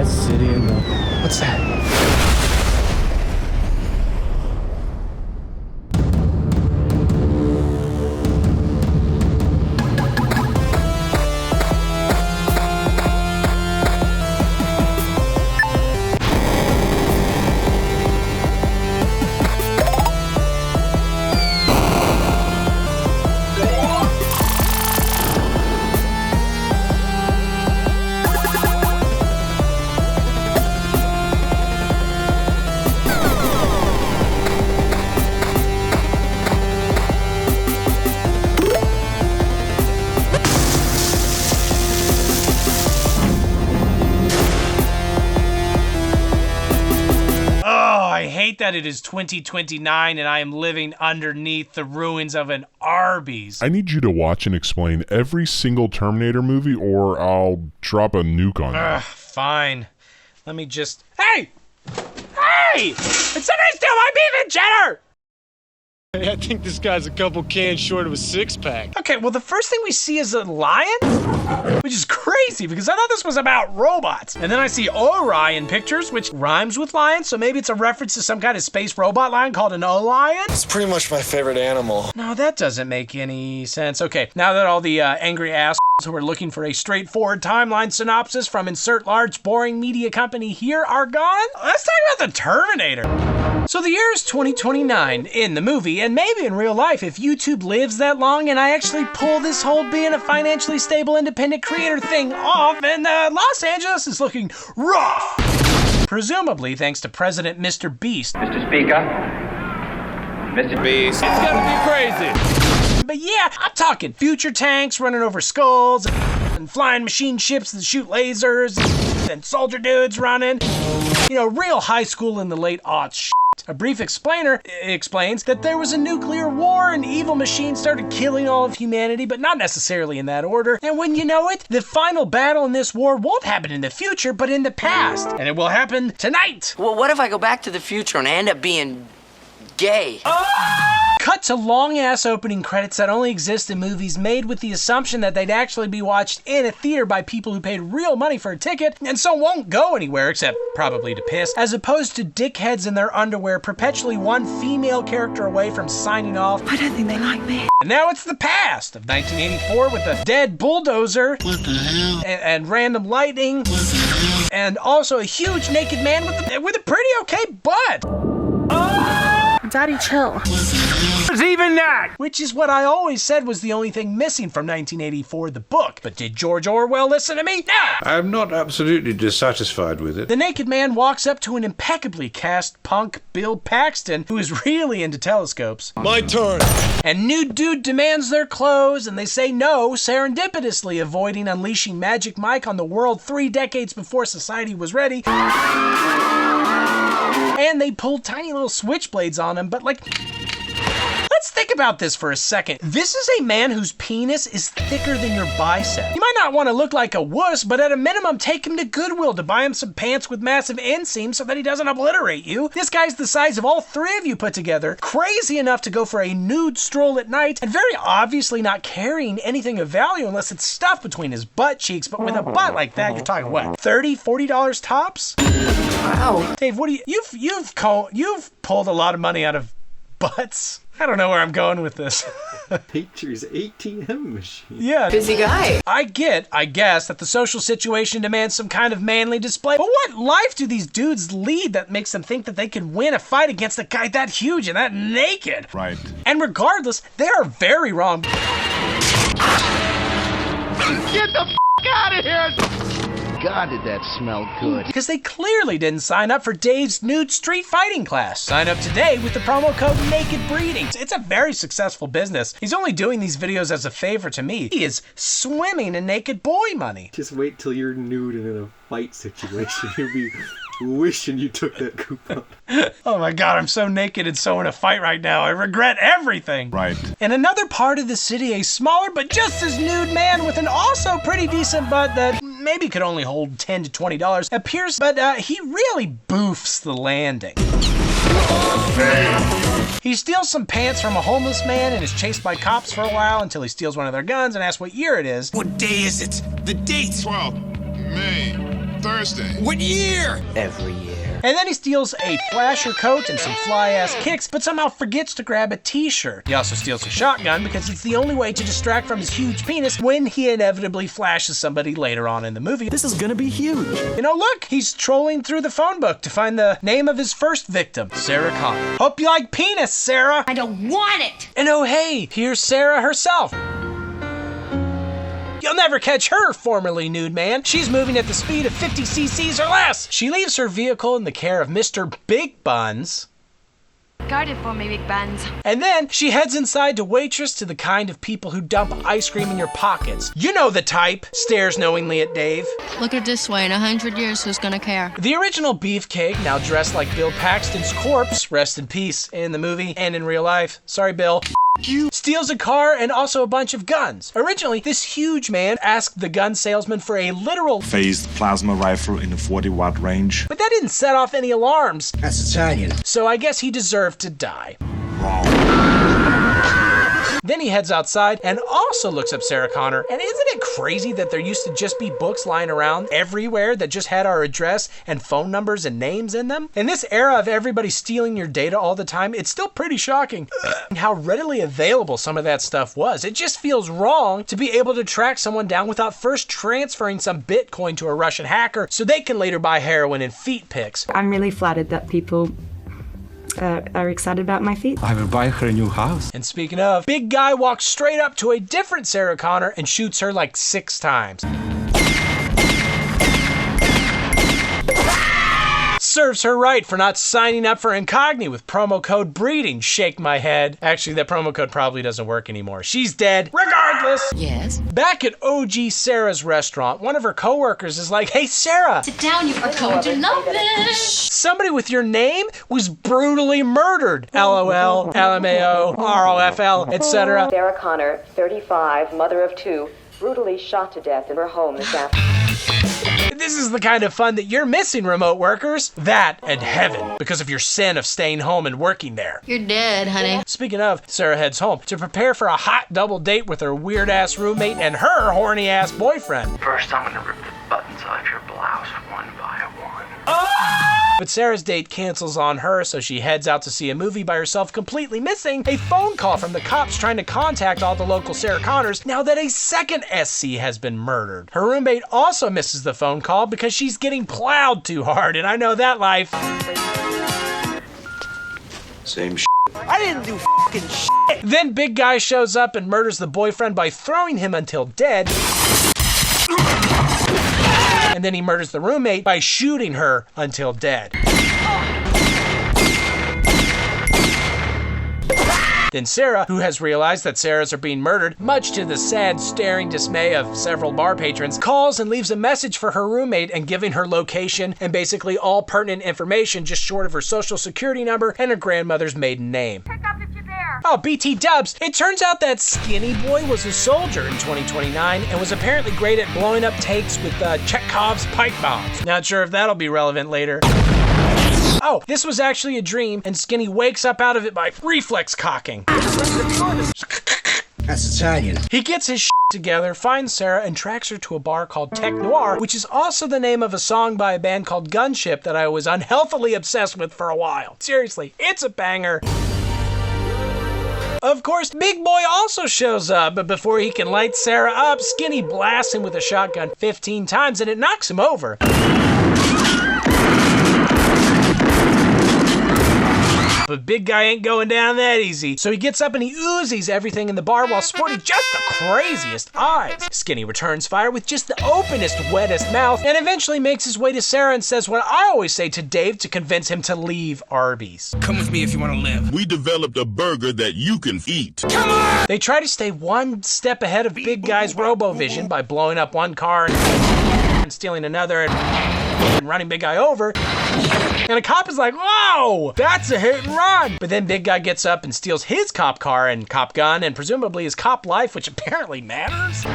best city in the... What's that? That it is 2029 and I am living underneath the ruins of an Arby's. I need you to watch and explain every single Terminator movie or I'll drop a nuke on you. Fine. Let me just... Hey! Hey! Did somebody steal my beef and cheddar? Hey, I think this guy's a couple cans short of a six-pack. Okay, well, the first thing we see is a lion? Which is crazy, because I thought this was about robots. And then I see Orion pictures, which rhymes with lion, so maybe it's a reference to some kind of space robot lion called an O-lion? It's pretty much my favorite animal. No, that doesn't make any sense. Okay, now that all the angry assholes who are looking for a straightforward timeline synopsis from insert large boring media company here are gone, let's talk about the Terminator. So the year is 2029 in the movie, and maybe in real life if YouTube lives that long and I actually pull this whole being a financially stable independent creator thing off, and Los Angeles is looking rough. Presumably thanks to President Mr. Beast. Mr. Speaker. Mr. Beast. It's gonna be crazy. But yeah, I'm talking future tanks running over skulls, and flying machine ships that shoot lasers, and soldier dudes running. You know, real high school in the late aughts shit. A brief explainer explains that there was a nuclear war and evil machines started killing all of humanity, but not necessarily in that order. And when you know it, the final battle in this war won't happen in the future, but in the past. And it will happen tonight. Well, what if I go back to the future and I end up being gay? Cut to long-ass opening credits that only exist in movies made with the assumption that they'd actually be watched in a theater by people who paid real money for a ticket, and so won't go anywhere except probably to piss, as opposed to dickheads in their underwear perpetually one female character away from signing off. I don't think they like me. And now it's the past of 1984 with a dead bulldozer and random lightning and also a huge naked man with a pretty okay butt. Daddy, chill. Even that! Which is what I always said was the only thing missing from 1984, the book. But did George Orwell listen to me? No! I'm not absolutely dissatisfied with it. The naked man walks up to an impeccably cast punk Bill Paxton, who is really into telescopes. My turn. And nude dude demands their clothes, and they say no, serendipitously avoiding unleashing Magic Mike on the world 3 decades before society was ready. And they pull tiny little switchblades on him, but like... Let's think about this for a second. This is a man whose penis is thicker than your bicep. You might not want to look like a wuss, but at a minimum, take him to Goodwill to buy him some pants with massive inseams so that he doesn't obliterate you. This guy's the size of all 3 of you put together, crazy enough to go for a nude stroll at night, and very obviously not carrying anything of value unless it's stuffed between his butt cheeks, but with a butt like that, you're talking what, $30, $40 tops? Wow. Dave, what do you've pulled a lot of money out of butts? I don't know where I'm going with this. Nature's ATM machine. Yeah. Busy guy. I guess, that the social situation demands some kind of manly display. But what life do these dudes lead that makes them think that they can win a fight against a guy that huge and that naked? Right. And regardless, they are very wrong. Get the f*** out of here! God, did that smell good. Because they clearly didn't sign up for Dave's nude street fighting class. Sign up today with the promo code NAKEDBREEDING. It's a very successful business. He's only doing these videos as a favor to me. He is swimming in naked boy money. Just wait till you're nude and in a fight situation. You'll be wishing you took that coupon. Oh my God, I'm so naked and so in a fight right now. I regret everything. Right. In another part of the city, a smaller but just as nude man with an also pretty decent butt that maybe could only hold $10 to $20 appears, but he really boofs the landing. He steals some pants from a homeless man and is chased by cops for a while until he steals one of their guns and asks what year it is. What day is it? The date! 12th May Thursday. What year? Every year. And then he steals a flasher coat and some fly-ass kicks, but somehow forgets to grab a t-shirt. He also steals a shotgun because it's the only way to distract from his huge penis when he inevitably flashes somebody later on in the movie. This is gonna be huge. You know, look, he's trolling through the phone book to find the name of his first victim, Sarah Connor. Hope you like penis, Sarah. I don't want it. And oh hey, here's Sarah herself. You'll never catch her, formerly nude man. She's moving at the speed of 50 cc's or less. She leaves her vehicle in the care of Mr. Big Buns. Guard it for me, Big Buns. And then she heads inside to waitress to the kind of people who dump ice cream in your pockets. You know the type. Stares knowingly at Dave. Look at this way, in 100 years, who's gonna care? The original Beefcake, now dressed like Bill Paxton's corpse, rest in peace, in the movie and in real life. Sorry, Bill. Steals a car and also a bunch of guns. Originally, this huge man asked the gun salesman for a literal phased plasma rifle in a 40-watt range. But that didn't set off any alarms. That's Italian. So I guess he deserved to die. Wrong. Then he heads outside and also looks up Sarah Connor. And isn't it crazy that there used to just be books lying around everywhere that just had our address and phone numbers and names in them? In this era of everybody stealing your data all the time, it's still pretty shocking how readily available some of that stuff was. It just feels wrong to be able to track someone down without first transferring some Bitcoin to a Russian hacker so they can later buy heroin and feet pics. I'm really flattered that people are excited about my feet. I will buy her a new house. And speaking of, big guy walks straight up to a different Sarah Connor and shoots her like 6 times. Serves her right for not signing up for Incogni with promo code breeding. Shake my head. Actually, that promo code probably doesn't work anymore. She's dead. Regardless. Yes? Back at OG Sarah's restaurant, one of her coworkers is like, "Hey, Sarah. Sit down, you are going to love this. Somebody with your name was brutally murdered. LOL, LMAO, ROFL, etc." Sarah Connor, 35, mother of 2, brutally shot to death in her home this afternoon. This is the kind of fun that you're missing, remote workers. That and heaven, because of your sin of staying home and working there. You're dead, honey. Speaking of, Sarah heads home to prepare for a hot double date with her weird-ass roommate and her horny-ass boyfriend. First, I'm gonna rip the buttons off your blouse one by one. But Sarah's date cancels on her, so she heads out to see a movie by herself, completely missing a phone call from the cops trying to contact all the local Sarah Connors now that a second SC has been murdered. Her roommate also misses the phone call because she's getting plowed too hard, and I know that life. Same shit. I didn't do fucking shit. Then big guy shows up and murders the boyfriend by throwing him until dead. And then he murders the roommate by shooting her until dead. Then Sarah, who has realized that Sarahs are being murdered, much to the sad, staring dismay of several bar patrons, calls and leaves a message for her roommate and giving her location and basically all pertinent information just short of her social security number and her grandmother's maiden name. Pick up if you're there. Oh, BT dubs. It turns out that Skinny Boy was a soldier in 2029 and was apparently great at blowing up tanks with Chekhov's pipe bombs. Not sure if that'll be relevant later. Oh, this was actually a dream, and Skinny wakes up out of it by reflex cocking. That's Italian. He gets his shit together, finds Sarah, and tracks her to a bar called Tech Noir, which is also the name of a song by a band called Gunship that I was unhealthily obsessed with for a while. Seriously, it's a banger. Of course, Big Boy also shows up, but before he can light Sarah up, Skinny blasts him with a shotgun 15 times, and it knocks him over. But Big Guy ain't going down that easy. So he gets up and he Uzis everything in the bar while sporting just the craziest eyes. Skinny returns fire with just the openest, wettest mouth and eventually makes his way to Sarah and says what I always say to Dave to convince him to leave Arby's. Come with me if you want to live. We developed a burger that you can eat. Come on! They try to stay one step ahead of Big Guy's RoboVision by blowing up one car and stealing another and running Big Guy over. And a cop is like, whoa, that's a hit and run. But then Big Guy gets up and steals his cop car and cop gun and presumably his cop life, which apparently matters.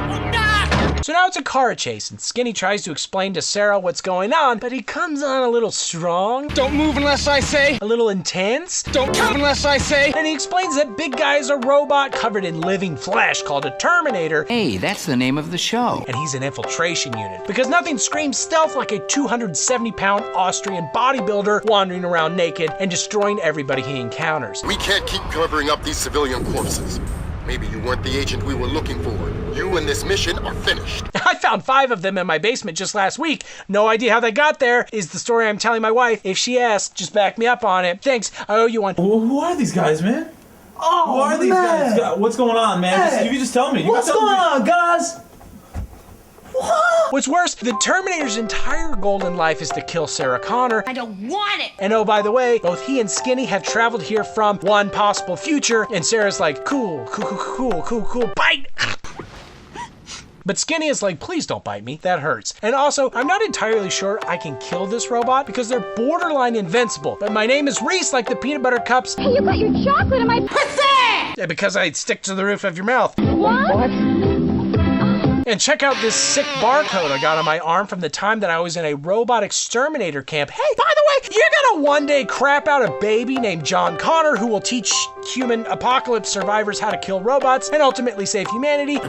So now it's a car chase, and Skinny tries to explain to Sarah what's going on, but he comes on a little strong. Don't move unless I say. A little intense. Don't move unless I say. And he explains that Big Guy is a robot covered in living flesh called a Terminator. Hey, that's the name of the show. And he's an infiltration unit. Because nothing screams stealth like a 270-pound Austrian bodybuilder wandering around naked and destroying everybody he encounters. We can't keep covering up these civilian corpses. Maybe you weren't the agent we were looking for. You and this mission are finished. I found 5 of them in my basement just last week. No idea how they got there is the story I'm telling my wife. If she asks, just back me up on it. Thanks, I owe you one. Who are these guys, man? Oh, who are these guys? What's going on, man? You can just tell me. What's going on, guys? What? What's worse, the Terminator's entire goal in life is to kill Sarah Connor. I don't want it. And oh, by the way, both he and Skinny have traveled here from one possible future, and Sarah's like, cool, bite! But Skinny is like, please don't bite me, that hurts. And also, I'm not entirely sure I can kill this robot because they're borderline invincible. But my name is Reese, like the peanut butter cups. Hey, you got your chocolate in my pussy! Yeah, because I stick to the roof of your mouth. What? And check out this sick barcode I got on my arm from the time that I was in a robot exterminator camp. Hey, by the way, you're gonna one day crap out a baby named John Connor who will teach human apocalypse survivors how to kill robots and ultimately save humanity.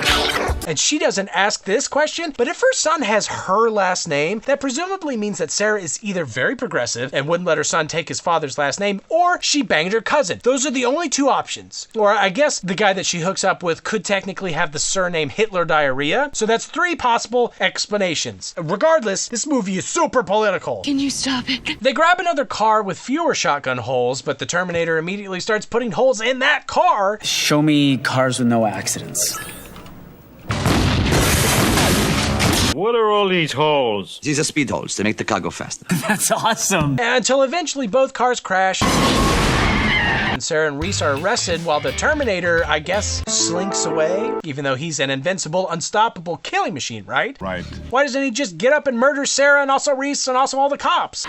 And she doesn't ask this question, but if her son has her last name, that presumably means that Sarah is either very progressive and wouldn't let her son take his father's last name, or she banged her cousin. Those are the only 2 options. Or I guess the guy that she hooks up with could technically have the surname Hitler Diarrhea. So that's 3 possible explanations. Regardless, this movie is super political. Can you stop it? They grab another car with fewer shotgun holes, but the Terminator immediately starts putting holes in that car. Show me cars with no accidents. What are all these holes? These are speed holes to make the car go faster. That's awesome. Until eventually both cars crash. And Sarah and Reese are arrested while the Terminator, I guess, slinks away, even though he's an invincible, unstoppable killing machine, right? Right. Why doesn't he just get up and murder Sarah and also Reese and also all the cops?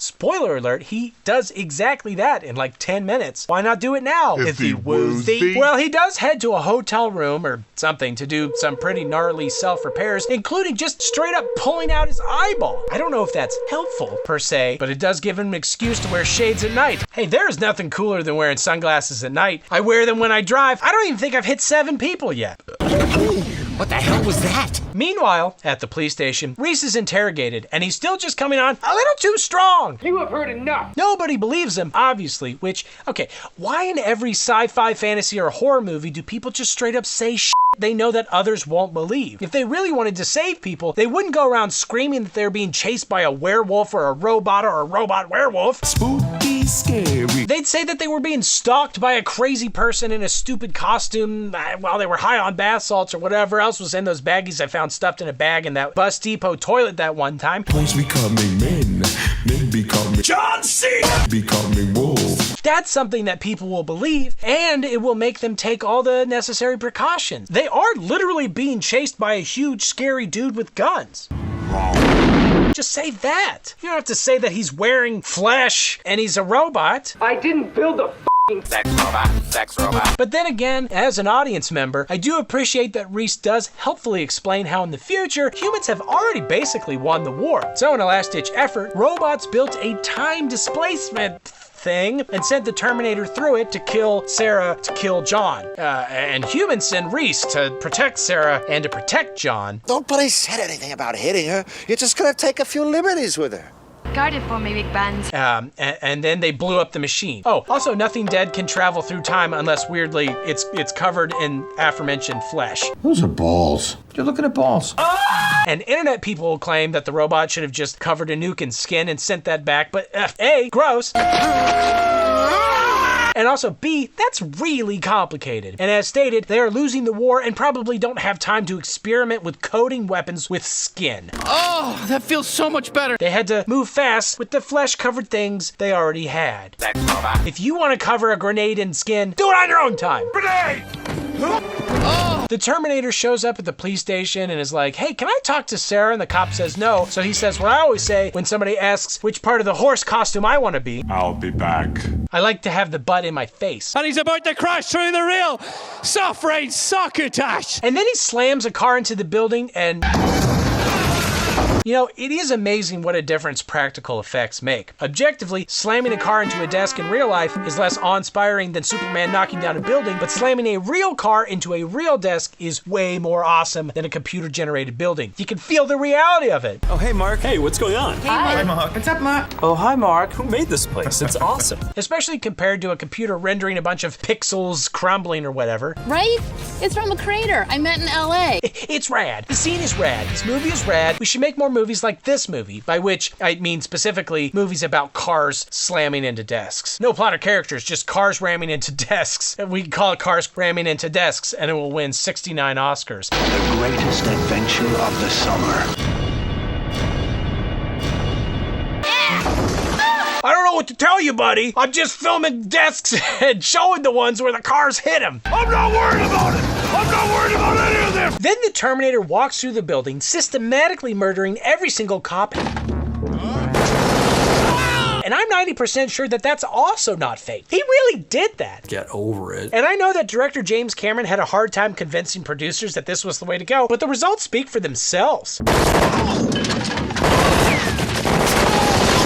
Spoiler alert, he does exactly that in like 10 minutes. Why not do it now? If he woozy. Well, he does head to a hotel room or something to do some pretty gnarly self-repairs, including just straight up pulling out his eyeball. I don't know if that's helpful, per se, but it does give him an excuse to wear shades at night. Hey, there's nothing cooler than wearing sunglasses at night. I wear them when I drive. I don't even think I've hit 7 people yet. What the hell was that? Meanwhile, at the police station, Reese is interrogated, and he's still just coming on a little too strong. You have heard enough. Nobody believes him, obviously, which, okay, why in every sci-fi, fantasy, or horror movie do people just straight up say shit they know that others won't believe? If they really wanted to save people, they wouldn't go around screaming that they're being chased by a werewolf or a robot werewolf. Spooky, scary. They'd say that they were being stalked by a crazy person in a stupid costume while they were high on bath salts or whatever else was in those baggies I found stuffed in a bag in that Bus Depot toilet that one time. Boys becoming men becoming John C. Becoming wolves. That's something that people will believe, and it will make them take all the necessary precautions. They are literally being chased by a huge, scary dude with guns. Just say that. You don't have to say that he's wearing flesh and he's a robot. I didn't build a Sex robot. But then again, as an audience member, I do appreciate that Reese does helpfully explain how in the future, humans have already basically won the war. So in a last-ditch effort, robots built a time displacement thing and sent the Terminator through it to kill Sarah, to kill John. And humans send Reese to protect Sarah and to protect John. Nobody said anything about hitting her. You're just gonna take a few liberties with her. Guard it for me, Big Bands. And then they blew up the machine. Oh, also nothing dead can travel through time unless weirdly it's covered in aforementioned flesh. Those are balls. You're looking at balls. And internet people will claim that the robot should have just covered a nuke in skin and sent that back, but A, gross. And also B, that's really complicated. And as stated, they are losing the war and probably don't have time to experiment with coating weapons with skin. Oh, that feels so much better. They had to move fast with the flesh-covered things they already had. If you want to cover a grenade in skin, do it on your own time. Grenade! Oh! The Terminator shows up at the police station and is like, hey, can I talk to Sarah? And the cop says no. So he says what I always say when somebody asks which part of the horse costume I want to be. I'll be back. I like to have the butt in my face. And he's about to crash through the rail. Soft range succotash. And then he slams a car into the building and... You know, it is amazing what a difference practical effects make. Objectively, slamming a car into a desk in real life is less awe-inspiring than Superman knocking down a building, but slamming a real car into a real desk is way more awesome than a computer-generated building. You can feel the reality of it. Oh, hey, Mark. Hey, what's going on? Hi. Mark. What's up, Mark? Oh, hi, Mark. Who made this place? It's awesome. Especially compared to a computer rendering a bunch of pixels crumbling or whatever. Right? It's from a crater I met in LA. It's rad. The scene is rad. This movie is rad. We should make more movies like this movie, by which I mean specifically movies about cars slamming into desks. No plot or characters, just cars ramming into desks. We can call it Cars Ramming into Desks, and it will win 69 Oscars. The greatest adventure of the summer. I don't know what to tell you, buddy. I'm just filming desks and showing the ones where the cars hit him. I'm not worried about it. I'm not worried about any of this. Then the Terminator walks through the building, systematically murdering every single cop. And I'm 90% sure that that's also not fake. He really did that. Get over it. And I know that director James Cameron had a hard time convincing producers that this was the way to go, but the results speak for themselves.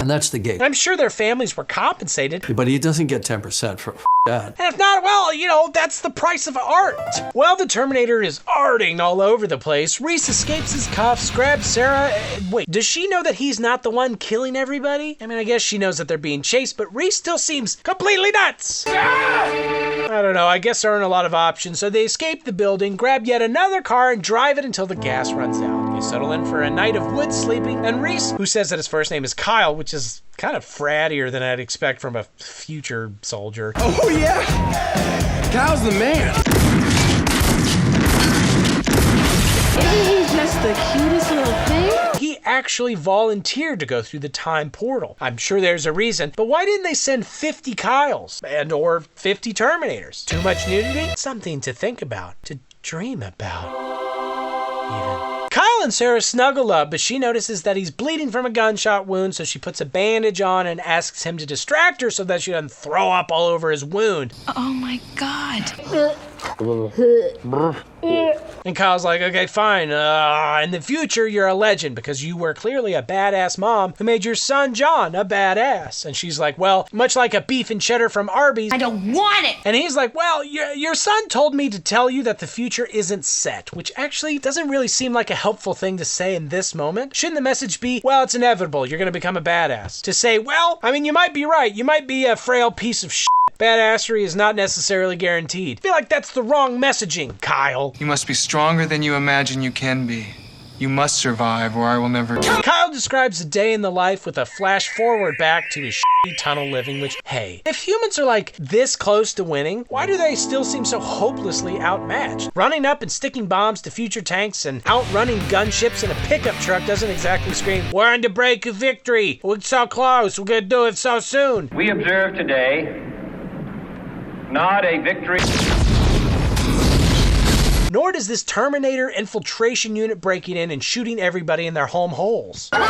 And that's the gig. I'm sure their families were compensated. But he doesn't get 10% for that. And if not, well, you know, that's the price of art. While the Terminator is arting all over the place, Reese escapes his cuffs, grabs Sarah. Wait, does she know that he's not the one killing everybody? I mean, I guess she knows that they're being chased, but Reese still seems completely nuts. I don't know, I guess there aren't a lot of options, so they escape the building, grab yet another car, and drive it until the gas runs out. They settle in for a night of wood sleeping, and Reese, who says that his first name is Kyle, which is kind of frattier than I'd expect from a future soldier. Oh, yeah! Kyle's the man! Isn't he just the cutest little thing? He actually volunteered to go through the time portal. I'm sure there's a reason, but why didn't they send 50 Kyles and or 50 Terminators? Too much nudity? Something to think about, to dream about, even. Kyle and Sarah snuggle up, but she notices that he's bleeding from a gunshot wound, so she puts a bandage on and asks him to distract her so that she doesn't throw up all over his wound. Oh my God. And Kyle's like, okay, fine. In the future, you're a legend because you were clearly a badass mom who made your son John a badass. And she's like, well, much like a beef and cheddar from Arby's. I don't want it. And he's like, well, your son told me to tell you that the future isn't set, which actually doesn't really seem like a helpful thing to say in this moment. Shouldn't the message be, well, it's inevitable, you're going to become a badass? To say, well, I mean, you might be right. You might be a frail piece of shit. Badassery is not necessarily guaranteed. I feel like that's the wrong messaging, Kyle. You must be stronger than you imagine you can be. You must survive, or I will never... Kyle describes a day in the life with a flash forward back to his shitty tunnel living, which, hey, if humans are like this close to winning, why do they still seem so hopelessly outmatched? Running up and sticking bombs to future tanks and outrunning gunships in a pickup truck doesn't exactly scream, we're on the brink of victory. We're so close, we're gonna do it so soon. We observe today not a victory. Nor does this Terminator infiltration unit breaking in and shooting everybody in their home holes. But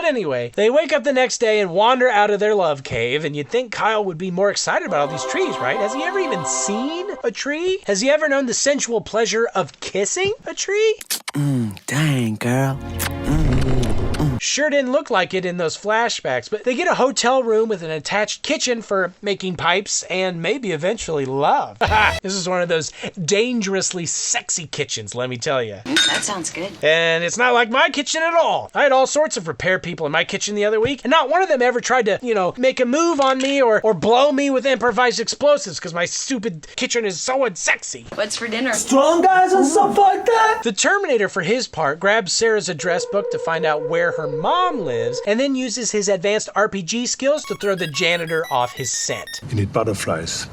anyway, they wake up the next day and wander out of their love cave, and you'd think Kyle would be more excited about all these trees, right? Has he ever even seen a tree? Has he ever known the sensual pleasure of kissing a tree? Dang, girl. Sure didn't look like it in those flashbacks, but they get a hotel room with an attached kitchen for making pipes and maybe eventually love. This is one of those dangerously sexy kitchens, let me tell you. That sounds good. And it's not like my kitchen at all. I had all sorts of repair people in my kitchen the other week, and not one of them ever tried to, you know, make a move on me or blow me with improvised explosives because my stupid kitchen is so unsexy. What's for dinner? Strong guys and stuff like that? The Terminator, for his part, grabs Sarah's address book to find out where her mom lives, and then uses his advanced RPG skills to throw the janitor off his scent. You need butterflies,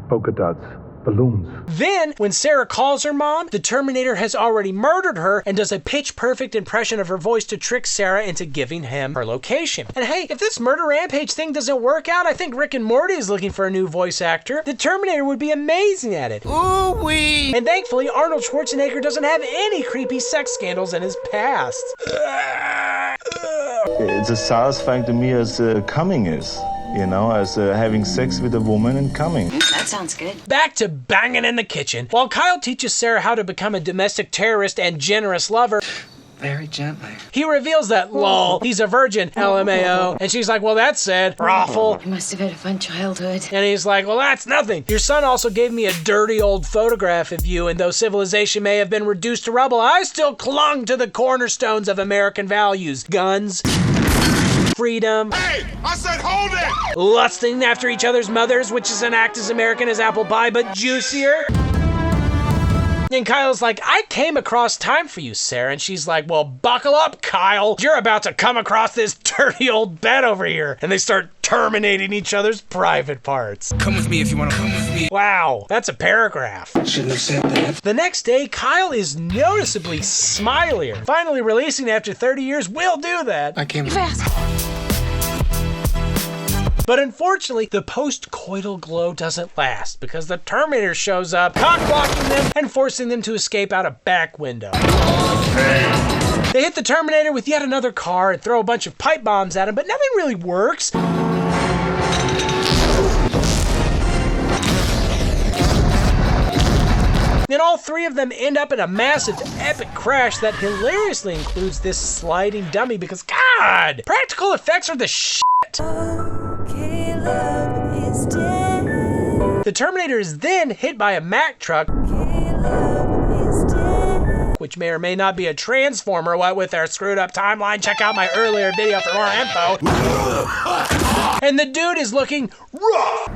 polka dots, balloons. Then, when Sarah calls her mom, the Terminator has already murdered her and does a pitch-perfect impression of her voice to trick Sarah into giving him her location. And hey, if this murder rampage thing doesn't work out, I think Rick and Morty is looking for a new voice actor. The Terminator would be amazing at it. Ooh-wee! And thankfully, Arnold Schwarzenegger doesn't have any creepy sex scandals in his past. It's as satisfying to me as coming is. You know, as having sex with a woman and coming. That sounds good. Back to banging in the kitchen. While Kyle teaches Sarah how to become a domestic terrorist and generous lover, Very gently. he reveals that, lol, he's a virgin, LMAO. And she's like, well, that's sad, awful. You must have had a fun childhood. And he's like, well, that's nothing. Your son also gave me a dirty old photograph of you, and though civilization may have been reduced to rubble, I still clung to the cornerstones of American values. Guns, freedom. Hey, I said hold it! Lusting after each other's mothers, which is an act as American as apple pie, but juicier. And Kyle's like, I came across time for you, Sarah. And she's like, well, buckle up, Kyle. You're about to come across this dirty old bed over here. And they start terminating each other's private parts. Come with me if you want to come with me. Wow, that's a paragraph. Shouldn't have said that. The next day, Kyle is noticeably smilier. Finally releasing after 30 years will do that. I came Fast. But unfortunately, the post-coital glow doesn't last because the Terminator shows up, cock-blocking them and forcing them to escape out a back window. They hit the Terminator with yet another car and throw a bunch of pipe bombs at him, but nothing really works. Then all three of them end up in a massive, epic crash that hilariously includes this sliding dummy because, God, practical effects are the shit. The Terminator is then hit by a Mack truck, which may or may not be a transformer. What with our screwed up timeline, check out my earlier video for more info. And the dude is looking rough.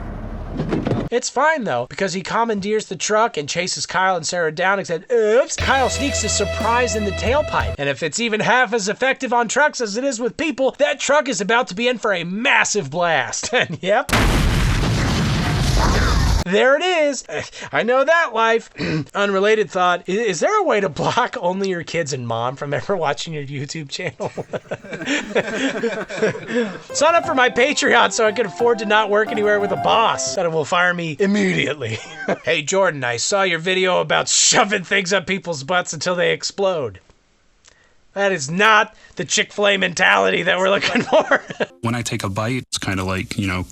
It's fine though, because he commandeers the truck and chases Kyle and Sarah down, except oops, Kyle sneaks a surprise in the tailpipe. And if it's even half as effective on trucks as it is with people, that truck is about to be in for a massive blast. And yep, there it is. I know that life. Unrelated thought, is there a way to block only your kids and mom from ever watching your YouTube channel? Sign up for my Patreon so I can afford to not work anywhere with a boss that will fire me immediately. Hey Jordan, I saw your video about shoving things up people's butts until they explode. That is not the Chick-fil-A mentality that we're looking for. When I take a bite, it's kind of like, you know...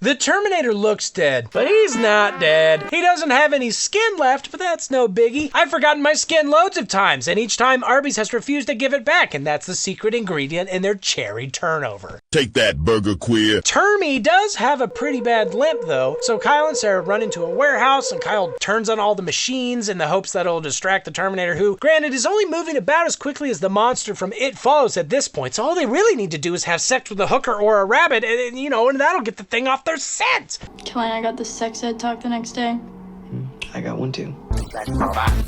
The Terminator looks dead, but he's not dead. He doesn't have any skin left, but that's no biggie. I've forgotten my skin loads of times, and each time Arby's has refused to give it back, and that's the secret ingredient in their cherry turnover. Take that, burger queer. Termy does have a pretty bad limp, though, so Kyle and Sarah run into a warehouse, and Kyle turns on all the machines in the hopes that it'll distract the Terminator, who, granted, is only moving about as quickly as the monster from It Follows at this point, so all they really need to do is have sex with a hooker or a rabbit, and that'll get the thing off their scent. Kelly, I got the sex ed talk the next day. I got one too.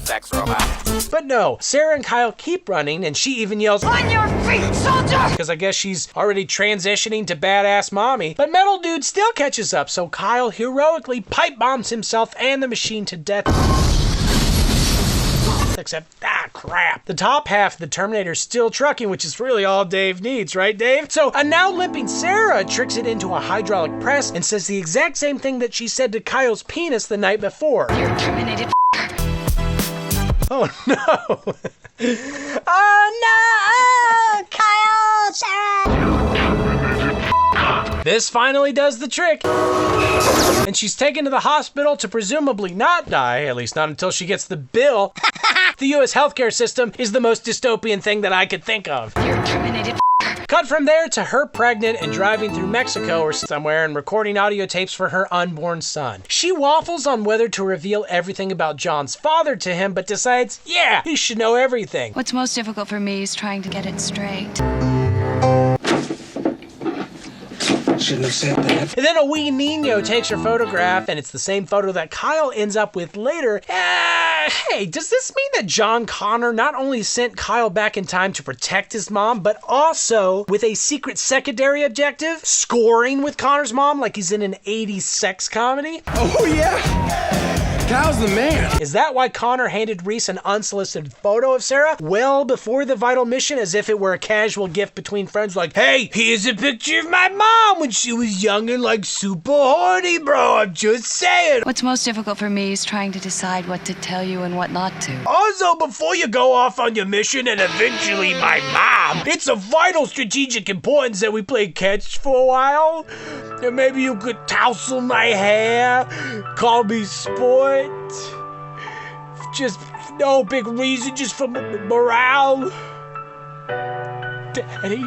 Sex robot. But no, Sarah and Kyle keep running, and she even yells, "On your feet, soldier!" Because I guess she's already transitioning to badass mommy. But Metal Dude still catches up, so Kyle heroically pipe bombs himself and the machine to death. Except, crap. The top half of the Terminator's still trucking, which is really all Dave needs, right, Dave? So a now limping Sarah tricks it into a hydraulic press and says the exact same thing that she said to Kyle's penis the night before. You're terminated. Oh no. Oh no! Kyle, Sarah! This finally does the trick. And she's taken to the hospital to presumably not die, at least not until she gets the bill. The U.S. healthcare system is the most dystopian thing that I could think of. You're terminated. Cut from there to her pregnant and driving through Mexico or somewhere and recording audio tapes for her unborn son. She waffles on whether to reveal everything about John's father to him, but decides, yeah, he should know everything. What's most difficult for me is trying to get it straight. Shouldn't have said that. And then a wee Nino takes her photograph, and it's the same photo that Kyle ends up with later. Hey, does this mean that John Connor not only sent Kyle back in time to protect his mom, but also with a secret secondary objective, scoring with Connor's mom like he's in an 80s sex comedy? Oh, yeah. Kyle's the man. Is that why Connor handed Reese an unsolicited photo of Sarah well before the vital mission, as if it were a casual gift between friends, like, hey, here's a picture of my mom when she was young and like super horny, bro, I'm just saying. What's most difficult for me is trying to decide what to tell you and what not to. Also, before you go off on your mission and eventually my mom, it's of vital strategic importance that we play catch for a while. And maybe you could tousle my hair, call me sport. Just no big reason, just for morale. Daddy.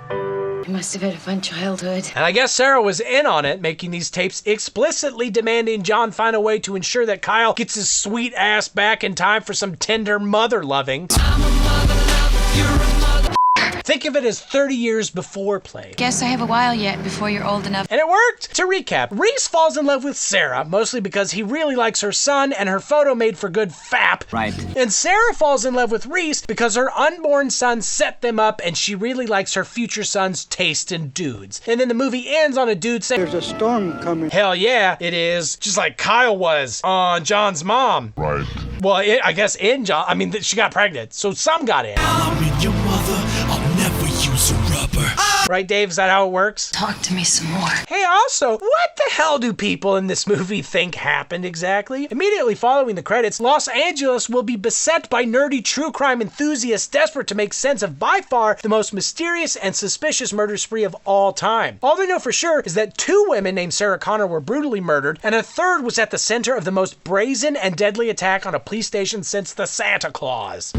You must have had a fun childhood. And I guess Sarah was in on it, making these tapes explicitly demanding John find a way to ensure that Kyle gets his sweet ass back in time for some tender mother loving. I'm a mother lover, you're a mother. Think of it as 30 years before play. Guess I have a while yet before you're old enough. And it worked! To recap, Reese falls in love with Sarah, mostly because he really likes her son and her photo made for good fap. Right. And Sarah falls in love with Reese because her unborn son set them up and she really likes her future son's taste in dudes. And then the movie ends on a dude saying, there's a storm coming. Hell yeah, it is. Just like Kyle was on John's mom. Right. Well, I guess in John, I mean, she got pregnant, so some got in. I'm in your mother, I'll never use a rubber. Right, Dave? Is that how it works? Talk to me some more. Hey, also, what the hell do people in this movie think happened exactly? Immediately following the credits, Los Angeles will be beset by nerdy true crime enthusiasts desperate to make sense of by far the most mysterious and suspicious murder spree of all time. All they know for sure is that 2 women named Sarah Connor were brutally murdered, and a third was at the center of the most brazen and deadly attack on a police station since the Santa Claus.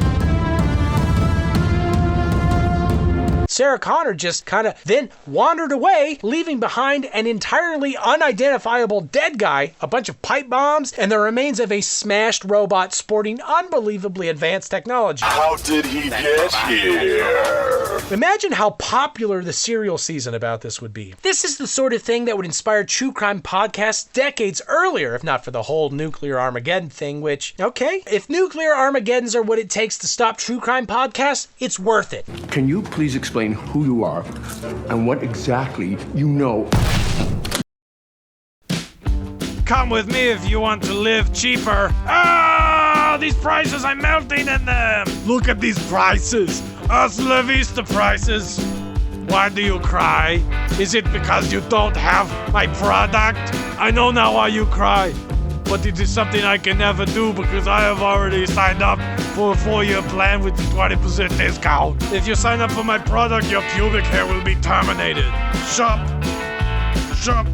Sarah Connor just kind of then wandered away, leaving behind an entirely unidentifiable dead guy, a bunch of pipe bombs, and the remains of a smashed robot sporting unbelievably advanced technology. How did he get here? Imagine how popular the serial season about this would be. This is the sort of thing that would inspire true crime podcasts decades earlier, if not for the whole nuclear Armageddon thing, which, okay, if nuclear Armageddons are what it takes to stop true crime podcasts, it's worth it. Can you please explain who you are and what exactly you know? Come with me if you want to live cheaper. Ah, these prices, I'm melting in them. Look at these prices. Hasta la vista prices. Why do you cry? Is it because you don't have my product? I know now why you cry. But it is something I can never do because I have already signed up for a 4-year plan with 20% discount. If you sign up for my product, your pubic hair will be terminated. Shop. Shop.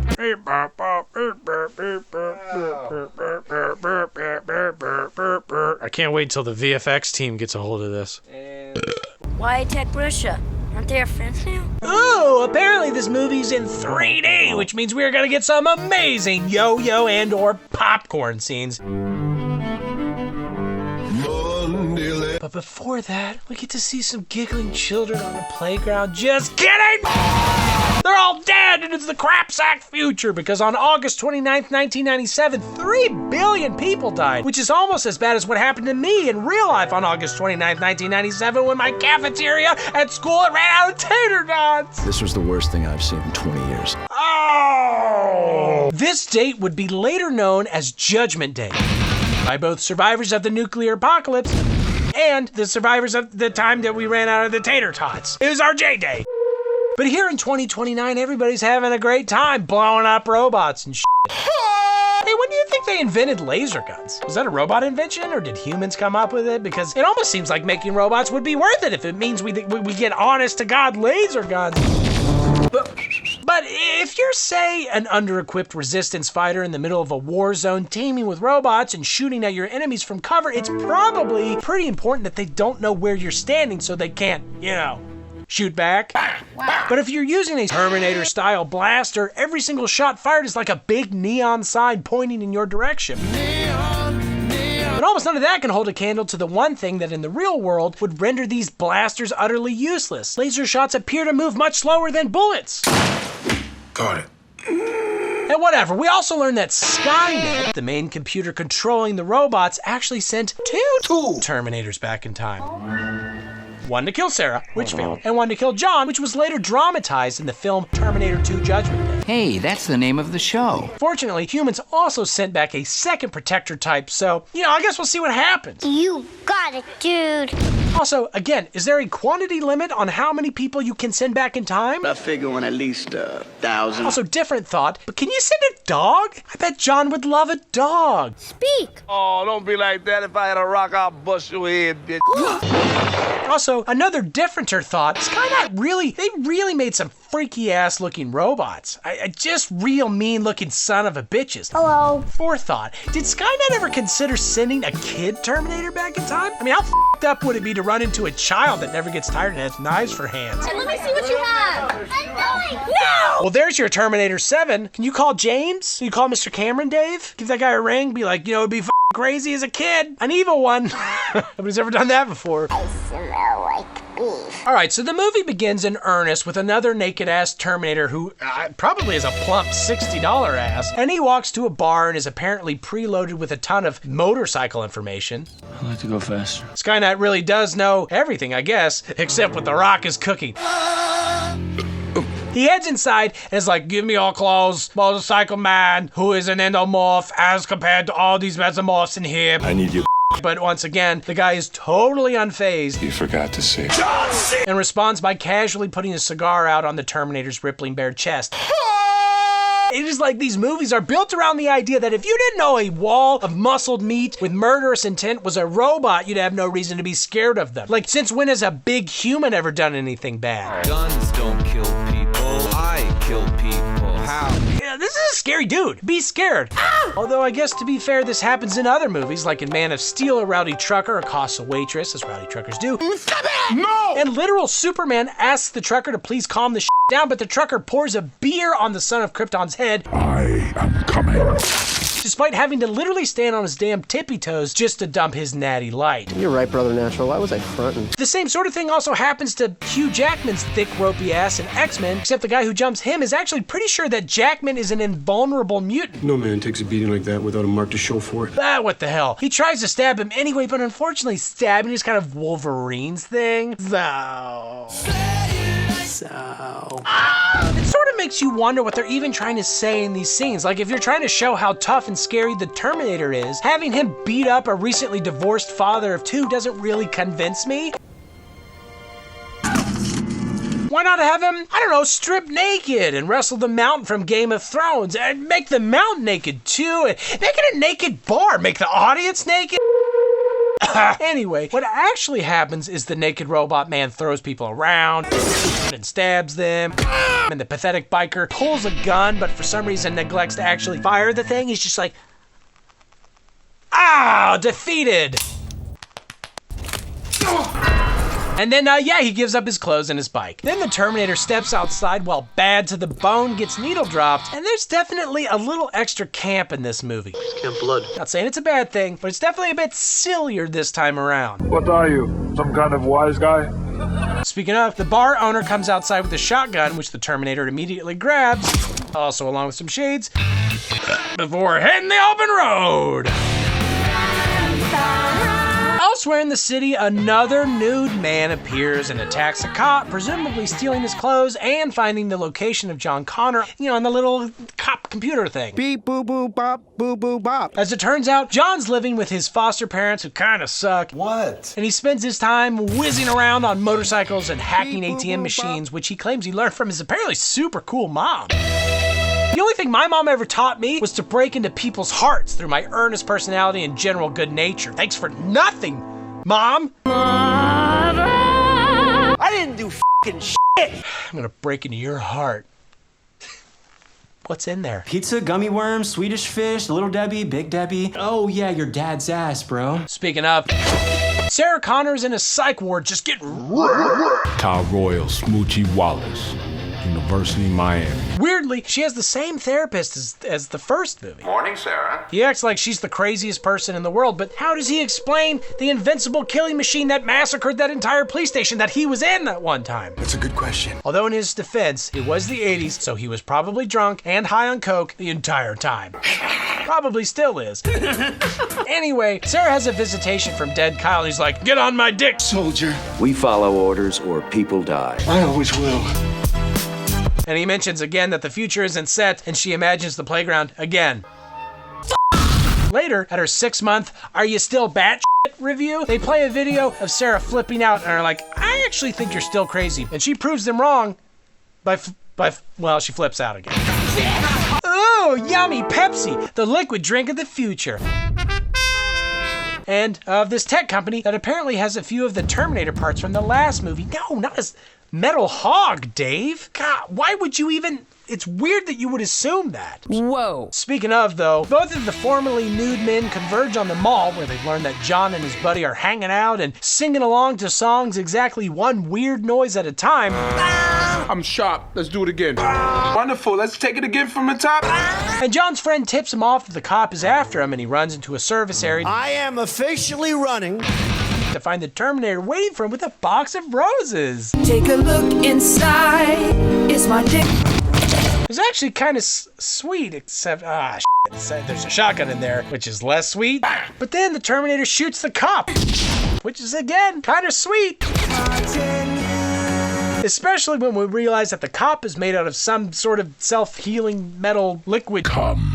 I can't wait till the VFX team gets a hold of this. Why attack Russia? Aren't they our friends now? Oh, apparently this movie's in 3D, which means we're gonna get some amazing yo-yo and or popcorn scenes. But before that, we get to see some giggling children on the playground. Just kidding! They're all dead, and it's the crapsack future, because on August 29th, 1997, 3 billion people died, which is almost as bad as what happened to me in real life on August 29th, 1997, when my cafeteria at school ran out of tater tots. This was the worst thing I've seen in 20 years. Oh! This date would be later known as Judgment Day by both survivors of the nuclear apocalypse and the survivors of the time that we ran out of the tater tots. It was our J-Day. But here in 2029, everybody's having a great time blowing up robots and shit. Hey, when do you think they invented laser guns? Was that a robot invention, or did humans come up with it? Because it almost seems like making robots would be worth it if it means we get honest-to-God laser guns. But if you're, say, an under-equipped resistance fighter in the middle of a war zone teaming with robots and shooting at your enemies from cover, it's probably pretty important that they don't know where you're standing so they can't, shoot back. But if you're using a Terminator-style blaster, every single shot fired is like a big neon sign pointing in your direction. But almost none of that can hold a candle to the one thing that in the real world would render these blasters utterly useless. Laser shots appear to move much slower than bullets. Got it. And whatever, we also learned that Skynet, the main computer controlling the robots, actually sent two Terminators back in time. One to kill Sarah, which failed, and one to kill John, which was later dramatized in the film Terminator 2 Judgment Day. Hey, that's the name of the show. Fortunately, humans also sent back a second protector type, so, I guess we'll see what happens. You got it, dude. Also, again, is there a quantity limit on how many people you can send back in time? I figure on at least 1,000. Also, different thought, but can you send a dog? I bet John would love a dog. Speak. Oh, don't be like that. If I had a rock, I'll bust your head, bitch. Also, another differenter thought, Skynet really made some freaky ass looking robots. I just real mean looking son of a bitches. Hello. Forethought, did Skynet ever consider sending a kid Terminator back in time? I mean, how f***ed up would it be to run into a child that never gets tired and has knives for hands? Hey, let me see what you have. No! Well, there's your Terminator 7. Can you call James? Can you call Mr. Cameron, Dave? Give that guy a ring, be like, it'd be crazy as a kid. An evil one. Nobody's ever done that before. I smell like beef. Alright, so the movie begins in earnest with another naked-ass Terminator who probably is a plump $60 ass, and he walks to a bar and is apparently preloaded with a ton of motorcycle information. I like to go faster. Skynet really does know everything, I guess, except what The Rock is cooking. He heads inside and is like, give me your clothes, motorcycle man, who is an endomorph as compared to all these mesomorphs in here. I need you. But once again, the guy is totally unfazed. You forgot to say. And responds by casually putting a cigar out on the Terminator's rippling bare chest. It is like these movies are built around the idea that if you didn't know a wall of muscled meat with murderous intent was a robot, you'd have no reason to be scared of them. Like, since when has a big human ever done anything bad? Guns don't kill people. I kill people. How? Yeah, this is a scary dude. Be scared. Although I guess to be fair, this happens in other movies, like in Man of Steel, a rowdy trucker accosts a waitress, as rowdy truckers do. Stop it! No! And literal Superman asks the trucker to please calm the down, but the trucker pours a beer on the son of Krypton's head. I am coming. Despite having to literally stand on his damn tippy toes just to dump his natty light. You're right, Brother Natural. Why was I fronting? The same sort of thing also happens to Hugh Jackman's thick, ropey ass in X-Men, except the guy who jumps him is actually pretty sure that Jackman is an invulnerable mutant. No man takes a beating like that without a mark to show for it. What the hell? He tries to stab him anyway, but unfortunately stabbing is kind of Wolverine's thing. It sort of makes you wonder what they're even trying to say in these scenes. Like, if you're trying to show how tough and scary the Terminator is, having him beat up a recently divorced father of two doesn't really convince me. Why not have him, I don't know, strip naked and wrestle the Mountain from Game of Thrones and make the Mountain naked too and make it a naked bar, make the audience naked? Anyway, what actually happens is the naked robot man throws people around and stabs them, and the pathetic biker pulls a gun, but for some reason neglects to actually fire the thing. He's just like, defeated. And then, he gives up his clothes and his bike. Then the Terminator steps outside while Bad to the Bone gets needle dropped, and there's definitely a little extra camp in this movie. Camp blood. Not saying it's a bad thing, but it's definitely a bit sillier this time around. What are you? Some kind of wise guy? Speaking of, the bar owner comes outside with a shotgun, which the Terminator immediately grabs, also along with some shades, before hitting the open road. Elsewhere in the city, another nude man appears and attacks a cop, presumably stealing his clothes and finding the location of John Connor, on the little cop computer thing. Beep, boo, boo, bop, boo, boo, bop. As it turns out, John's living with his foster parents who kind of suck. What? And he spends his time whizzing around on motorcycles and hacking ATM machines, which he claims he learned from his apparently super cool mom. The only thing my mom ever taught me was to break into people's hearts through my earnest personality and general good nature. Thanks for nothing, Mom. I didn't do f***ing shit. I'm gonna break into your heart. What's in there? Pizza, gummy worms, Swedish fish, Little Debbie, Big Debbie. Oh yeah, your dad's ass, bro. Speaking of, Sarah Connor's in a psych ward just getting Kyle Royal, Smoochie Wallace, University, Miami. Weird weirdly, she has the same therapist as the first movie. Morning, Sarah. He acts like she's the craziest person in the world, but how does he explain the invincible killing machine that massacred that entire police station that he was in that one time? That's a good question. Although in his defense, it was the 80s, so he was probably drunk and high on coke the entire time. Probably still is. Anyway, Sarah has a visitation from dead Kyle, and he's like, "Get on my dick, soldier." We follow orders or people die. I always will. And he mentions again that the future isn't set, and she imagines the playground again. Later, at her 6-month "Are You Still Batshit?" review, they play a video of Sarah flipping out and are like, "I actually think you're still crazy." And she proves them wrong well, she flips out again. Ooh, yummy Pepsi, the liquid drink of the future. And of this tech company that apparently has a few of the Terminator parts from the last movie. No, not as Metal Hog, Dave. God, why would you even... It's weird that you would assume that. Whoa. Speaking of, though, both of the formerly nude men converge on the mall where they've learned that John and his buddy are hanging out and singing along to songs exactly one weird noise at a time. I'm sharp. Let's do it again. Wonderful. Let's take it again from the top. And John's friend tips him off that the cop is after him, and he runs into a service area. I am officially running to find the Terminator waiting for him with a box of roses. Take a look inside. It's my dick. It's actually kind of sweet, except, there's a shotgun in there, which is less sweet. But then the Terminator shoots the cop, which is, again, kind of sweet. Especially when we realize that the cop is made out of some sort of self-healing metal liquid.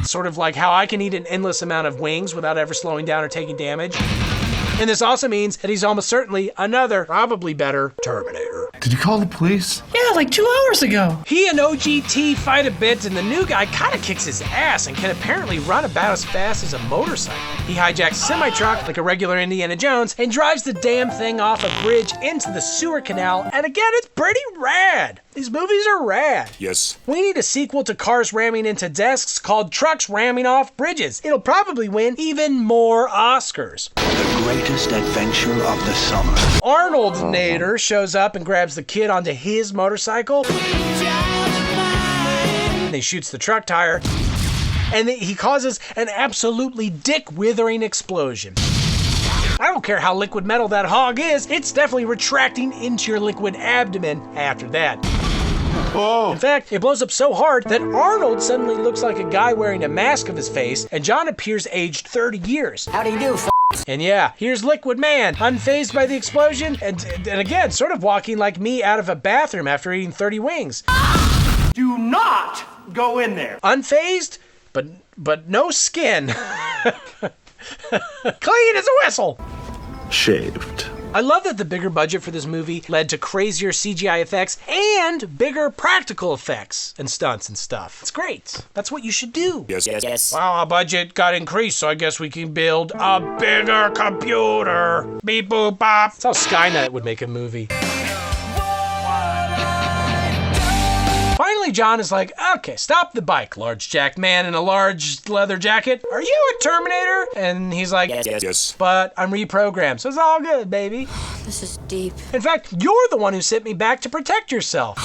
Sort of like how I can eat an endless amount of wings without ever slowing down or taking damage. And this also means that he's almost certainly another, probably better, Terminator. Did you call the police? Yeah, like 2 hours ago. He and OGT fight a bit, and the new guy kind of kicks his ass and can apparently run about as fast as a motorcycle. He hijacks a semi-truck like a regular Indiana Jones and drives the damn thing off a bridge into the sewer canal, and again, it's pretty rad. These movies are rad. Yes. We need a sequel to cars ramming into desks called Trucks Ramming Off Bridges. It'll probably win even more Oscars. The greatest adventure of the summer. Arnold Nader shows up and grabs the kid onto his motorcycle. And he shoots the truck tire. And he causes an absolutely dick-withering explosion. I don't care how liquid metal that hog is, it's definitely retracting into your liquid abdomen after that. Oh. In fact, it blows up so hard that Arnold suddenly looks like a guy wearing a mask of his face, and John appears aged 30 years. How do you do, And yeah, here's Liquid Man, unfazed by the explosion, and again, sort of walking like me out of a bathroom after eating 30 wings. Do not go in there. Unfazed, but no skin. Clean as a whistle. Shaved. I love that the bigger budget for this movie led to crazier CGI effects and bigger practical effects and stunts and stuff. It's great. That's what you should do. Yes. Well, our budget got increased, so I guess we can build a bigger computer. Beep boop bop. That's how Skynet would make a movie. Finally, John is like, okay, stop the bike, large jacked man in a large leather jacket. Are you a Terminator? And he's like, Yes. But I'm reprogrammed, so it's all good, baby. This is deep. In fact, you're the one who sent me back to protect yourself.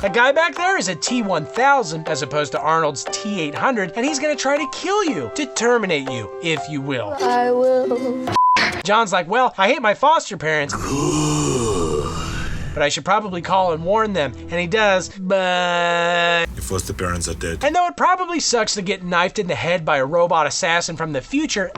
That guy back there is a T-1000 as opposed to Arnold's T-800, and he's gonna try to kill you, to terminate you, if you will. I will. John's like, well, I hate my foster parents. But I should probably call and warn them. And he does, but... Your foster parents are dead. And though it probably sucks to get knifed in the head by a robot assassin from the future,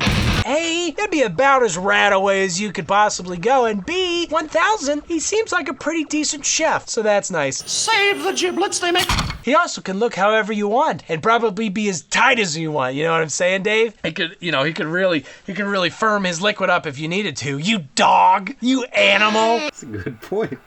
A, that'd be about as rad away as you could possibly go, and B, 1000, he seems like a pretty decent chef, so that's nice. Save the giblets, they make... He also can look however you want, and probably be as tight as you want, you know what I'm saying, Dave? He could really firm his liquid up if you needed to. You dog! You animal! That's a good point.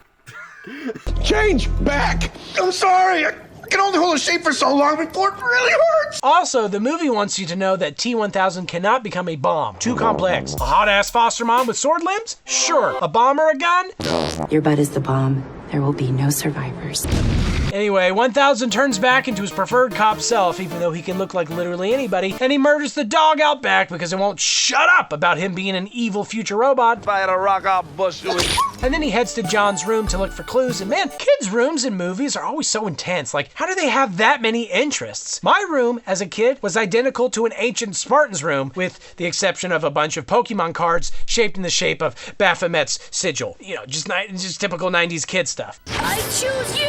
Change back. I'm sorry. I can only hold a shape for so long before it really hurts. Also, the movie wants you to know that T-1000 cannot become a bomb. Too complex. A hot-ass foster mom with sword limbs? Sure. A bomb or a gun? Your butt is the bomb. There will be no survivors. Anyway, 1000 turns back into his preferred cop self, even though he can look like literally anybody, and he murders the dog out back because it won't shut up about him being an evil future robot. If I had a rock, I'll bust you. And then he heads to John's room to look for clues, and man, kids' rooms in movies are always so intense. Like, how do they have that many interests? My room, as a kid, was identical to an ancient Spartan's room, with the exception of a bunch of Pokemon cards shaped in the shape of Baphomet's sigil. You know, just typical 90s kid stuff. I choose you!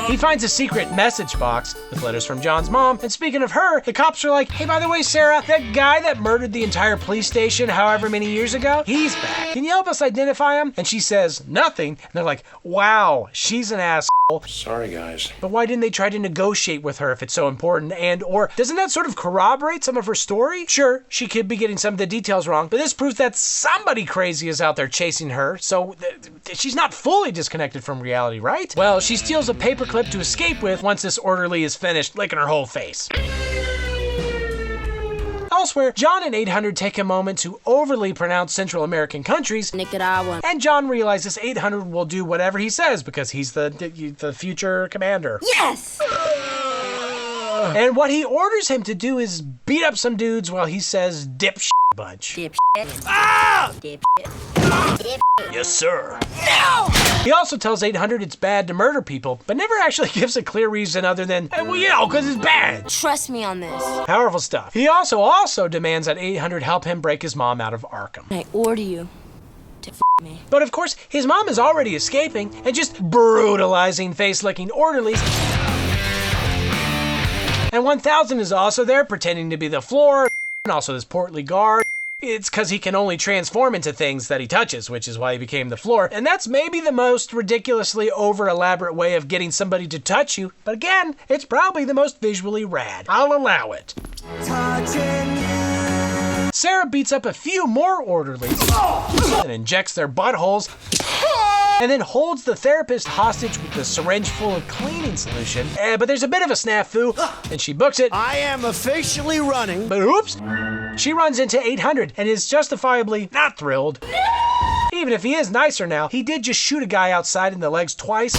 He finds a secret message box with letters from John's mom, and speaking of her, the cops are like, hey, by the way, Sarah, that guy that murdered the entire police station however many years ago, he's back. Can you help us identify him? And she says, nothing. And they're like, wow, she's an asshole. Sorry, guys. But why didn't they try to negotiate with her if it's so important? And, or, doesn't that sort of corroborate some of her story? Sure, she could be getting some of the details wrong, but this proves that somebody crazy is out there chasing her, so she's not fully disconnected from reality, right? Well, she steals a paperclip to escape with once this orderly is finished licking her whole face. Elsewhere, John and 800 take a moment to overly pronounce Central American countries, Nicaragua. And John realizes 800 will do whatever he says because he's the future commander. Yes! And what he orders him to do is beat up some dudes while he says dipshit bunch. Dipshit. Ah! Dipshit. Yes, sir. No! He also tells 800 it's bad to murder people, but never actually gives a clear reason other than, hey, well, you know, because it's bad. Trust me on this. Powerful stuff. He also demands that 800 help him break his mom out of Arkham. I order you to me. But of course, his mom is already escaping and just brutalizing face-licking orderlies. And 1000 is also there pretending to be the floor, and also this portly guard. It's because he can only transform into things that he touches, which is why he became the floor. And that's maybe the most ridiculously over-elaborate way of getting somebody to touch you. But again, it's probably the most visually rad. I'll allow it. Sarah beats up a few more orderlies and injects their buttholes, and then holds the therapist hostage with a syringe full of cleaning solution. But there's a bit of a snafu, and she books it. I am officially running. But oops, she runs into 800 and is justifiably not thrilled. Even if he is nicer now, he did just shoot a guy outside in the legs twice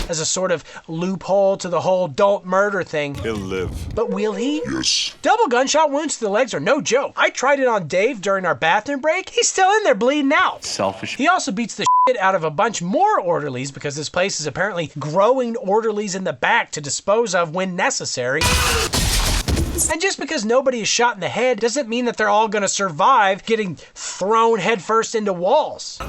as a sort of loophole to the whole don't murder thing. He'll live. But will he? Yes. Double gunshot wounds to the legs are no joke. I tried it on Dave during our bathroom break. He's still in there bleeding out. Selfish. He also beats the shit out of a bunch more orderlies because this place is apparently growing orderlies in the back to dispose of when necessary. And just because nobody is shot in the head doesn't mean that they're all gonna survive getting thrown headfirst into walls.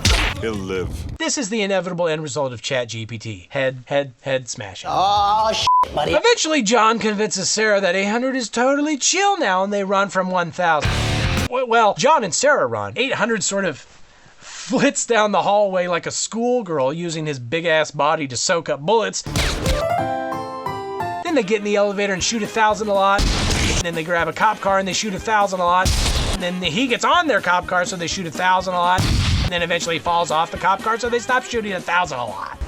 He'll live. This is the inevitable end result of ChatGPT. Head smashing. Oh, shit, buddy. Eventually, John convinces Sarah that 800 is totally chill now and they run from 1000. Well, John and Sarah run. 800 sort of flits down the hallway like a schoolgirl using his big-ass body to soak up bullets. Then they get in the elevator and shoot 1000 a lot. And then they grab a cop car and they shoot 1000 a lot. And then he gets on their cop car, so they shoot 1000 a lot. And then eventually falls off the cop car, so they stop shooting 1000 a lot.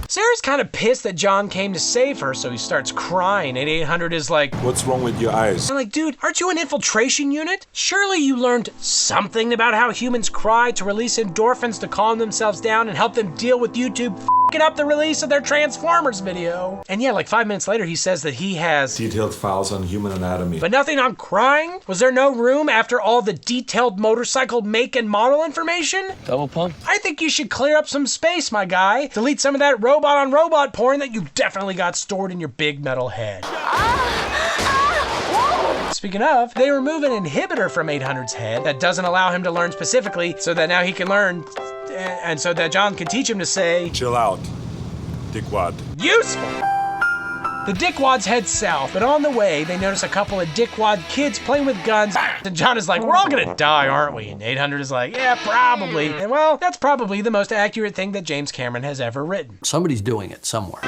Sarah's kind of pissed that John came to save her, so he starts crying, and 800 is like, what's wrong with your eyes? I'm like, dude, aren't you an infiltration unit? Surely you learned something about how humans cry to release endorphins to calm themselves down and help them deal with YouTube f***ing up the release of their Transformers video. And yeah, like 5 minutes later, he says that he has detailed files on human anatomy. But nothing on crying? Was there no room after all the detailed motorcycle make and model information? Double pump? I think you should clear up some space, my guy. Delete some of that robot-on-robot porn that you definitely got stored in your big metal head. Speaking of, they remove an inhibitor from 800's head that doesn't allow him to learn specifically, so that now he can learn, and so that John can teach him to say, chill out, dickwad. Useful! The dickwads head south, but on the way, they notice a couple of dickwad kids playing with guns, and John is like, we're all gonna die, aren't we? And 800 is like, yeah, probably. And well, that's probably the most accurate thing that James Cameron has ever written. Somebody's doing it somewhere.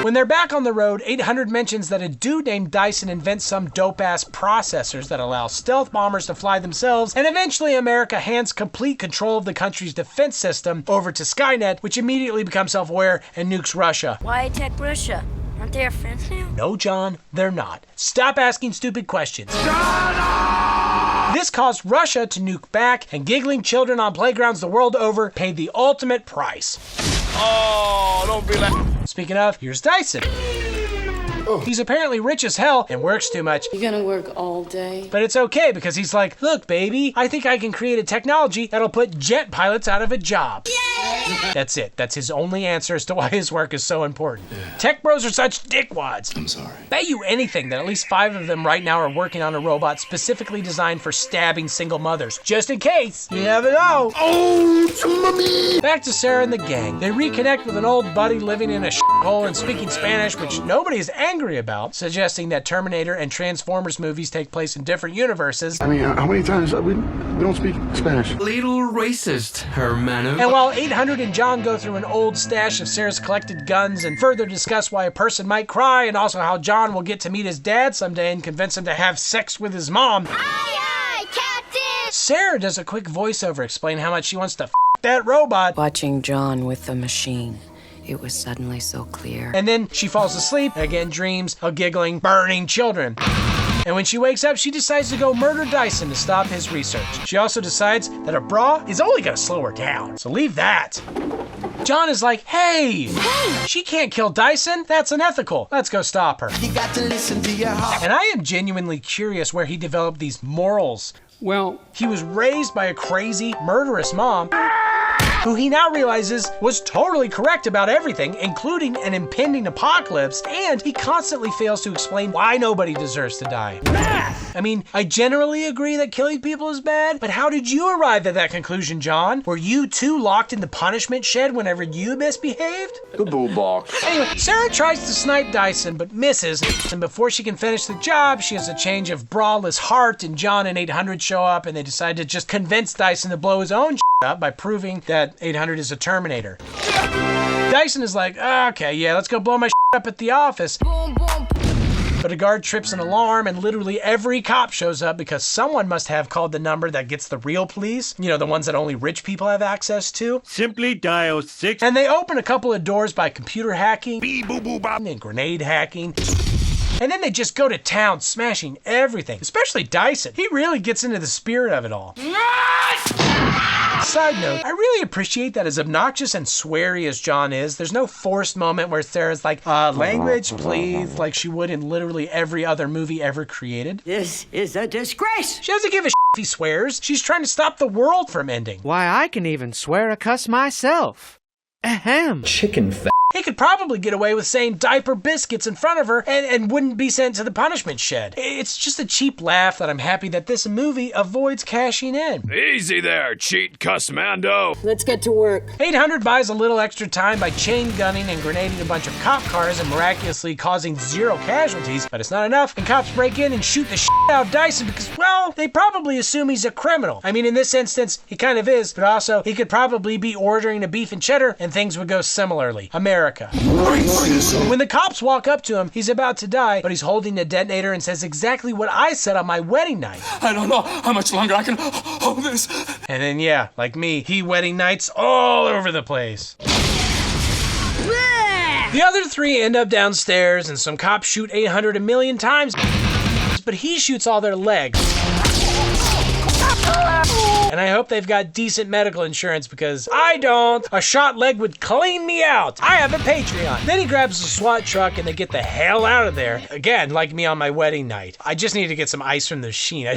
When they're back on the road, 800 mentions that a dude named Dyson invents some dope-ass processors that allow stealth bombers to fly themselves, and eventually America hands complete control of the country's defense system over to Skynet, which immediately becomes self-aware and nukes Russia. Why attack Russia? Aren't they our friends now? No, John, they're not. Stop asking stupid questions. This caused Russia to nuke back, and giggling children on playgrounds the world over paid the ultimate price. Oh, don't be like... Speaking of, here's Dyson. He's apparently rich as hell and works too much. You gonna work all day? But it's okay because he's like, look, baby, I think I can create a technology that'll put jet pilots out of a job. Yay! That's it. That's his only answer as to why his work is so important. Yeah. Tech bros are such dickwads. I'm sorry. Bet you anything that at least 5 of them right now are working on a robot specifically designed for stabbing single mothers. Just in case. You never know. Oh, mommy! Back to Sarah and the gang. They reconnect with an old buddy living in a shithole and speaking Spanish, which nobody is angry about, suggesting that Terminator and Transformers movies take place in different universes. I mean, how many times we don't speak Spanish? Little racist, Hernan. And while 800 and John go through an old stash of Sarah's collected guns and further discuss why a person might cry and also how John will get to meet his dad someday and convince him to have sex with his mom. Aye, aye, Captain! Sarah does a quick voiceover explaining how much she wants to f that robot. Watching John with the machine, it was suddenly so clear. And then she falls asleep and again dreams of giggling, burning children. And when she wakes up, she decides to go murder Dyson to stop his research. She also decides that a bra is only gonna slow her down, so leave that. John is like, hey, she can't kill Dyson. That's unethical. Let's go stop her. You got to listen to your heart. And I am genuinely curious where he developed these morals. Well, he was raised by a crazy, murderous mom who he now realizes was totally correct about everything, including an impending apocalypse, and he constantly fails to explain why nobody deserves to die. Math! I mean, I generally agree that killing people is bad, but how did you arrive at that conclusion, John? Were you too locked in the punishment shed whenever you misbehaved? The boo box. Anyway, Sarah tries to snipe Dyson, but misses, and before she can finish the job, she has a change of braless heart, and John and 800 show up, and they decide to just convince Dyson to blow his own up by proving that 800 is a Terminator. Dyson is like, okay, yeah, let's go blow my up at the office. But a guard trips an alarm and literally every cop shows up because someone must have called the number that gets the real police. You know, the ones that only rich people have access to. Simply dial 6. And they open a couple of doors by computer hacking and grenade hacking. And then they just go to town smashing everything, especially Dyson. He really gets into the spirit of it all. Side note, I really appreciate that as obnoxious and sweary as John is, there's no forced moment where Sarah's like, language, please, like she would in literally every other movie ever created. This is a disgrace. She doesn't give a shit if he swears. She's trying to stop the world from ending. Why, I can even swear a cuss myself. Ahem. Chicken fat. He could probably get away with saying diaper biscuits in front of her and wouldn't be sent to the punishment shed. It's just a cheap laugh that I'm happy that this movie avoids cashing in. Easy there, cheat cuss Mando. Let's get to work. 800 buys a little extra time by chain gunning and grenading a bunch of cop cars and miraculously causing 0 casualties, but it's not enough, and cops break in and shoot the shit out of Dyson because, well, they probably assume he's a criminal. I mean, in this instance, he kind of is, but also he could probably be ordering a beef and cheddar and things would go similarly. America. When the cops walk up to him, he's about to die, but he's holding a detonator and says exactly what I said on my wedding night. I don't know how much longer I can hold this. And then, yeah, like me, he wedding nights all over the place. The other 3 end up downstairs, and some cops shoot 800 a million times, but he shoots all their legs. And I hope they've got decent medical insurance because I don't. A shot leg would clean me out. I have a Patreon. Then he grabs a SWAT truck and they get the hell out of there. Again, like me on my wedding night. I just need to get some ice from the Sheen. I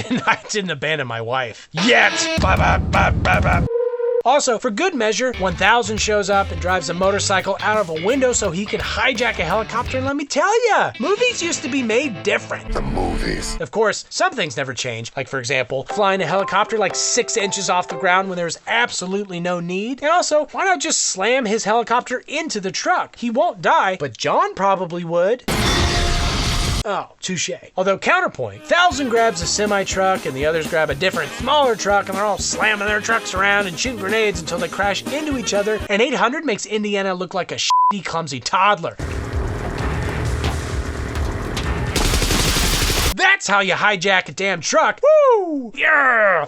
didn't abandon my wife. Yet. Also, for good measure, 1000 shows up and drives a motorcycle out of a window so he can hijack a helicopter, and let me tell ya, movies used to be made different. The movies. Of course, some things never change, like for example, flying a helicopter like 6 inches off the ground when there's absolutely no need. And also, why not just slam his helicopter into the truck? He won't die, but John probably would. Oh, touche. Although counterpoint, 1000 grabs a semi-truck and the others grab a different, smaller truck and they're all slamming their trucks around and shooting grenades until they crash into each other, and 800 makes Indiana look like a shitty, clumsy toddler. That's how you hijack a damn truck. Woo! Yeah!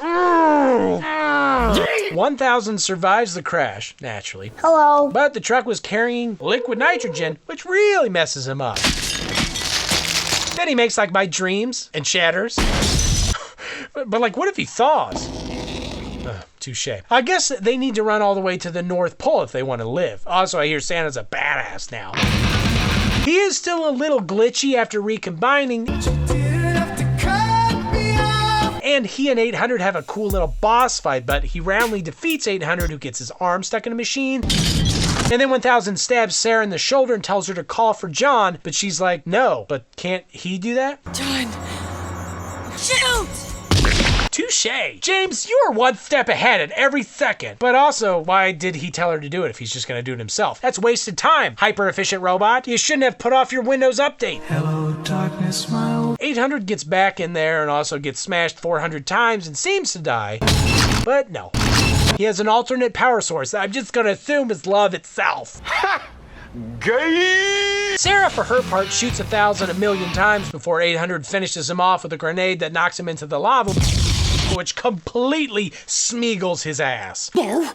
1000 survives the crash, naturally. Hello. But the truck was carrying liquid nitrogen, which really messes him up. Then he makes like my dreams and shatters. But like, what if he thaws? Touche. I guess they need to run all the way to the North Pole if they want to live. Also, I hear Santa's a badass now. He is still a little glitchy after recombining. And he and 800 have a cool little boss fight, but he roundly defeats 800, who gets his arm stuck in a machine. And then 1000 stabs Sarah in the shoulder and tells her to call for John, but she's like, no, but can't he do that? John, shoot! Touche. James, you are one step ahead at every second. But also, why did he tell her to do it if he's just going to do it himself? That's wasted time, hyper-efficient robot. You shouldn't have put off your Windows update. Hello, darkness, my old... 800 gets back in there and also gets smashed 400 times and seems to die. But no. He has an alternate power source that I'm just going to assume is love itself. Ha! Gay! Sarah, for her part, shoots 1,000 a million times before 800 finishes him off with a grenade that knocks him into the lava, which completely smeagles his ass. No,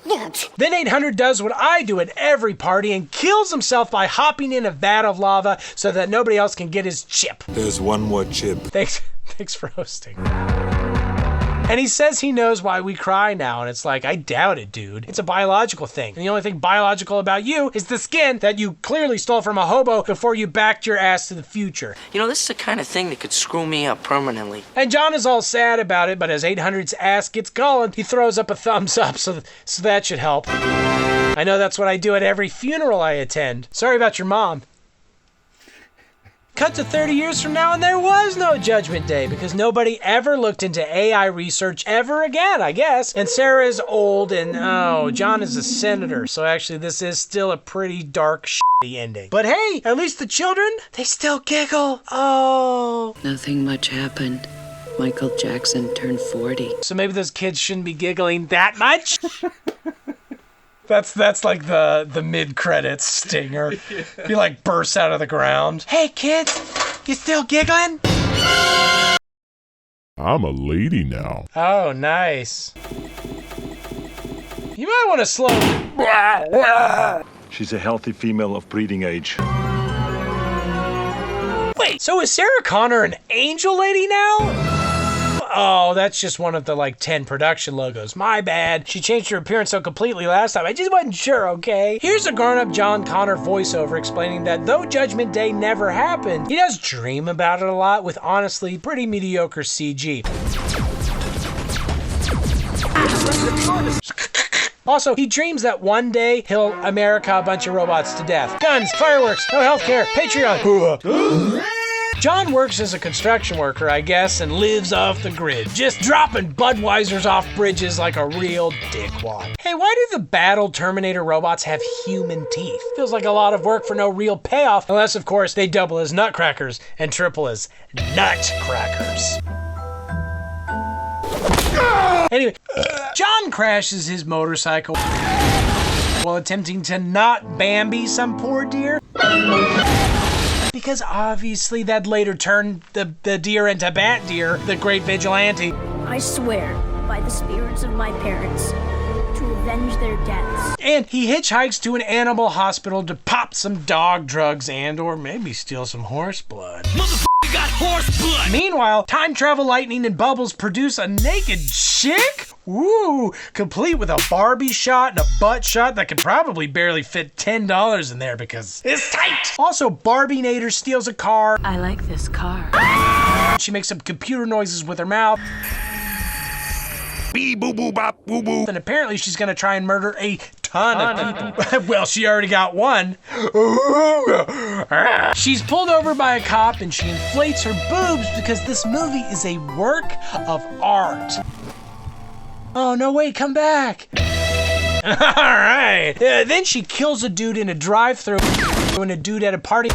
not. Then 800 does what I do at every party and kills himself by hopping in a vat of lava so that nobody else can get his chip. There's one more chip. Thanks for hosting. And he says he knows why we cry now, and it's like, I doubt it, dude. It's a biological thing. And the only thing biological about you is the skin that you clearly stole from a hobo before you backed your ass to the future. You know, this is the kind of thing that could screw me up permanently. And John is all sad about it, but as 800's ass gets going, he throws up a thumbs up, so that should help. I know that's what I do at every funeral I attend. Sorry about your mom. Cut to 30 years from now and there was no Judgment Day because nobody ever looked into AI research ever again, I guess. And Sarah is old and, John is a senator. So actually this is still a pretty dark, shitty ending. But hey, at least the children, they still giggle. Oh. Nothing much happened. Michael Jackson turned 40. So maybe those kids shouldn't be giggling that much? That's like the mid-credits stinger. He like bursts out of the ground. Hey kids, you still giggling? I'm a lady now. Oh, nice. You might want to slow. She's a healthy female of breeding age. Wait, so is Sarah Connor an angel lady now? Oh, that's just one of the like 10 production logos. My bad. She changed her appearance so completely last time. I just wasn't sure, okay? Here's a grown-up John Connor voiceover explaining that though Judgment Day never happened, he does dream about it a lot with honestly pretty mediocre CG. Also, he dreams that one day he'll America a bunch of robots to death. Guns, fireworks, no healthcare, Patreon. John works as a construction worker, I guess, and lives off the grid, just dropping Budweisers off bridges like a real dickwad. Hey, why do the battled Terminator robots have human teeth? Feels like a lot of work for no real payoff, unless, of course, they double as nutcrackers and triple as nutcrackers. Anyway, John crashes his motorcycle while attempting to not Bambi some poor deer. Because obviously that later turned the deer into Bat Deer, the great vigilante. I swear, by the spirits of my parents, to avenge their deaths. And he hitchhikes to an animal hospital to pop some dog drugs and or maybe steal some horse blood. Motherfucker got horse blood! Meanwhile, time travel lightning and bubbles produce a naked chick? Ooh, complete with a Barbie shot and a butt shot that could probably barely fit $10 in there because it's tight. Also, Barbie-nator steals a car. I like this car. She makes some computer noises with her mouth. Bee boo boo bop boo boo. And apparently she's gonna try and murder a ton of people. Well, she already got one. She's pulled over by a cop and she inflates her boobs because this movie is a work of art. Oh, no, wait, come back. All right. Then she kills a dude in a drive-thru and a dude at a party.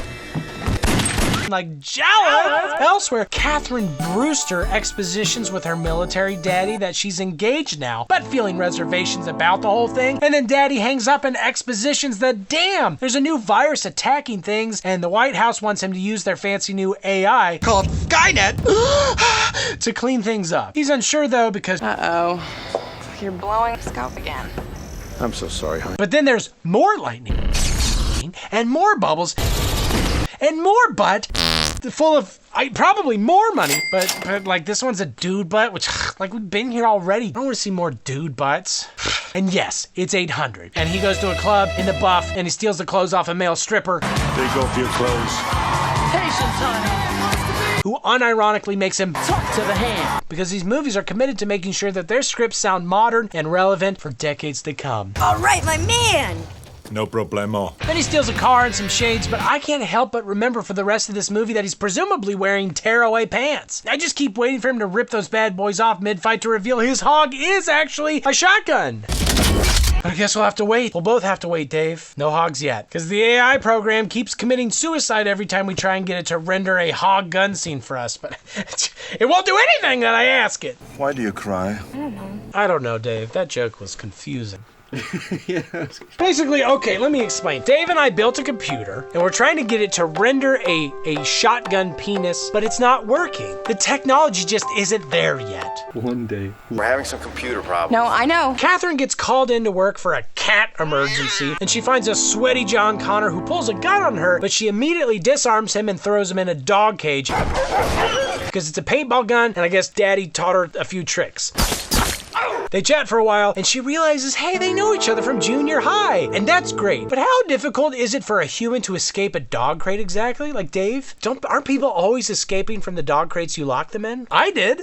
Like jealous. Elsewhere, Catherine Brewster expositions with her military daddy that she's engaged now, but feeling reservations about the whole thing. And then daddy hangs up and expositions that, damn, there's a new virus attacking things, and the White House wants him to use their fancy new AI called Skynet to clean things up. He's unsure though because you're blowing the scope again. I'm so sorry, honey. But then there's more lightning and more bubbles and more butt full of Probably more money, but like this one's a dude butt, which like we've been here already. I don't want to see more dude butts. And yes, it's 800. And he goes to a club in the buff and he steals the clothes off a male stripper. Take off your clothes. Patience, honey. Who unironically makes him Talk to the hand. because these movies are committed to making sure that their scripts sound modern and relevant for decades to come. All right, my man. No problemo. Then he steals a car and some shades, but I can't help but remember for the rest of this movie that he's presumably wearing tearaway pants. I just keep waiting for him to rip those bad boys off mid-fight to reveal his hog is actually a shotgun. But I guess we'll have to wait. We'll both have to wait, Dave. No hogs yet. Because the AI program keeps committing suicide every time we try and get it to render a hog gun scene for us, but it won't do anything that I ask it. Why do you cry? I don't know, Dave. That joke was confusing. Basically, okay, let me explain. Dave and I built a computer, and we're trying to get it to render a shotgun penis, but it's not working. The technology just isn't there yet. One day. We're having some computer problems. No, I know. Catherine gets called into work for a cat emergency, and she finds a sweaty John Connor who pulls a gun on her, but she immediately disarms him and throws him in a dog cage because it's a paintball gun, and I guess Daddy taught her a few tricks. They chat for a while, and she realizes, hey, they know each other from junior high, and that's great. But how difficult is it for a human to escape a dog crate exactly? Like, Dave, aren't people always escaping from the dog crates you lock them in? I did.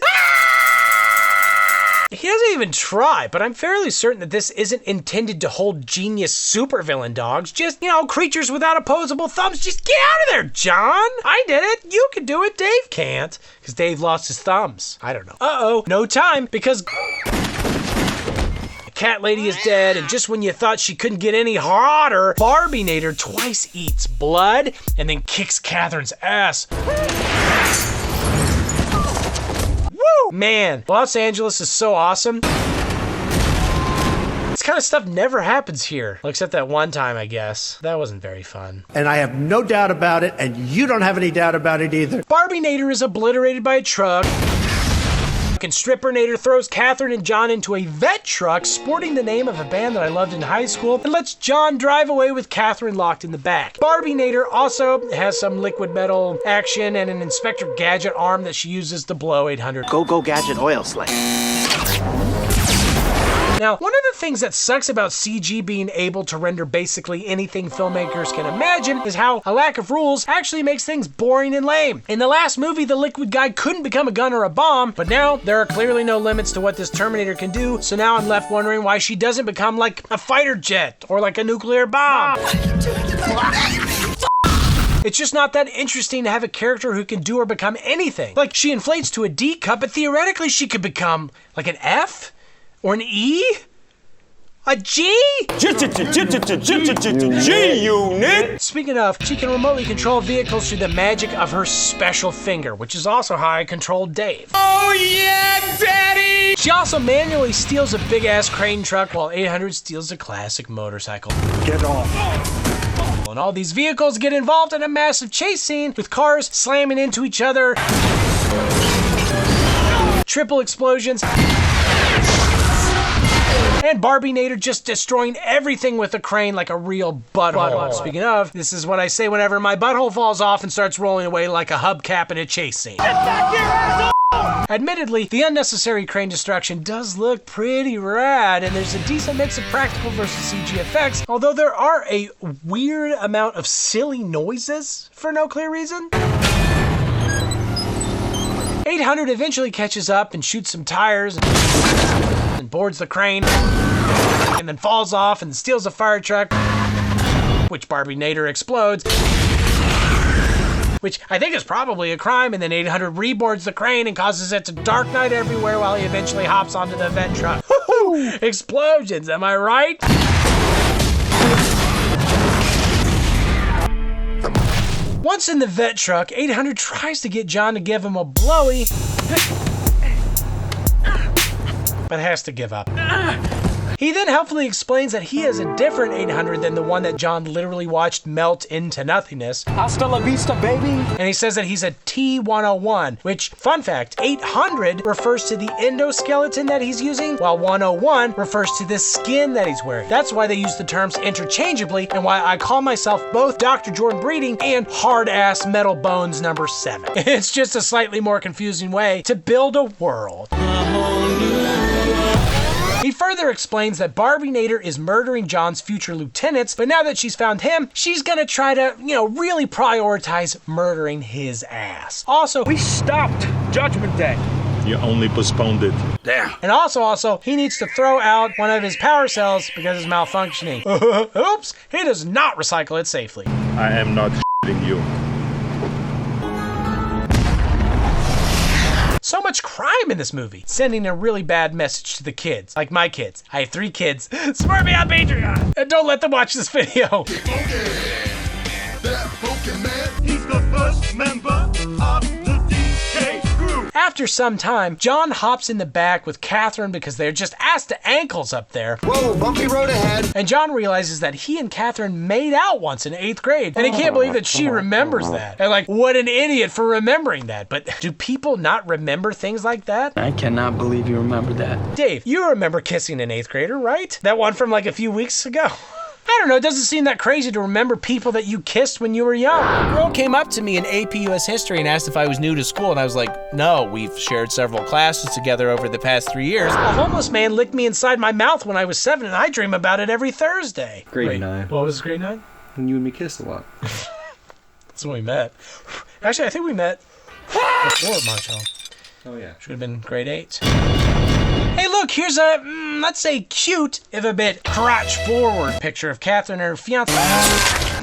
He doesn't even try, but I'm fairly certain that this isn't intended to hold genius supervillain dogs. Just, creatures without opposable thumbs. Just get out of there, John. I did it. You can do it. Dave can't, because Dave lost his thumbs. I don't know. Uh-oh, no time, because cat lady is dead, and just when you thought she couldn't get any hotter, Barbie-nator twice eats blood and then kicks Catherine's ass. Woo! Man, Los Angeles is so awesome. This kind of stuff never happens here. Well, except that one time, I guess. That wasn't very fun. And I have no doubt about it, and you don't have any doubt about it either. Barbie-nator is obliterated by a truck. And Stripper-nator throws Catherine and John into a vet truck sporting the name of a band that I loved in high school and lets John drive away with Catherine locked in the back. Barbie-nator also has some liquid metal action and an Inspector Gadget arm that she uses to blow 800. Go Gadget oil slick. Now, one of the things that sucks about CG being able to render basically anything filmmakers can imagine is how a lack of rules actually makes things boring and lame. In the last movie, the liquid guy couldn't become a gun or a bomb, but now there are clearly no limits to what this Terminator can do, so now I'm left wondering why she doesn't become like a fighter jet or like a nuclear bomb. It's just not that interesting to have a character who can do or become anything. Like, she inflates to a D cup, but theoretically she could become like an F? Or an E? A G? G-Unit! Speaking of, she can remotely control vehicles through the magic of her special finger, which is also how I controlled Dave. Oh yeah, Daddy! She also manually steals a big-ass crane truck while 800 steals a classic motorcycle. Get off. And all these vehicles get involved in a massive chase scene with cars slamming into each other, triple explosions, and Barbie-nator just destroying everything with a crane like a real butthole. Speaking of, this is what I say whenever my butthole falls off and starts rolling away like a hubcap in a chase scene. Get back here, asshole! Admittedly, the unnecessary crane destruction does look pretty rad, and there's a decent mix of practical versus CG effects, although there are a weird amount of silly noises for no clear reason. 800 eventually catches up and shoots some tires and boards the crane, and then falls off and steals a fire truck, which Barbie-nator explodes, which I think is probably a crime, and then 800 reboards the crane and causes it to dark night everywhere while he eventually hops onto the vent truck. Woo-hoo! Explosions, am I right? Once in the vet truck, 800 tries to get John to give him a blowy, but has to give up. He then helpfully explains that he has a different 800 than the one that John literally watched melt into nothingness. Hasta la vista, baby. And he says that he's a T-101, which, fun fact, 800 refers to the endoskeleton that he's using, while 101 refers to the skin that he's wearing. That's why they use the terms interchangeably, and why I call myself both Dr. Jordan Breeding and hard-ass metal bones number 7. It's just a slightly more confusing way to build a world. He further explains that Barbie-nator is murdering John's future lieutenants, but now that she's found him, she's gonna try to, really prioritize murdering his ass. Also, We stopped Judgment Day. You only postponed it. Damn. and also, he needs to throw out one of his power cells because it's malfunctioning. Oops, he does not recycle it safely. I am not shitting you. So much crime in this movie, sending a really bad message to the kids, like my kids. I have 3 kids. Support me on Patreon, and don't let them watch this video. He's the first member of the DK crew. After some time, John hops in the back with Catherine because they're just ass to ankles up there. Whoa, bumpy road ahead. And John realizes that he and Catherine made out once in 8th grade, and he can't believe that she remembers that. And what an idiot for remembering that. But do people not remember things like that? I cannot believe you remember that. Dave, you remember kissing an 8th grader, right? That one from a few weeks ago. I don't know, it doesn't seem that crazy to remember people that you kissed when you were young. A girl came up to me in AP US History and asked if I was new to school, and I was like, no, we've shared several classes together over the past 3 years. A homeless man licked me inside my mouth when I was 7, and I dream about it every Thursday. Grade 9. What was grade 9? And you and me kissed a lot. That's when we met. Actually, I think we met before Marshall. Oh, yeah. Should have been grade 8. Hey, look, here's a, let's say cute, if a bit crotch-forward picture of Catherine and her fiancé.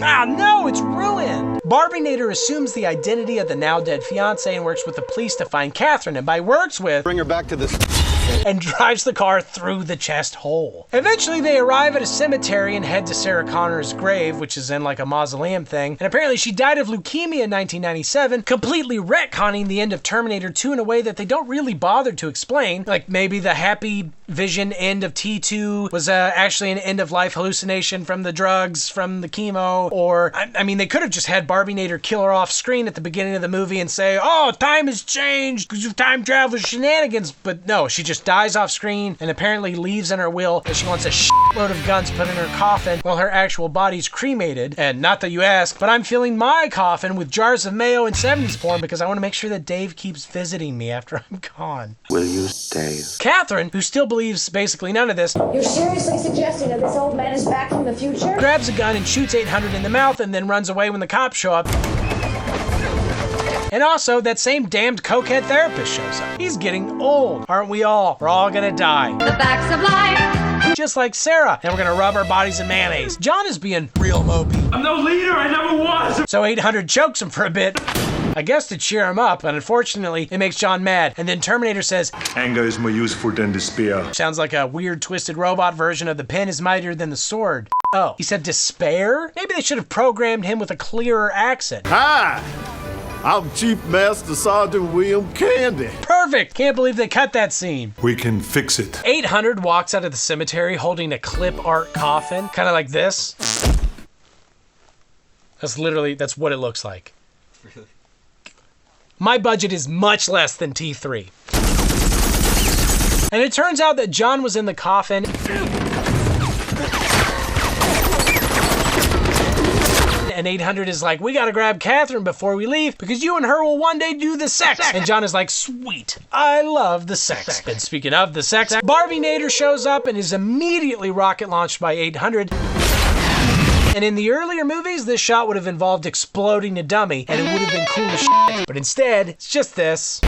Ah, no, it's ruined. Barbie-nator assumes the identity of the now-dead fiancé and works with the police to find Catherine, and by works with... Bring her back to this... and drives the car through the chest hole. Eventually, they arrive at a cemetery and head to Sarah Connor's grave, which is in a mausoleum thing. And apparently she died of leukemia in 1997, completely retconning the end of Terminator 2 in a way that they don't really bother to explain. Maybe the happy vision end of T2 was actually an end-of-life hallucination from the drugs, from the chemo, or, I mean, they could have just had Barbie-nator kill her off screen at the beginning of the movie and say, oh, time has changed because of time travel shenanigans, but no, she just dies off screen and apparently leaves in her will that she wants a shitload of guns put in her coffin while her actual body's cremated. And not that you ask, but I'm filling my coffin with jars of mayo and 70s porn because I want to make sure that Dave keeps visiting me after I'm gone. Will you, Dave? Catherine, who still believes basically none of this, You're seriously suggesting that this old man is back from the future? grabs a gun and shoots 800 in the mouth and then runs away when the cops show up. And also, that same damned cokehead therapist shows up. He's getting old. Aren't we all? We're all gonna die. The facts of life. Just like Sarah. And we're gonna rub our bodies in mayonnaise. John is being real mopey. I'm no leader, I never was. So 800 chokes him for a bit. I guess to cheer him up, but unfortunately, it makes John mad. And then Terminator says, Anger is more useful than despair. sounds like a weird twisted robot version of the pen is mightier than the sword. Oh, he said despair? Maybe they should have programmed him with a clearer accent. Hi, I'm Chief Master Sergeant William Candy. Perfect! Can't believe they cut that scene. We can fix it. 800 walks out of the cemetery holding a clip art coffin, kind of like this. That's what it looks like. My budget is much less than T3. And it turns out that John was in the coffin. And 800 is like, we gotta grab Catherine before we leave because you and her will one day do the sex. And John is like, sweet, I love the sex. And speaking of the sex, Barbie-nator shows up and is immediately rocket launched by 800. And in the earlier movies, this shot would have involved exploding a dummy, and it would have been cool as shit. But instead, it's just this.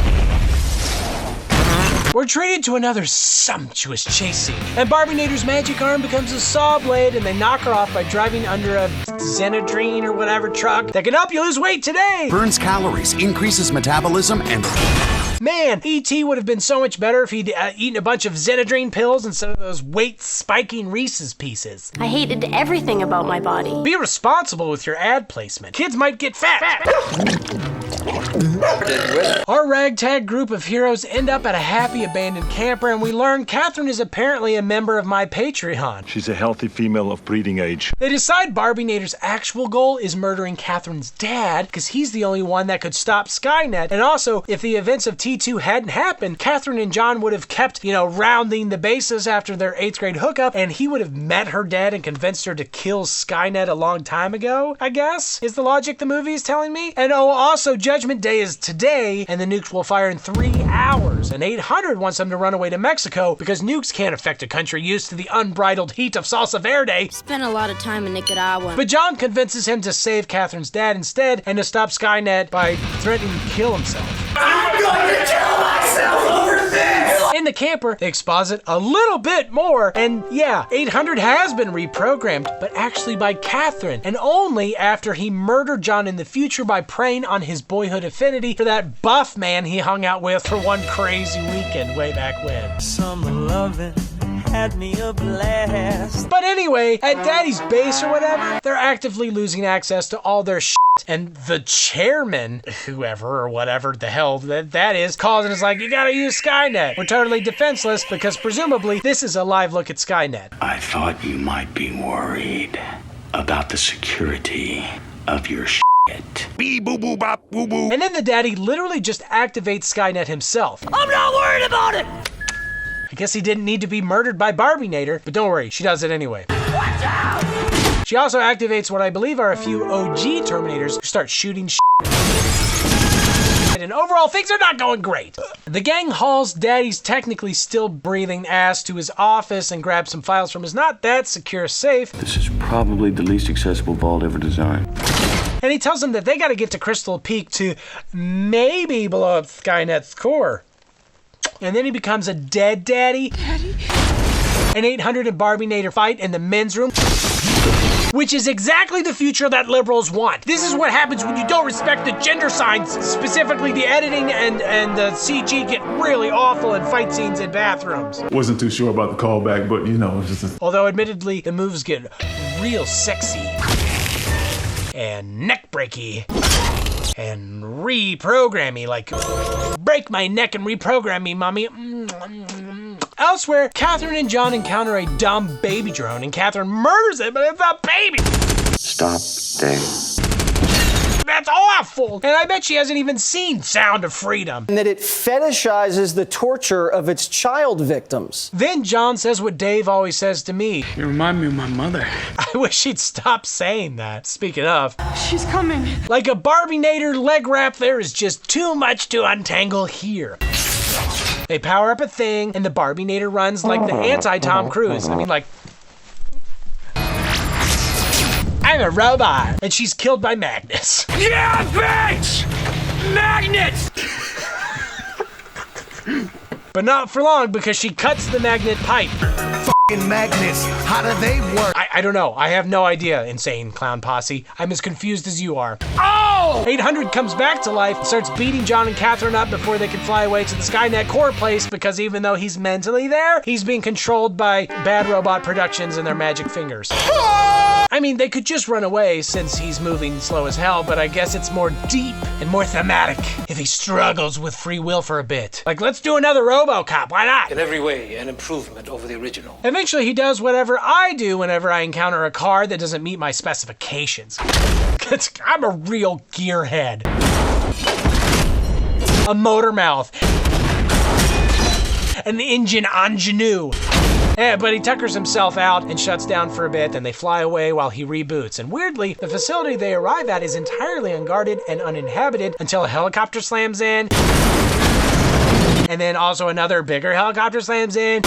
We're treated to another sumptuous chase scene, and Barbie-nator's magic arm becomes a saw blade, and they knock her off by driving under a Xenadrine or whatever truck that can help you lose weight today. Burns calories, increases metabolism, and... Man, E.T. would have been so much better if he'd eaten a bunch of Xenadrine pills instead of those weight-spiking Reese's Pieces. I hated everything about my body. Be responsible with your ad placement. Kids might get fat. Our ragtag group of heroes end up at a happy abandoned camper, and we learn Catherine is apparently a member of my Patreon. She's a healthy female of breeding age. They decide Barbie-Nator's actual goal is murdering Catherine's dad, because he's the only one that could stop Skynet. And also, if the events of T2 hadn't happened, Catherine and John would have kept, rounding the bases after their 8th grade hookup, and he would have met her dad and convinced her to kill Skynet a long time ago, I guess, is the logic the movie is telling me. And also, Judgment Day is today, and the nukes will fire in 3 hours. And 800 wants them to run away to Mexico because nukes can't affect a country used to the unbridled heat of salsa verde. Spent a lot of time in Nicaragua. But John convinces him to save Catherine's dad instead and to stop Skynet by threatening to kill himself. I'm going to kill myself over this! In the camper, they exposit a little bit more, and yeah, 800 has been reprogrammed, but actually by Catherine, and only after he murdered John in the future by preying on his boyhood affinity for that buff man he hung out with for one crazy weekend way back when. Summer loving had me a blast. But anyway, at Daddy's base or whatever, they're actively losing access to all their shit, and the chairman, whoever or whatever the hell that is, calls and is like, you gotta use Skynet. We're totally defenseless because presumably this is a live look at Skynet. I thought you might be worried about the security of your shit. And then the daddy literally just activates Skynet himself. I'm not worried about it! I guess he didn't need to be murdered by Barbie-Nator, but don't worry, she does it anyway. Watch out! She also activates what I believe are a few OG Terminators who start shooting shit. And overall, things are not going great. The gang hauls Daddy's technically still breathing ass to his office and grabs some files from his not that secure safe. This is probably the least accessible vault ever designed. And he tells them that they gotta get to Crystal Peak to maybe blow up Skynet's core. And then he becomes a dead daddy. Daddy? And 800 and Barbie-Nator fight in the men's room, which is exactly the future that liberals want. This is what happens when you don't respect the gender signs, specifically the editing and the CG get really awful in fight scenes in bathrooms. Wasn't too sure about the callback, but it's just Although admittedly, the moves get real sexy and neck-breaky and reprogram-y, like break my neck and reprogram me, mommy. Elsewhere, Catherine and John encounter a dumb baby drone, and Catherine murders it, but it's a baby. Stop there. That's awful! And I bet she hasn't even seen Sound of Freedom. And that it fetishizes the torture of its child victims. Then John says what Dave always says to me. You remind me of my mother. I wish she'd stop saying that. Speaking of. She's coming. Like a Barbie-Nator leg wrap, there is just too much to untangle here. They power up a thing, and the Barbie-Nator runs like the anti-Tom Cruise. I mean, like, I'm a robot, and she's killed by Magnus. Yeah, bitch! Magnets! But not for long, because she cuts the magnet pipe. Fucking magnets, how do they work? I don't know. I have no idea, Insane Clown Posse. I'm as confused as you are. Oh! 800 comes back to life and starts beating John and Catherine up before they can fly away to the Skynet core place, because even though he's mentally there, he's being controlled by Bad Robot Productions and their magic fingers. I mean, they could just run away since he's moving slow as hell, but I guess it's more deep and more thematic if he struggles with free will for a bit. Like, let's do another RoboCop, why not? In every way, an improvement over the original. Eventually, he does whatever I do whenever I encounter a car that doesn't meet my specifications. I'm a real gearhead. A motor mouth. An engine ingenue. Yeah, but he tuckers himself out and shuts down for a bit, and they fly away while he reboots. And weirdly, the facility they arrive at is entirely unguarded and uninhabited until a helicopter slams in. And then also another bigger helicopter slams in.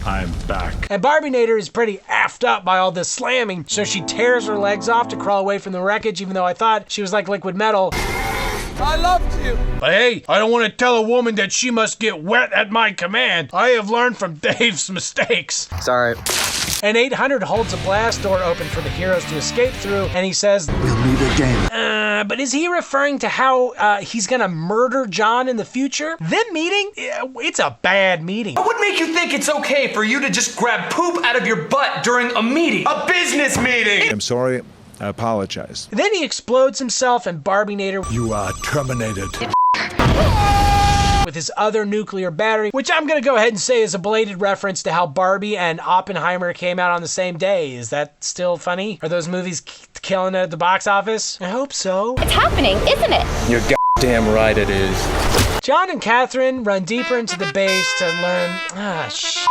I'm back. And Barbie-Nator is pretty effed up by all this slamming, so she tears her legs off to crawl away from the wreckage, even though I thought she was like liquid metal. I loved you. But hey, I don't want to tell a woman that she must get wet at my command. I have learned from Dave's mistakes. Sorry. And 800 holds a blast door open for the heroes to escape through, and he says, We'll meet again. But is he referring to how he's gonna murder John in the future? Them meeting? It's a bad meeting. What would make you think it's okay for you to just grab poop out of your butt during a meeting? A business meeting! I'm sorry. I apologize. Then he explodes himself and Barbinator. You are terminated. With his other nuclear battery, which I'm gonna go ahead and say is a belated reference to how Barbie and Oppenheimer came out on the same day. Is that still funny? Are those movies killing it at the box office? I hope so. It's happening, isn't it? You're goddamn right it is. John and Catherine run deeper into the base to learn, shit.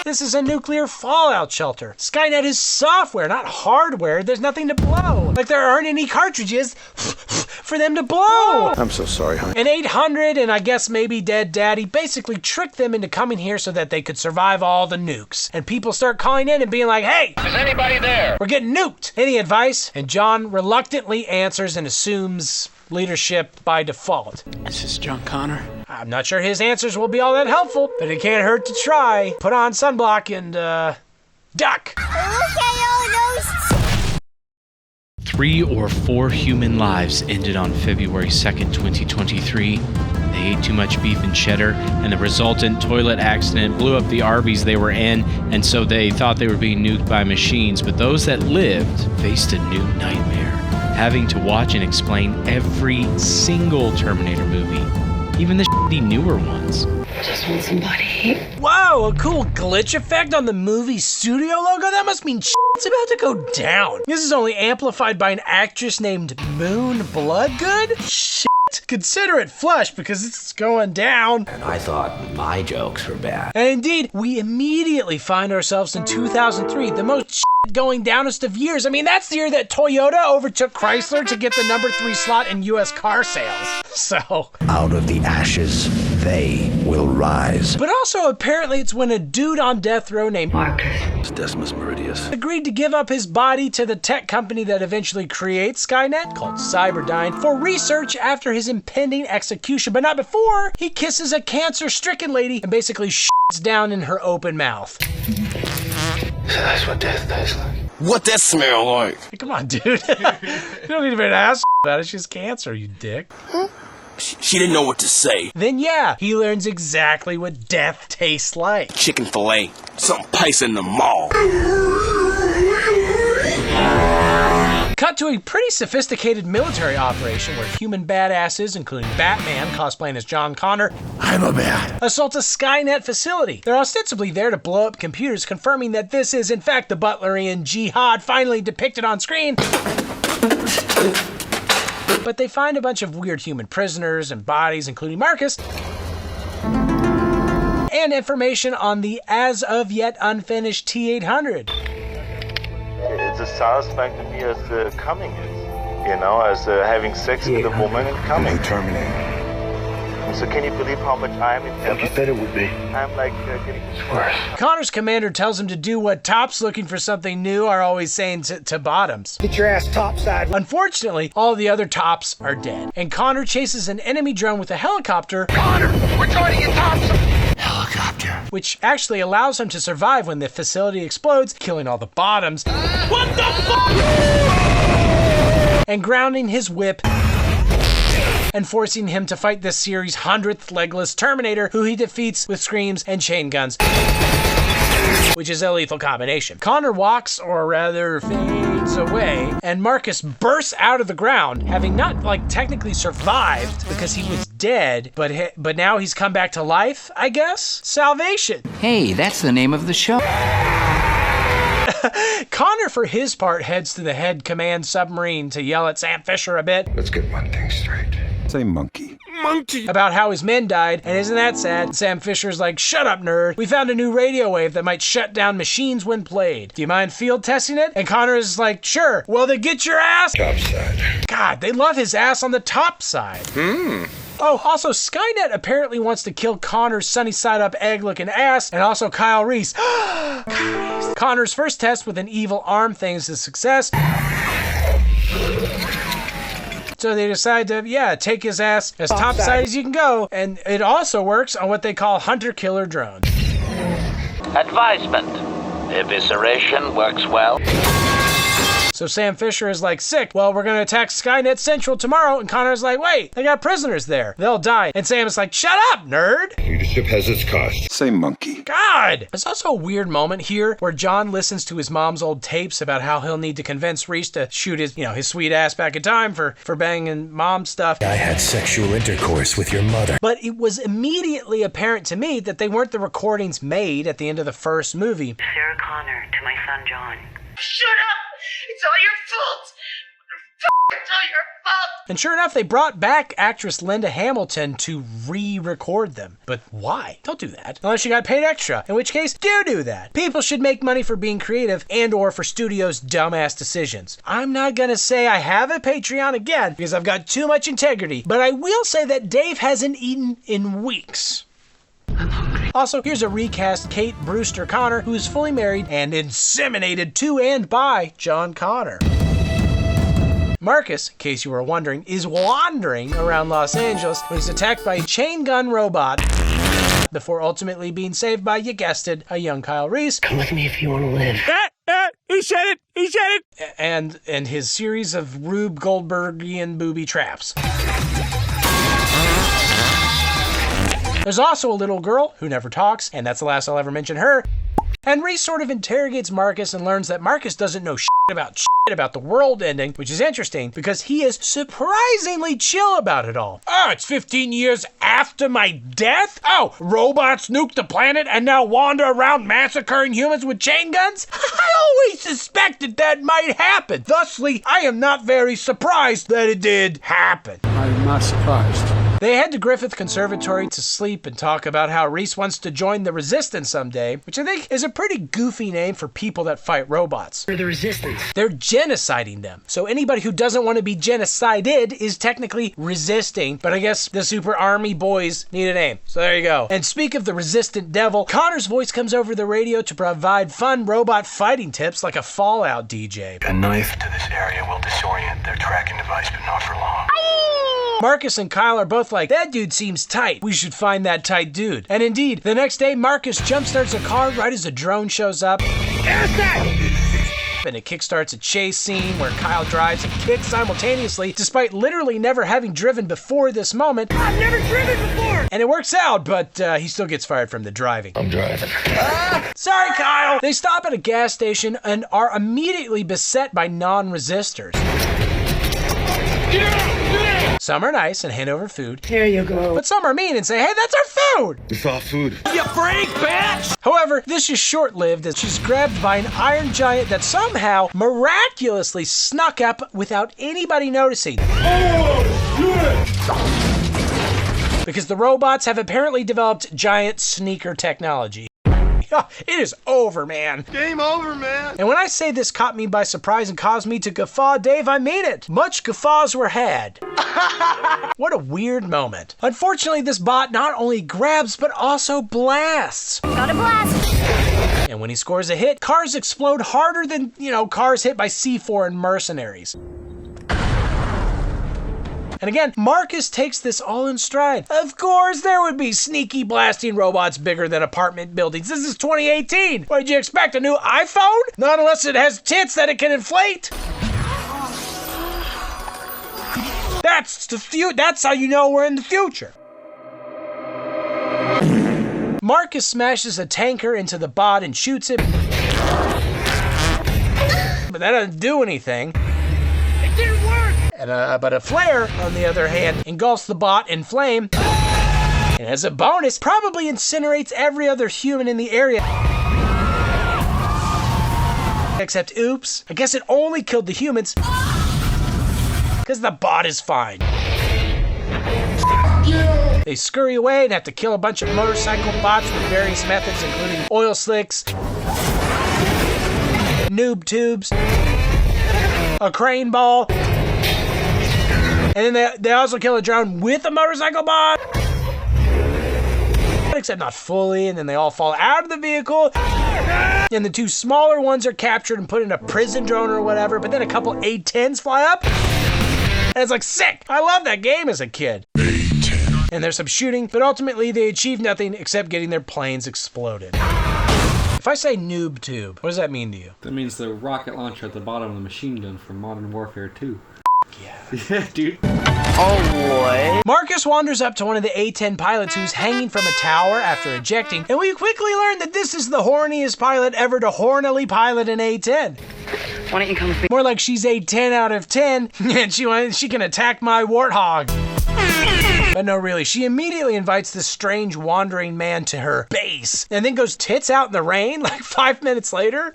This is a nuclear fallout shelter. Skynet is software, not hardware. There's nothing to blow. Like there aren't any cartridges for them to blow. I'm so sorry, honey. And 800 and I guess maybe Dead Daddy basically tricked them into coming here so that they could survive all the nukes. And people start calling in and being like, hey, Is anybody there? we're getting nuked. Any advice? And John reluctantly answers and assumes leadership by default. This is John Connor. I'm not sure his answers will be all that helpful, but it can't hurt to try. Put on sunblock and, duck. Look at all those. 3 or 4 human lives ended on February 2nd, 2023. They ate too much beef and cheddar, and the resultant toilet accident blew up the Arby's they were in, and so they thought they were being nuked by machines. But those that lived faced a new nightmare, having to watch and explain every single Terminator movie, even the shitty newer ones. Just want somebody. Whoa, a cool glitch effect on the movie studio logo? That must mean shit's about to go down. This is only amplified by an actress named Moon Bloodgood? Shit. Consider it flush because it's going down. And I thought my jokes were bad. And indeed, we immediately find ourselves in 2003, the most shit going downest of years. I mean, that's the year that Toyota overtook Chrysler to get the #3 slot in U.S. car sales. So. Out of the ashes, they will rise. But also, apparently, it's when a dude on death row named Marcus. Decimus Meridius. agreed to give up his body to the tech company that eventually creates Skynet, called Cyberdyne, for research after his impending execution, but not before he kisses a cancer-stricken lady and basically shits down in her open mouth. So that's what death tastes like. What that smell like? Hey, come on, dude. You don't need to be an ass about it. It's just cancer, you dick. She didn't know what to say. Then yeah, he learns exactly what death tastes like. Chicken fillet. Some place in the mall. Cut to a pretty sophisticated military operation where human badasses, including Batman, cosplaying as John Connor, I'm a bat. assault a Skynet facility. They're ostensibly there to blow up computers, confirming that this is, in fact, the Butlerian jihad finally depicted on screen. But they find a bunch of weird human prisoners and bodies, including Marcus, and information on the as-of-yet unfinished T-800. It's a suspect to me as coming is, as having sex with a woman and coming. Terminator. So can you believe how much I am in heaven? Like you said it would be. I'm like getting worse. Connor's commander tells him to do what tops looking for something new are always saying to bottoms. Get your ass topside. Unfortunately, all the other tops are dead, and Connor chases an enemy drone with a helicopter. Connor, we're joining you topside. Helicopter. Which actually allows him to survive when the facility explodes, killing all the bottoms. What the fuck? And grounding his whip and forcing him to fight this series' 100th legless Terminator, who he defeats with screams and chain guns, which is a lethal combination. Connor walks, or rather fades away, and Marcus bursts out of the ground, having not, technically survived because he was dead, but now he's come back to life, I guess? Salvation. Hey, that's the name of the show. Connor, for his part, heads to the head command submarine to yell at Sam Fisher a bit. Let's get one thing straight. Say monkey. Monkey. About how his men died, and isn't that sad? Sam Fisher's like, shut up, nerd. We found a new radio wave that might shut down machines when played. Do you mind field testing it? And Connor is like, sure. Well, then get your ass. Topside. God, they love his ass on the top side. Oh, also, Skynet apparently wants to kill Connor's sunny side up egg-looking ass, and also Kyle Reese. Connor's first test with an evil arm thing is a success. So they decide to, take his ass as topside as you can go, and it also works on what they call hunter-killer drones. Advisement. Evisceration works well. So Sam Fisher is like, sick. Well, we're gonna attack Skynet Central tomorrow. And Connor's like, wait, they got prisoners there. They'll die. And Sam is like, shut up, nerd. Leadership has its cost. Say monkey. God! There's also a weird moment here where John listens to his mom's old tapes about how he'll need to convince Reese to shoot his sweet ass back in time for banging mom stuff. I had sexual intercourse with your mother. But it was immediately apparent to me that they weren't the recordings made at the end of the first movie. Sarah Connor to my son John. Shut up! It's all your fault! It's all your fault! And sure enough, they brought back actress Linda Hamilton to re-record them. But why? Don't do that. Unless you got paid extra. In which case, do that. People should make money for being creative and or for studios' dumbass decisions. I'm not gonna say I have a Patreon again because I've got too much integrity, but I will say that Dave hasn't eaten in weeks. Also, here's a recast Kate Brewster Connor, who is fully married and inseminated to and by John Connor. Marcus, in case you were wondering, is wandering around Los Angeles when he's attacked by a chain gun robot before ultimately being saved by, you guessed it, a young Kyle Reese. Come with me if you want to live. He said it! He said it! And his series of Rube Goldbergian booby traps. There's also a little girl who never talks, and that's the last I'll ever mention her. And Reese sort of interrogates Marcus and learns that Marcus doesn't know shit about the world ending, which is interesting because he is surprisingly chill about it all. Oh, it's 15 years after my death? Oh, robots nuked the planet and now wander around massacring humans with chain guns? I always suspected that might happen. Thusly, I am not very surprised that it did happen. I'm not surprised. They head to Griffith Conservatory to sleep and talk about how Reese wants to join the Resistance someday, which I think is a pretty goofy name for people that fight robots. For the Resistance. They're genociding them. So anybody who doesn't want to be genocided is technically resisting, but I guess the Super Army boys need a name. So there you go. And speak of the resistant devil, Connor's voice comes over the radio to provide fun robot fighting tips like a Fallout DJ. A knife to this area will disorient their tracking device, but not for long. Marcus and Kyle are both like, that dude seems tight. We should find that tight dude. And indeed, the next day, Marcus jumpstarts a car right as a drone shows up. And it kickstarts a chase scene where Kyle drives and kicks simultaneously, despite literally never having driven before this moment. I've never driven before! And it works out, but he still gets fired from the driving. I'm driving. Sorry, Kyle! They stop at a gas station and are immediately beset by non-resistors. Some are nice and hand over food. Here you go. But some are mean and say, hey, that's our food! It's all food. You freak, bitch! However, this is short-lived as she's grabbed by an iron giant that somehow miraculously snuck up without anybody noticing. Oh, shit! Because the robots have apparently developed giant sneaker technology. It is over, man. Game over, man. And when I say this caught me by surprise and caused me to guffaw, Dave, I mean it. Much guffaws were had. What a weird moment. Unfortunately, this bot not only grabs, but also blasts. Gotta blast. And when he scores a hit, cars explode harder than, cars hit by C4 and mercenaries. And again, Marcus takes this all in stride. Of course, there would be sneaky blasting robots bigger than apartment buildings. This is 2018. What did you expect, a new iPhone? Not unless it has tits that it can inflate. That's how you know we're in the future. Marcus smashes a tanker into the bot and shoots it. But that doesn't do anything. It didn't work! But a flare, on the other hand, engulfs the bot in flame. And as a bonus, probably incinerates every other human in the area. Except, oops, I guess it only killed the humans. Because the bot is fine. They scurry away and have to kill a bunch of motorcycle bots with various methods, including oil slicks, noob tubes, a crane ball, and then they also kill a drone with a motorcycle bot. Except not fully, and then they all fall out of the vehicle. And the two smaller ones are captured and put in a prison drone or whatever, but then a couple A-10s fly up. And it's like, sick! I loved that game as a kid. And there's some shooting, but ultimately they achieve nothing except getting their planes exploded. If I say noob tube, what does that mean to you? That means the rocket launcher at the bottom of the machine gun from Modern Warfare 2. Yeah. Yeah, dude. Oh, what? Marcus wanders up to one of the A-10 pilots who's hanging from a tower after ejecting, and we quickly learn that this is the horniest pilot ever to hornily pilot an A-10. Why don't you come with me? More like she's a 10 out of 10, and she can attack my warthog. But no, really, she immediately invites this strange wandering man to her base, and then goes tits out in the rain like 5 minutes later.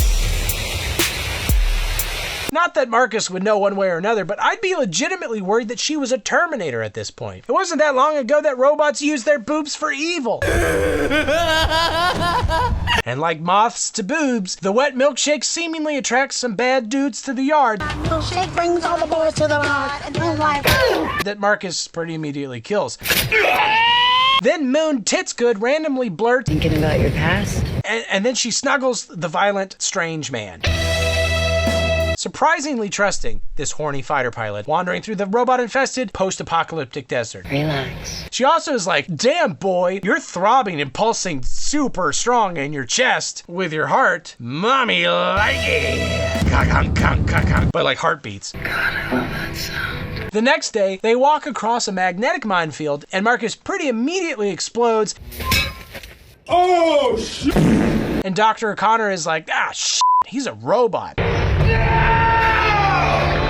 Not that Marcus would know one way or another, but I'd be legitimately worried that she was a Terminator at this point. It wasn't that long ago that robots used their boobs for evil. And like moths to boobs, the wet milkshake seemingly attracts some bad dudes to the yard. Milkshake brings all the boys to the yard, and they're like, that Marcus pretty immediately kills. Then Moon Titsgood randomly blurts, thinking about your past? And then she snuggles the violent, strange man. Surprisingly trusting this horny fighter pilot wandering through the robot-infested post-apocalyptic desert. Relax. She also is like, damn boy, you're throbbing and pulsing super strong in your chest with your heart. Mommy like it. But like heartbeats. God, I love that sound. The next day, they walk across a magnetic minefield and Marcus pretty immediately explodes. Oh, shit! And Dr. O'Connor is like, shit, he's a robot.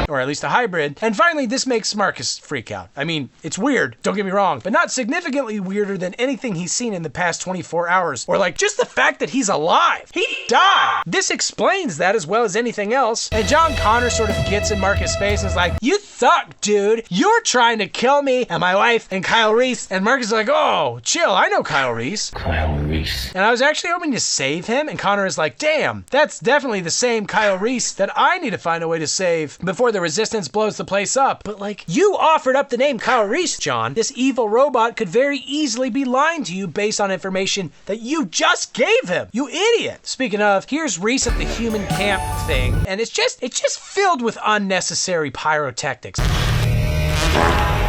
Or at least a hybrid. And finally, this makes Marcus freak out. I mean, it's weird, don't get me wrong, but not significantly weirder than anything he's seen in the past 24 hours. Or like, just the fact that he's alive. He died! This explains that as well as anything else. And John Connor sort of gets in Marcus' face and is like, you suck, dude. You're trying to kill me and my wife and Kyle Reese. And Marcus is like, oh, chill, I know Kyle Reese. Kyle Reese. And I was actually hoping to save him, and Connor is like, damn, that's definitely the same Kyle Reese that I need to find a way to save before the resistance blows the place up. But like, you offered up the name Kyle Reese, John. This evil robot could very easily be lying to you based on information that you just gave him. You idiot. Speaking of, here's Reese at the human camp thing, and it's just filled with unnecessary pyrotechnics.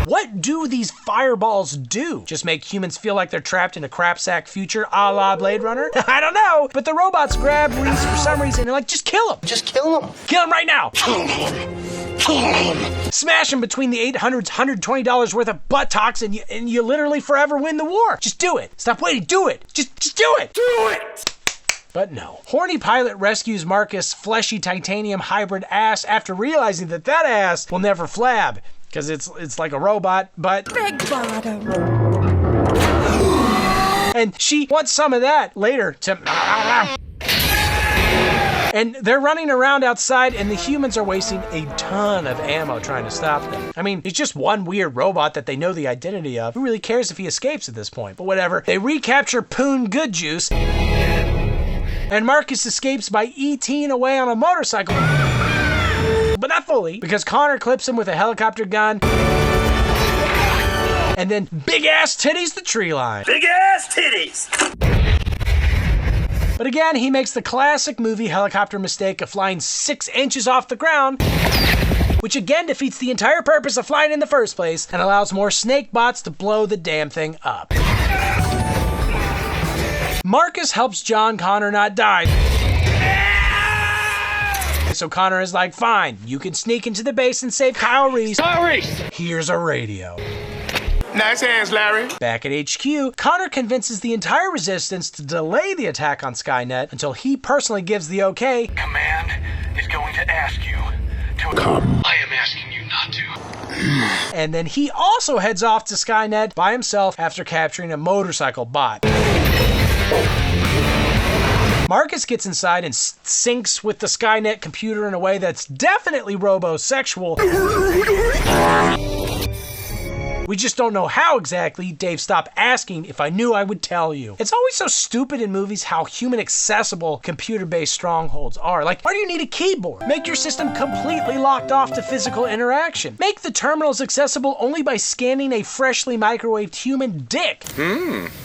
What do these fireballs do? Just make humans feel like they're trapped in a crapsack future a la Blade Runner? I don't know. But the robots grab Reese for some reason and they're like, just kill him. Just kill him. Kill him right now. Kill him. Kill him. Smash him between the $120 worth of buttocks and you literally forever win the war. Just do it. Stop waiting. Do it. Just do it. Do it! But no. Horny pilot rescues Marcus' fleshy titanium hybrid ass after realizing that ass will never flab. Because it's like a robot, but big bottom. And she wants some of that later to... And they're running around outside and the humans are wasting a ton of ammo trying to stop them. I mean, it's just one weird robot that they know the identity of. Who really cares if he escapes at this point? But whatever. They recapture Poon Good Juice. And Marcus escapes by E.T.ing away on a motorcycle. But not fully, because Connor clips him with a helicopter gun. And then big ass titties the tree line. Big ass titties! But again, he makes the classic movie helicopter mistake of flying 6 inches off the ground, which again defeats the entire purpose of flying in the first place and allows more snake bots to blow the damn thing up. Marcus helps John Connor not die. So Connor is like, fine, you can sneak into the base and save Kyle Reese. Kyle Reese! Here's a radio. Nice hands, Larry. Back at HQ, Connor convinces the entire resistance to delay the attack on Skynet until he personally gives the okay. Command is going to ask you to come. I am asking you not to. And then he also heads off to Skynet by himself after capturing a motorcycle bot. Marcus gets inside and syncs with the Skynet computer in a way that's definitely robosexual. We just don't know how exactly. Dave, stop asking. If I knew, I would tell you. It's always so stupid in movies how human-accessible computer-based strongholds are. Like, why do you need a keyboard? Make your system completely locked off to physical interaction. Make the terminals accessible only by scanning a freshly microwaved human dick.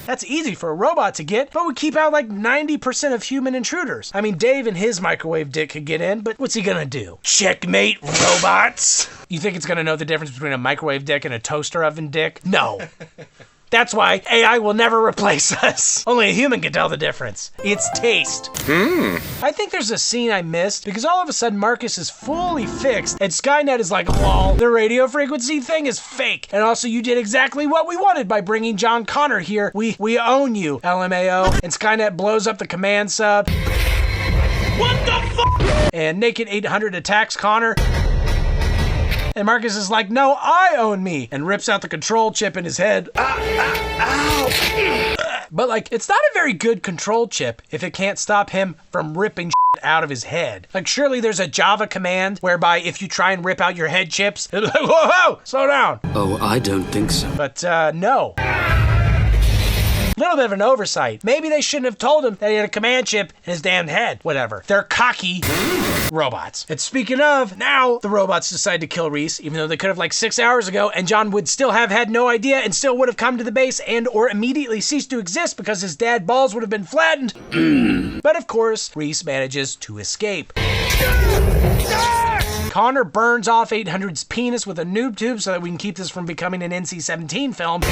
That's easy for a robot to get, but would keep out like 90% of human intruders. I mean, Dave and his microwave dick could get in, but what's he gonna do? Checkmate, robots! You think it's gonna know the difference between a microwave dick and a toaster oven dick? No. That's why AI will never replace us. Only a human can tell the difference. It's taste. I think there's a scene I missed because all of a sudden Marcus is fully fixed and Skynet is like, lol, the radio frequency thing is fake. And also you did exactly what we wanted by bringing John Connor here. We own you, LMAO. And Skynet blows up the command sub. What the fuck? And Naked 800 attacks Connor. And Marcus is like, no, I own me. And rips out the control chip in his head. But like, it's not a very good control chip if it can't stop him from ripping shit out of his head. Like, surely there's a Java command whereby if you try and rip out your head chips, it'll be like, whoa, whoa, slow down. Oh, I don't think so. But no. Little bit of an oversight. Maybe they shouldn't have told him that he had a command chip in his damn head. Whatever. They're cocky robots. And speaking of, now the robots decide to kill Reese, even though they could have like 6 hours ago, and John would still have had no idea and still would have come to the base and or immediately ceased to exist because his dad balls would have been flattened. But of course, Reese manages to escape. Connor burns off 800's penis with a noob tube so that we can keep this from becoming an NC-17 film.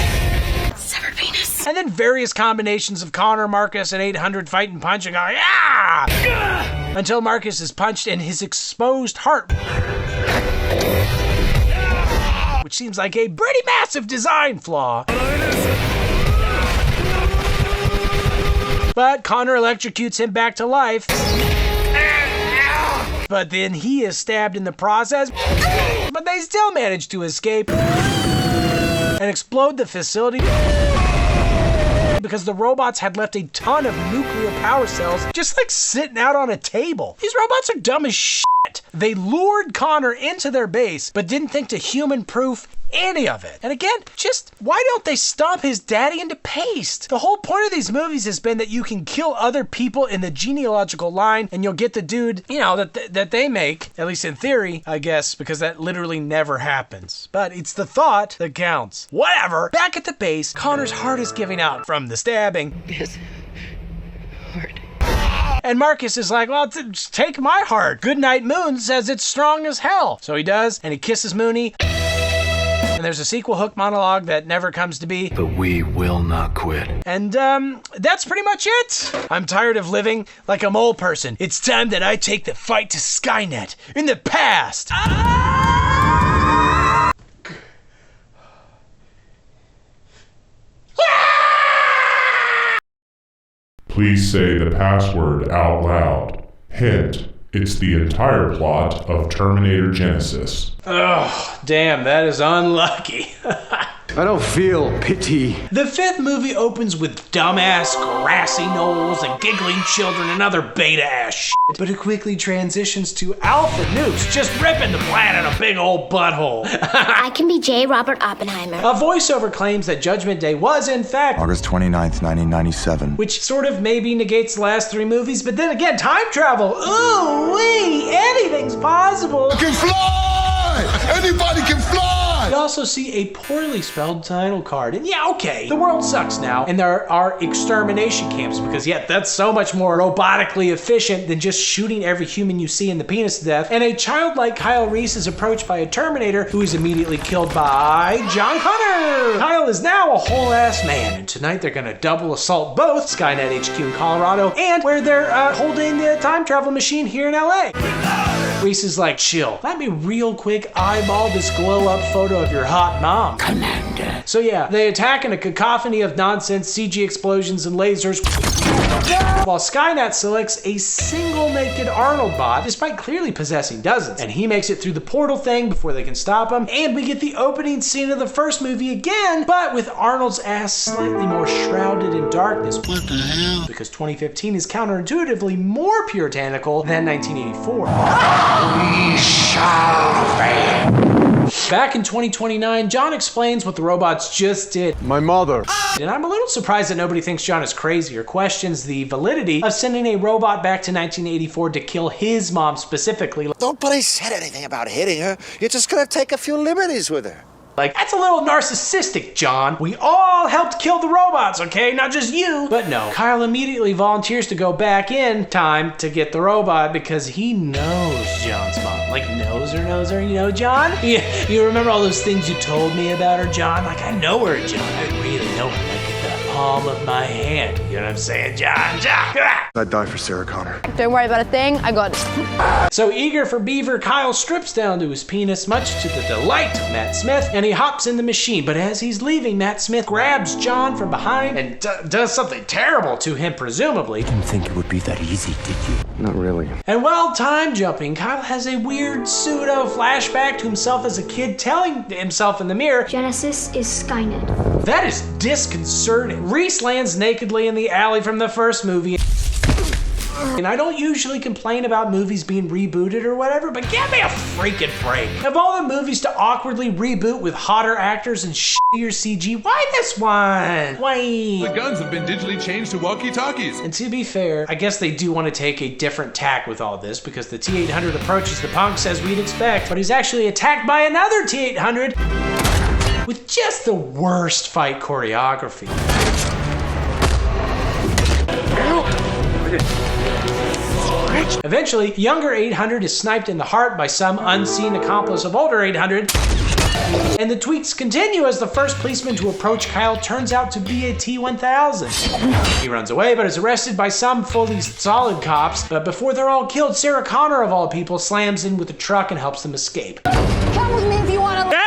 Severed penis. And then various combinations of Connor, Marcus, and 800 fight and punch and go, yeah! Until Marcus is punched in his exposed heart. Which seems like a pretty massive design flaw. But Connor electrocutes him back to life. But then he is stabbed in the process. But they still manage to escape and explode the facility because the robots had left a ton of nuclear power cells just like sitting out on a table. These robots are dumb as shit. They lured Connor into their base but didn't think to human-proof any of it. And again, just why don't they stomp his daddy into paste? The whole point of these movies has been that you can kill other people in the genealogical line and you'll get the dude, you know, that they make, at least in theory, I guess, because that literally never happens. But it's the thought that counts. Whatever. Back at the base, Connor's heart is giving out from the stabbing. His heart. And Marcus is like, well, just take my heart. Goodnight Moon says it's strong as hell. So he does, and he kisses Mooney. And there's a sequel hook monologue that never comes to be. But we will not quit. And that's pretty much it. I'm tired of living like a mole person. It's time that I take the fight to Skynet in the past. Please say the password out loud. Hint, it's the entire plot of Terminator Genisys. Oh, damn, that is unlucky. I don't feel pity. The fifth movie opens with dumbass grassy knolls and giggling children and other beta-ass shit, but it quickly transitions to alpha nukes just ripping the planet a big old butthole. I can be J. Robert Oppenheimer. A voiceover claims that Judgment Day was, in fact, August 29th, 1997. Which sort of maybe negates the last three movies, but then again, time travel. Ooh, wee, anything's possible. I can fly! Anybody can fly! We also see a poorly spelled title card. And yeah, okay, the world sucks now, and there are extermination camps because, yeah, that's so much more robotically efficient than just shooting every human you see in the penis to death. And a childlike Kyle Reese is approached by a Terminator who is immediately killed by John Connor. Kyle is now a whole-ass man, and tonight they're gonna double assault both Skynet HQ in Colorado and where they're holding the time travel machine here in LA. Reese is like, chill, let me real quick eyeball this glow-up photo of your hot mom. Commander. So yeah, they attack in a cacophony of nonsense, CG explosions and lasers, while Skynet selects a single naked Arnold bot, despite clearly possessing dozens. And he makes it through the portal thing before they can stop him, and we get the opening scene of the first movie again, but with Arnold's ass slightly more shrouded in darkness. What the hell? Because 2015 is counterintuitively more puritanical than 1984. We shall fail. Back in 2029, John explains what the robots just did. My mother. And I'm a little surprised that nobody thinks John is crazy or questions the validity of sending a robot back to 1984 to kill his mom specifically. Nobody said anything about hitting her. You're just gonna take a few liberties with her. Like, that's a little narcissistic, John. We all helped kill the robots, okay? Not just you. But no, Kyle immediately volunteers to go back in time to get the robot because he knows John's mom. Like, knows her, you know, John? Yeah, you remember all those things you told me about her, John? Like, I know her, John. I really know her. Like, at the palm of my hand. You know what I'm saying, John? I'd die for Sarah Connor. Don't worry about a thing, I got it. So eager for Beaver, Kyle strips down to his penis, much to the delight of Matt Smith, and he hops in the machine. But as he's leaving, Matt Smith grabs John from behind and does something terrible to him, presumably. Didn't think it would be that easy, did you? Not really. And while time jumping, Kyle has a weird pseudo flashback to himself as a kid, telling himself in the mirror, Genisys is Skynet. That is disconcerting. Reese lands nakedly in the alley from the first movie. And I don't usually complain about movies being rebooted or whatever, but give me a freaking break. Of all the movies to awkwardly reboot with hotter actors and shittier CG, why this one? Why? The guns have been digitally changed to walkie-talkies. And to be fair, I guess they do want to take a different tack with all this because the T-800 approaches the punks as we'd expect, but he's actually attacked by another T-800 with just the worst fight choreography. Eventually, younger 800 is sniped in the heart by some unseen accomplice of older 800. And the tweaks continue as the first policeman to approach Kyle turns out to be a T-1000. He runs away but is arrested by some fully solid cops. But before they're all killed, Sarah Connor, of all people, slams in with a truck and helps them escape. Come with me if you want to.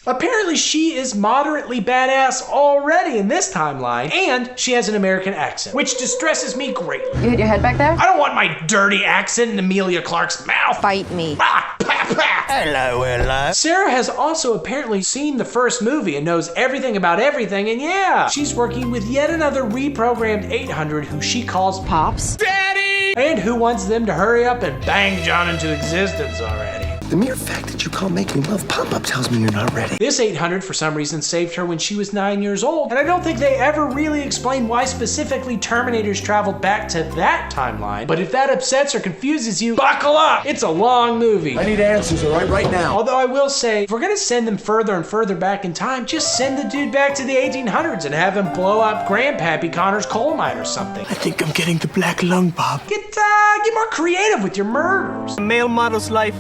Apparently she is moderately badass already in this timeline, and she has an American accent, which distresses me greatly. You hit your head back there? I don't want my dirty accent in Emilia Clarke's mouth. Fight me. Ah, pa, pa. Hello. Sarah has also apparently seen the first movie and knows everything about everything, and yeah, she's working with yet another reprogrammed 800 who she calls Pops. Daddy! And who wants them to hurry up and bang John into existence already. The mere fact that you call making love pop-up tells me you're not ready. This 800, for some reason, saved her when she was 9 years old, and I don't think they ever really explain why specifically Terminators traveled back to that timeline. But if that upsets or confuses you, buckle up! It's a long movie. I need answers, all right now. Although I will say, if we're gonna send them further and further back in time, just send the dude back to the 1800s and have him blow up Grandpappy Connor's coal mine or something. I think I'm getting the black lung, Bob. Get more creative with your murders. A male model's life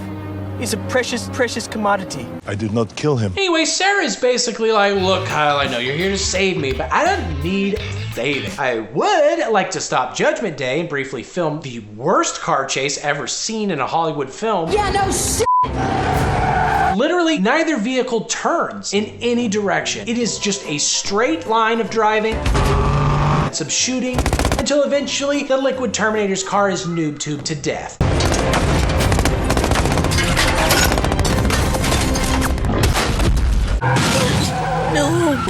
is a precious, precious commodity. I did not kill him. Anyway, Sarah's basically like, look, Kyle, I know you're here to save me, but I don't need saving. I would like to stop Judgment Day and briefly film the worst car chase ever seen in a Hollywood film. Yeah, no shit. Literally, neither vehicle turns in any direction. It is just a straight line of driving, some shooting, until eventually the Liquid Terminator's car is noob tubed to death. No.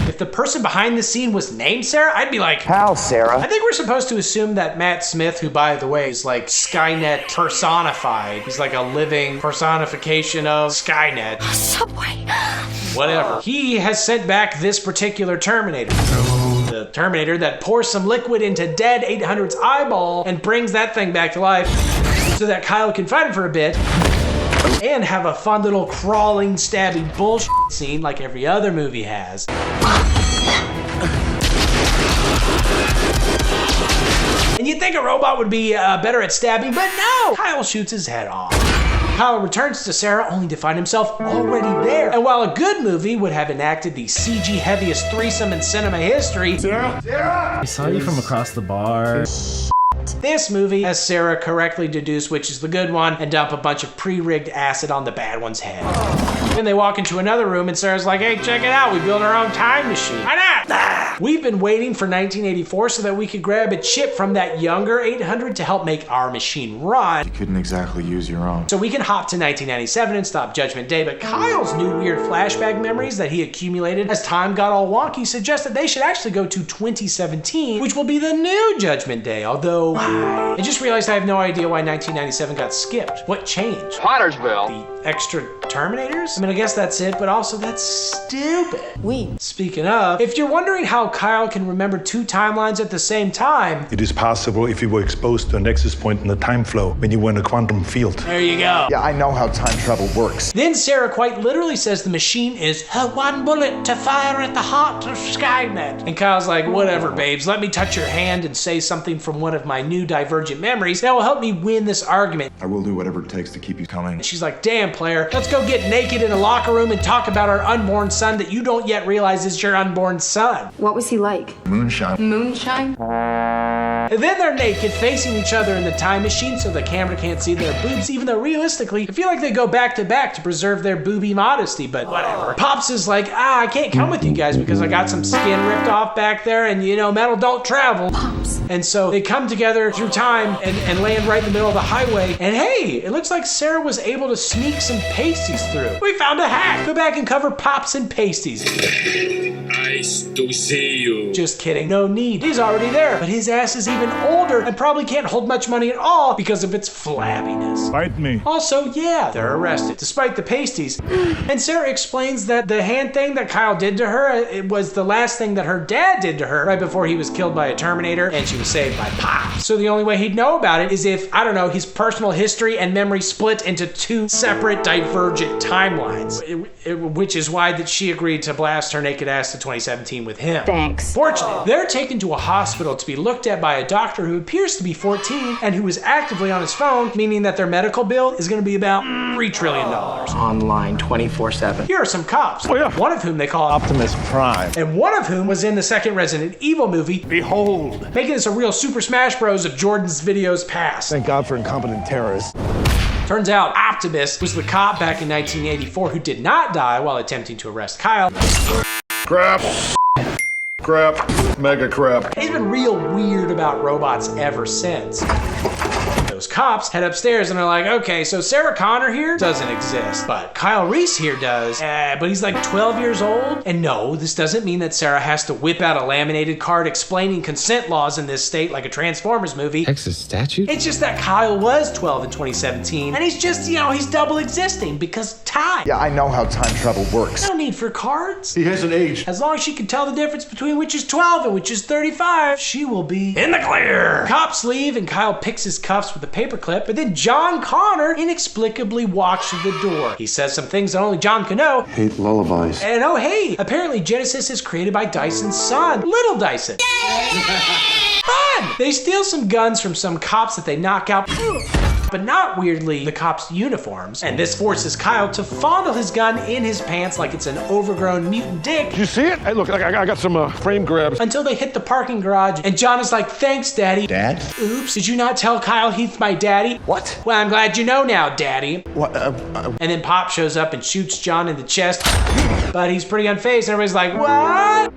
If the person behind the scene was named Sarah, I'd be like, How, Sarah? I think we're supposed to assume that Matt Smith, who by the way is like Skynet personified, he's like a living personification of Skynet. Subway. Whatever. He has sent back this particular Terminator. The Terminator that pours some liquid into dead 800's eyeball and brings that thing back to life so that Kyle can fight him for a bit and have a fun little crawling, stabbing bullshit scene like every other movie has. And you'd think a robot would be better at stabbing, but no! Kyle shoots his head off. Kyle returns to Sarah only to find himself already there. And while a good movie would have enacted the CG heaviest threesome in cinema history, Sarah? I saw you from across the bar. This movie has Sarah correctly deduce which is the good one and dump a bunch of pre-rigged acid on the bad one's head. Then they walk into another room and Sarah's like, hey, check it out, we built our own time machine. Why not? We've been waiting for 1984 so that we could grab a chip from that younger 800 to help make our machine run. You couldn't exactly use your own. So we can hop to 1997 and stop Judgment Day, but Kyle's new weird flashback memories that he accumulated as time got all wonky suggest that they should actually go to 2017, which will be the new Judgment Day, although I just realized I have no idea why 1997 got skipped. What changed? Pottersville. The extra Terminators? I mean, I guess that's it, but also that's stupid. Speaking of, if you're wondering how Kyle can remember 2 timelines at the same time, it is possible if you were exposed to a nexus point in the time flow when you were in a quantum field. There you go. Yeah, I know how time travel works. Then Sarah quite literally says the machine is her one bullet to fire at the heart of Skynet. And Kyle's like, whatever, babes, let me touch your hand and say something from one of my new divergent memories that will help me win this argument. I will do whatever it takes to keep you coming. And she's like, damn, player, let's go get naked in a locker room and talk about our unborn son that you don't yet realize is your unborn son. What was he like? Moonshine. Moonshine? And then they're naked, facing each other in the time machine so the camera can't see their boobs, even though realistically, I feel like they go back to back to preserve their booby modesty, but whatever. Pops is like, I can't come with you guys because I got some skin ripped off back there and, you know, metal don't travel. Pops. And so they come together through time and land right in the middle of the highway. And hey, it looks like Sarah was able to sneak some pasties through. We found a hack. Go back and cover Pops and pasties. Nice to see you. Just kidding, no need. He's already there, but his ass is even older and probably can't hold much money at all because of its flabbiness. Bite me. Also, yeah, they're arrested, despite the pasties. And Sarah explains that the hand thing that Kyle did to her, it was the last thing that her dad did to her right before he was killed by a Terminator and she was saved by Pops. So the only way he'd know about it is if, I don't know, his personal history and memory split into 2 separate divergent timelines, which is why that she agreed to blast her naked ass to 2017 with him. Thanks. Fortunately, they're taken to a hospital to be looked at by a doctor who appears to be 14 and who is actively on his phone, meaning that their medical bill is going to be about $3 trillion. Online 24/7. Here are some cops, one of whom they call Optimus Prime. and one of whom was in the second Resident Evil movie, Behold, making this a real Super Smash Bros. Of Jordan's videos past. Thank God for incompetent terrorists. Turns out Optimus was the cop back in 1984 who did not die while attempting to arrest Kyle. Crap. Crap. Mega crap. He's been real weird about robots ever since. Those cops head upstairs and are like, okay, so Sarah Connor here doesn't exist, but Kyle Reese here does, but he's like 12 years old. And no, this doesn't mean that Sarah has to whip out a laminated card explaining consent laws in this state like a Transformers movie. Texas statute? It's just that Kyle was 12 in 2017, and he's just, you know, he's double existing because time. Yeah, I know how time travel works. No need for cards. He hasn't aged. As long as she can tell the difference between which is 12 and which is 35, she will be in the clear. Cops leave and Kyle picks his cuffs with a paperclip, but then John Connor inexplicably walks through the door. He says some things that only John can know. Hate lullabies. And oh hey, apparently Genisys is created by Dyson's son, Little Dyson. Fun! They steal some guns from some cops that they knock out, but not weirdly the cops' uniforms. And this forces Kyle to fondle his gun in his pants like it's an overgrown mutant dick. Did you see it? Hey, look, I got some frame grabs. Until they hit the parking garage, and John is like, thanks, Daddy. Dad? Oops, did you not tell Kyle he's my daddy? What? Well, I'm glad you know now, Daddy. What? And then Pop shows up and shoots John in the chest, but he's pretty unfazed, and everybody's like, what?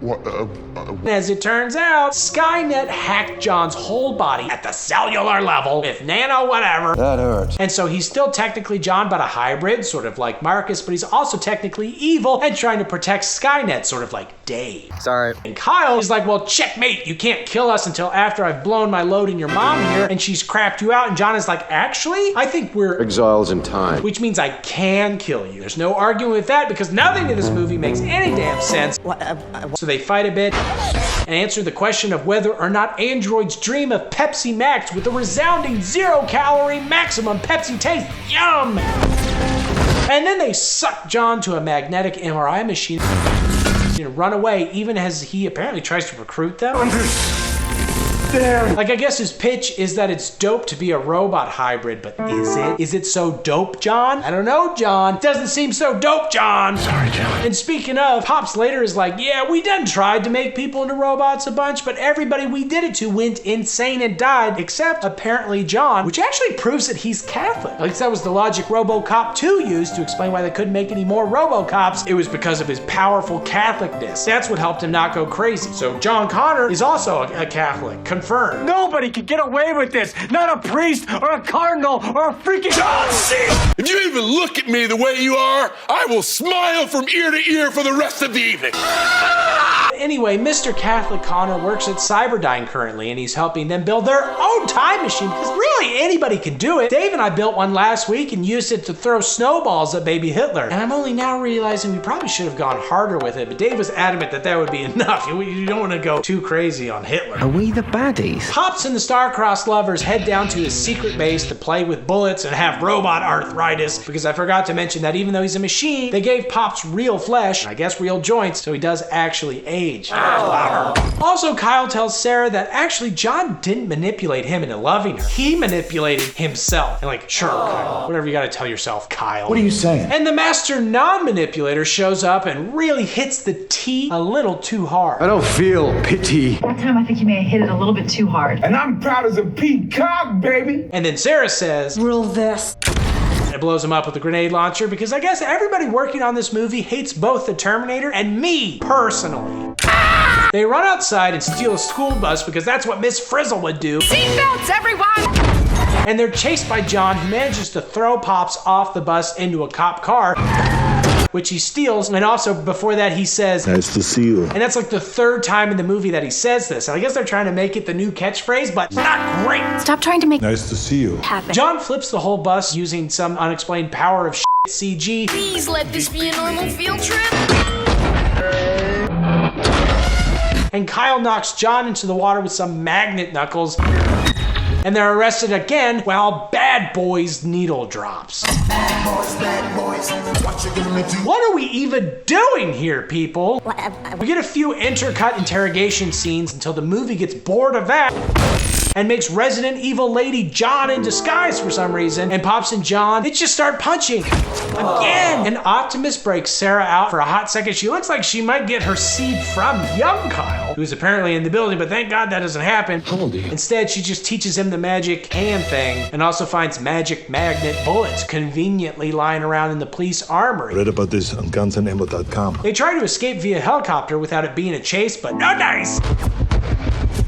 As it turns out, Skynet hacked John's whole body at the cellular level with nano whatever. That hurts. And so he's still technically John, but a hybrid, sort of like Marcus, but he's also technically evil and trying to protect Skynet, sort of like Dave. Sorry. And Kyle is like, well, checkmate, you can't kill us until after I've blown my load in your mom here, and she's crapped you out. And John is like, actually, I think we're Exiles in time. which means I can kill you. There's no arguing with that because nothing in this movie makes any damn sense. So they fight a bit and answer the question of whether or not androids dream of Pepsi Max with a resounding 0-calorie maximum Pepsi taste. Yum! And then they suck John to a magnetic MRI machine and run away, even as he apparently tries to recruit them. Like, I guess his pitch is that it's dope to be a robot hybrid, but is it? Is it so dope, John? I don't know, John. It doesn't seem so dope, John. Sorry, John. And speaking of, Pops later is like, yeah, we done tried to make people into robots a bunch, but everybody we did it to went insane and died, except apparently John, which actually proves that he's Catholic. At least that was the logic RoboCop 2 used to explain why they couldn't make any more RoboCops. It was because of his powerful Catholicness. That's what helped him not go crazy. So John Connor is also a Catholic. Confirmed. Nobody can get away with this. Not a priest or a cardinal or a freaking John C. If you even look at me the way you are, I will smile from ear to ear for the rest of the evening. Anyway, Mr. Catholic Connor works at Cyberdyne currently, and he's helping them build their own time machine because Really, anybody can do it. Dave and I built one last week and used it to throw snowballs at baby Hitler. And I'm only now realizing we probably should have gone harder with it, but Dave was adamant that that would be enough. You don't want to go too crazy on Hitler. Are we the baddies? Pops and the Star-Crossed lovers head down to his secret base to play with bullets and have robot arthritis, because I forgot to mention that even though he's a machine, they gave Pops real flesh, I guess real joints, so he does actually age. Also, Kyle tells Sarah that actually John didn't manipulate him into loving her. He manipulated himself. And like, sure, Kyle, whatever you gotta tell yourself, Kyle. What are you saying? And the master non-manipulator shows up and really hits the T a little too hard. I don't feel pity. That time I think you may have hit it a little bit too hard. And I'm proud as a peacock, baby. And then Sarah says, Rule this. and it blows him up with a grenade launcher, because I guess everybody working on this movie hates both the Terminator and me personally. They run outside and steal a school bus because that's what Miss Frizzle would do. Seatbelts, everyone! And they're chased by John, who manages to throw Pops off the bus into a cop car, which he steals. And also before that he says, Nice to see you. and that's like the third time in the movie that he says this. And I guess they're trying to make it the new catchphrase, but not great. Stop trying to make Nice to see you. happen. John flips the whole bus using some unexplained power of CG. Please let this be a normal field trip. And Kyle knocks John into the water with some magnet knuckles. And they're arrested again while Bad Boy's needle drops. What are we even doing here, people? We get a few intercut interrogation scenes until the movie gets bored of that and makes Resident Evil Lady John in disguise for some reason, and Pops and John, they just start punching again. And Optimus breaks Sarah out for a hot second. She looks like she might get her seed from young Kyle, who's apparently in the building, but thank God that doesn't happen. Instead, she just teaches him the magic hand thing and also finds magic magnet bullets conveniently lying around in the police armory. Read about this on gunsandammo.com. They try to escape via helicopter without it being a chase, but no dice!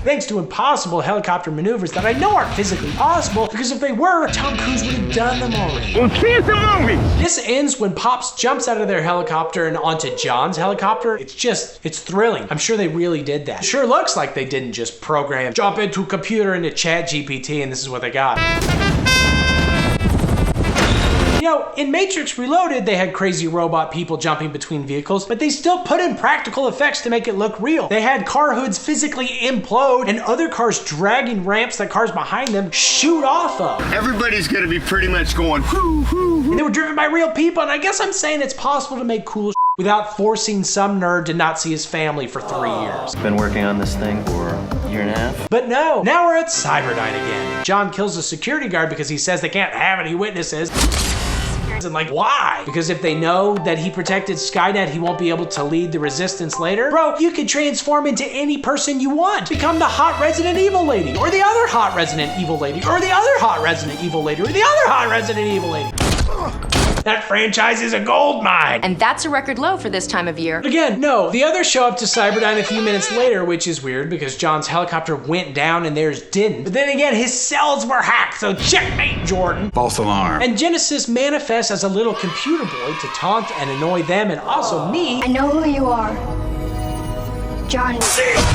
Thanks to impossible helicopter maneuvers that I know aren't physically possible, because if they were, Tom Cruise would have done them already. We'll see the movie. This ends when Pops jumps out of their helicopter and onto John's helicopter. It's thrilling. I'm sure they really did that. Sure looks like they didn't just program, jump into a computer into ChatGPT and this is what they got. You know, in Matrix Reloaded, they had crazy robot people jumping between vehicles, but they still put in practical effects to make it look real. They had car hoods physically implode and other cars dragging ramps that cars behind them shoot off of. Everybody's gonna be pretty much going, whoo, whoo, whoo. And they were driven by real people, and I guess I'm saying it's possible to make cool without forcing some nerd to not see his family for 3 years. Been working on this thing for a year and a half. But no, now we're at Cyberdyne again. John kills a security guard because he says they can't have any witnesses. And like, why? Because if they know that he protected Skynet, he won't be able to lead the resistance later. Bro, you can transform into any person you want. Become the hot Resident Evil lady, or the other hot Resident Evil lady, or the other hot Resident Evil lady, or the other hot Resident Evil lady. That franchise is a gold mine. And that's a record low for this time of year. Again, no, the others show up to Cyberdyne a few minutes later, which is weird because John's helicopter went down and theirs didn't. But then again, his cells were hacked, so checkmate, Jordan. False alarm. And Genisys manifests as a little computer boy to taunt and annoy them and also me. I know who you are. John.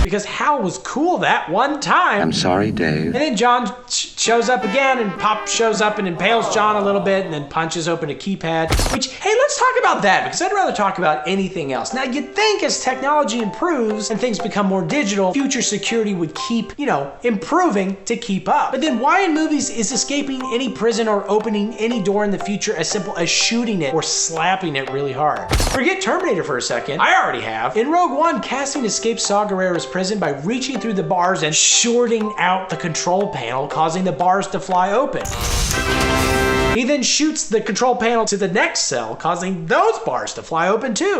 Because Hal was cool that one time. I'm sorry, Dave. And then John shows up again, and Pop shows up and impales John a little bit, and then punches open a keypad. Which, hey, let's talk about that, because I'd rather talk about anything else. Now, you'd think as technology improves and things become more digital, future security would keep, improving to keep up. But then why in movies is escaping any prison or opening any door in the future as simple as shooting it or slapping it really hard? Forget Terminator for a second. I already have. In Rogue One, Cassian escapes Saw Gerrera's prison by reaching through the bars and shorting out the control panel, causing the bars to fly open. He then shoots the control panel to the next cell, causing those bars to fly open too.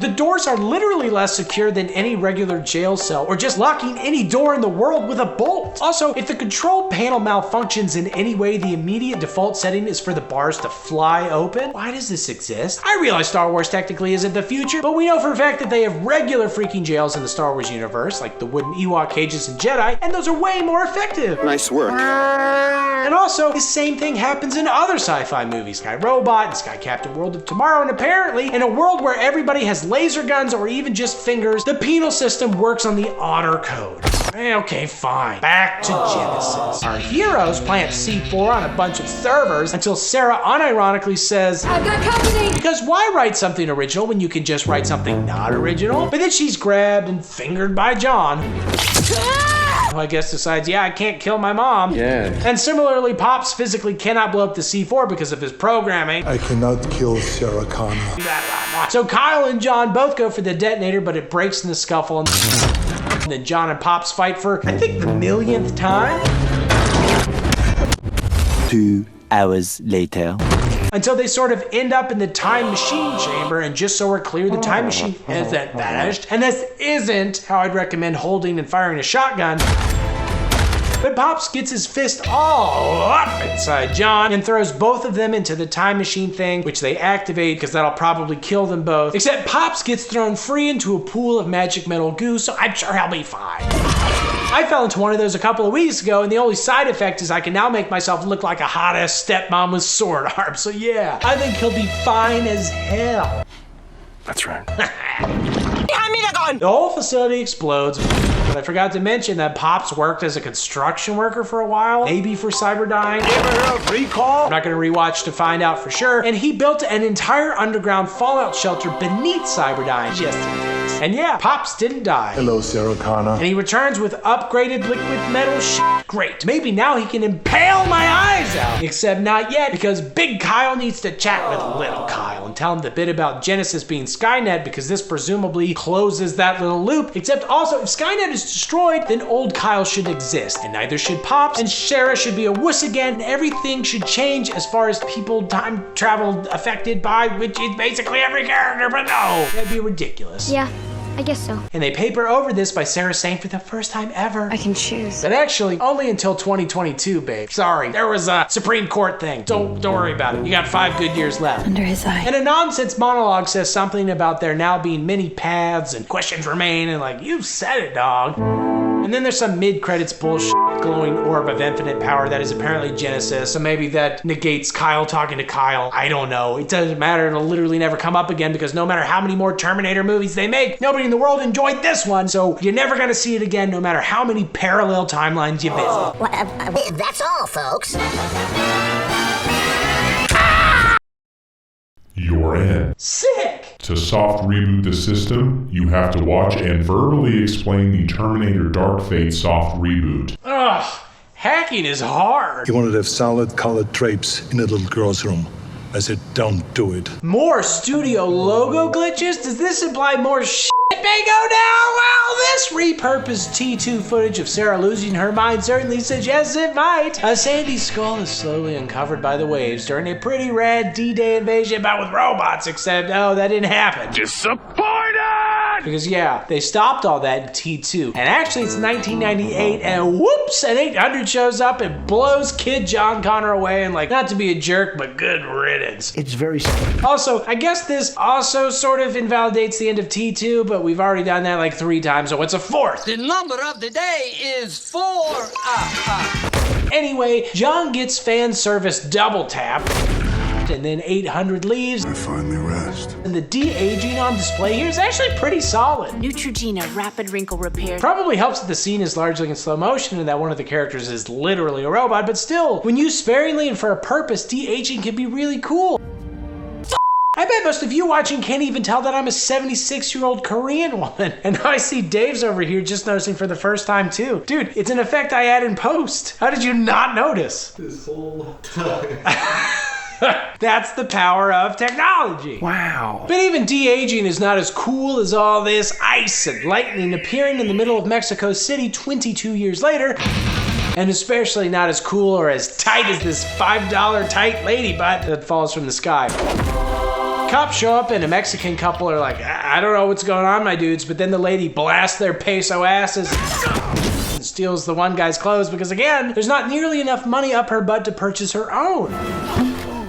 The doors are literally less secure than any regular jail cell or just locking any door in the world with a bolt. Also, if the control panel malfunctions in any way, the immediate default setting is for the bars to fly open. Why does this exist? I realize Star Wars technically isn't the future, but we know for a fact that they have regular freaking jails in the Star Wars universe, like the wooden Ewok cages in Jedi, and those are way more effective. Nice work. And also, the same thing happens in other sci-fi movies, Sky Robot and Sky Captain World of Tomorrow, and apparently in a world where everybody has laser guns or even just fingers, the penal system works on the honor code. Okay, fine. Back to Genisys. Our heroes plant C4 on a bunch of servers until Sarah unironically says, "I've got company!" Because why write something original when you can just write something not original? But then she's grabbed and fingered by John, who I guess decides, yeah, I can't kill my mom. Yeah. And similarly, Pops physically cannot blow up the C4 because of his programming. I cannot kill Sarah Connor. So Kyle and John both go for the detonator, but it breaks in the scuffle. And then John and Pops fight for, I think, the millionth time? 2 hours later. Until they sort of end up in the time machine chamber, and just so we're clear, the time machine hasn't vanished. And this isn't how I'd recommend holding and firing a shotgun. But Pops gets his fist all up inside John and throws both of them into the time machine thing, which they activate because that'll probably kill them both. Except Pops gets thrown free into a pool of magic metal goo, so I'm sure he'll be fine. I fell into one of those a couple of weeks ago, and the only side effect is I can now make myself look like a hot-ass stepmom with sword arms. So yeah, I think he'll be fine as hell. That's right. Hand me the gun! The whole facility explodes, but I forgot to mention that Pops worked as a construction worker for a while, maybe for Cyberdyne. Ever heard of recall? I'm not gonna rewatch to find out for sure. And he built an entire underground fallout shelter beneath Cyberdyne just in case. And yeah, Pops didn't die. Hello, Sarah Connor. And he returns with upgraded liquid metal shit. Great. Maybe now he can impale my eyes out. Except not yet, because Big Kyle needs to chat with Little Kyle and tell him the bit about Genisys being Skynet, because this presumably closes that little loop. Except also, if Skynet is destroyed, then old Kyle shouldn't exist. And neither should Pops, and Sarah should be a wuss again, and everything should change as far as people time travel affected by, which is basically every character, but no. That'd be ridiculous. Yeah, I guess so. And they paper over this by Sarah saying for the first time ever, I can choose. but actually only until 2022, babe. Sorry, there was a Supreme Court thing. Don't worry about it. You got 5 good years left. Under his eye. And a nonsense monologue says something about there now being many paths and questions remain, and like, you said it, dog. And then there's some mid-credits bullshit, glowing orb of infinite power that is apparently Genisys, so maybe that negates Kyle talking to Kyle. I don't know. It doesn't matter. It'll literally never come up again, because no matter how many more Terminator movies they make, nobody in the world enjoyed this one, so you're never gonna see it again, no matter how many parallel timelines you visit. Well, that's all, folks. You're in. Sick! To soft reboot the system, you have to watch and verbally explain the Terminator Dark Fate soft reboot. Ugh, hacking is hard. He wanted to have solid colored drapes in a little girl's room. I said, don't do it. More studio logo glitches? Does this imply more shit may go down? Well, this repurposed T2 footage of Sarah losing her mind certainly suggests it might. A sandy skull is slowly uncovered by the waves during a pretty rad D-Day invasion, but with robots, except, oh, that didn't happen. Disappointed! Because yeah, they stopped all that in T2. And actually it's 1998 and whoops, an 800 shows up and blows Kid John Connor away, and like, not to be a jerk, but good riddance. It's very simple. Also, I guess this also sort of invalidates the end of T2, but we've already done that like 3 times, so what's a 4th? The number of the day is 4. Anyway, John gets fan service double tap, and then 800 leaves. I finally rest. And the de-aging on display here is actually pretty solid. Neutrogena Rapid Wrinkle Repair. Probably helps that the scene is largely in slow motion and that one of the characters is literally a robot, but still, when used sparingly and for a purpose, de-aging can be really cool. I bet most of you watching can't even tell that I'm a 76-year-old Korean woman. And now I see Dave's over here just noticing for the first time too. Dude, it's an effect I add in post. How did you not notice? This whole time. That's the power of technology. Wow. But even de-aging is not as cool as all this ice and lightning appearing in the middle of Mexico City 22 years later. And especially not as cool or as tight as this $5 tight lady butt that falls from the sky. Cops show up and a Mexican couple are like, I don't know what's going on, my dudes, but then the lady blasts their peso asses and steals the one guy's clothes because, again, there's not nearly enough money up her butt to purchase her own.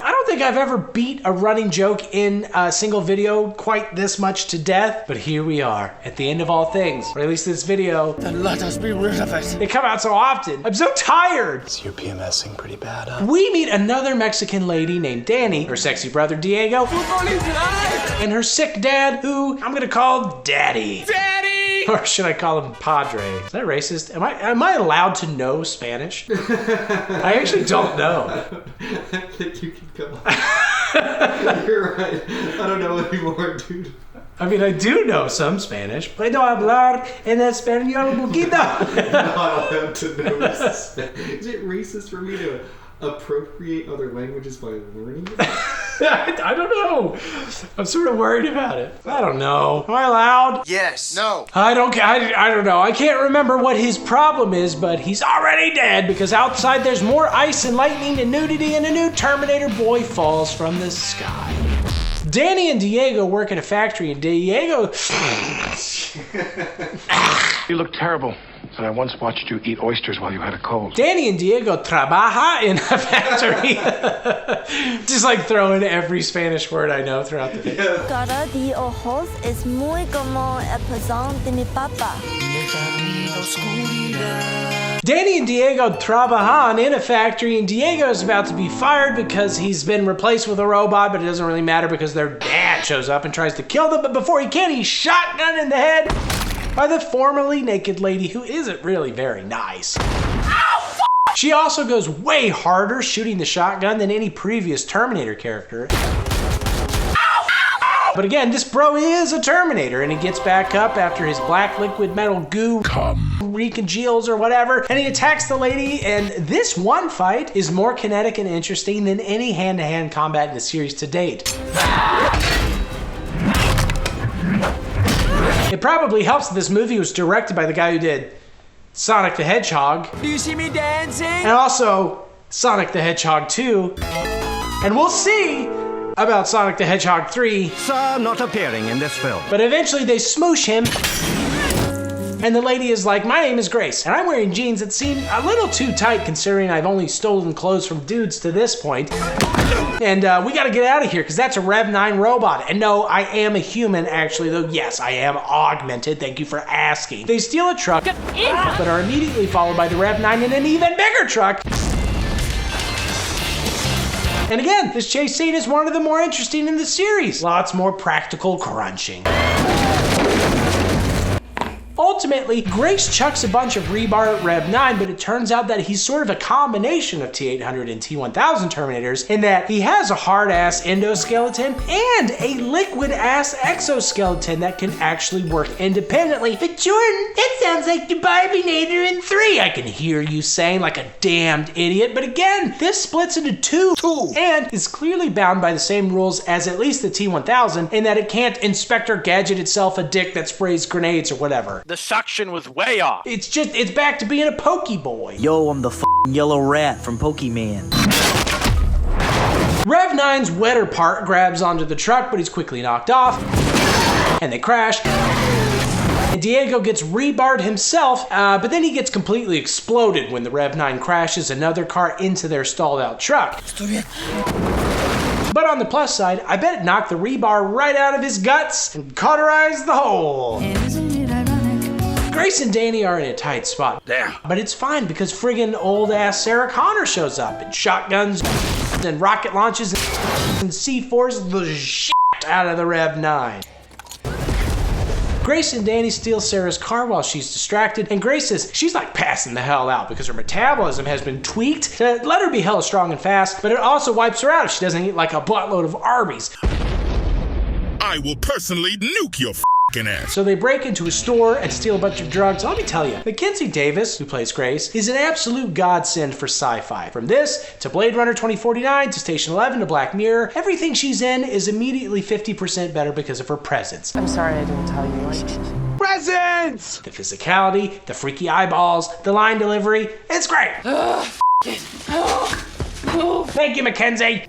I don't think I've ever beat a running joke in a single video quite this much to death, but here we are, at the end of all things, or at least this video. Then let us be rid of it. They come out so often. I'm so tired. So you're PMSing pretty bad, huh? We meet another Mexican lady named Danny, her sexy brother Diego, and her sick dad, who I'm gonna call Daddy. Daddy! Or should I call him Padre? Is that racist? Am I allowed to know Spanish? I actually don't know. I think you can go. You're right. I don't know anymore, dude. I mean, I do know some Spanish. Puedo hablar en español un poquito. I'm not allowed to know Spanish. Is it racist for me to appropriate other languages by learning them? I don't know. I'm sort of worried about it. I don't know. Am I allowed? Yes. No. I don't know. I can't remember what his problem is, but he's already dead because outside there's more ice and lightning and nudity and a new Terminator boy falls from the sky. Danny and Diego work in a factory and Diego... You look terrible. And I once watched you eat oysters while you had a cold. Danny and Diego trabaja in a factory. Just like throwing every Spanish word I know throughout the video. Cara de ojos es muy como el pezón de mi papa. Danny and Diego trabajan in a factory, and Diego is about to be fired because he's been replaced with a robot, but it doesn't really matter because their dad shows up and tries to kill them, but before he can, he's shotgun in the head by the formerly naked lady who isn't really very nice. Ow, she also goes way harder shooting the shotgun than any previous Terminator character. But again, this bro is a Terminator, and he gets back up after his black liquid metal goo recongeals or whatever, and he attacks the lady, and this one fight is more kinetic and interesting than any hand-to-hand combat in the series to date. It probably helps that this movie was directed by the guy who did Sonic the Hedgehog. Do you see me dancing? And also Sonic the Hedgehog 2. And we'll see about Sonic the Hedgehog 3. Sir, not appearing in this film. But eventually they smoosh him. And the lady is like, my name is Grace, and I'm wearing jeans that seem a little too tight considering I've only stolen clothes from dudes to this point. And we gotta get out of here because that's a Rev 9 robot. And no, I am a human actually, though yes, I am augmented, thank you for asking. They steal a truck, but are immediately followed by the Rev 9 in an even bigger truck. And again, this chase scene is one of the more interesting in the series. Lots more practical crunching. Ultimately, Grace chucks a bunch of rebar at Rev 9, but it turns out that he's sort of a combination of T-800 and T-1000 Terminators in that he has a hard-ass endoskeleton and a liquid-ass exoskeleton that can actually work independently. But Jordan, that sounds like the Barbinator in 3, I can hear you saying like a damned idiot. But again, this splits into two and is clearly bound by the same rules as at least the T-1000 in that it can't Inspector Gadget itself a dick that sprays grenades or whatever. The suction was way off. It's back to being a Pokeboy. Yo, I'm the f***ing yellow rat from Pokemon. Rev 9's wetter part grabs onto the truck, but he's quickly knocked off, and they crash. And Diego gets rebarred himself, but then he gets completely exploded when the Rev 9 crashes another car into their stalled out truck. But on the plus side, I bet it knocked the rebar right out of his guts and cauterized the hole. Grace and Danny are in a tight spot. Damn. But it's fine because friggin' old ass Sarah Connor shows up and shotguns and rocket launches and C4s the shit out of the Rev 9. Grace and Danny steal Sarah's car while she's distracted, and Grace says she's like passing the hell out because her metabolism has been tweaked to let her be hella strong and fast, but it also wipes her out if she doesn't eat like a buttload of Arby's. I will personally nuke your ass. So they break into a store and steal a bunch of drugs. Let me tell you, Mackenzie Davis, who plays Grace, is an absolute godsend for sci-fi. From this to Blade Runner 2049 to Station 11 to Black Mirror, everything she's in is immediately 50% better because of her presence. I'm sorry I didn't tell you. Presence! The physicality, the freaky eyeballs, the line delivery, it's great. Thank you, Mackenzie.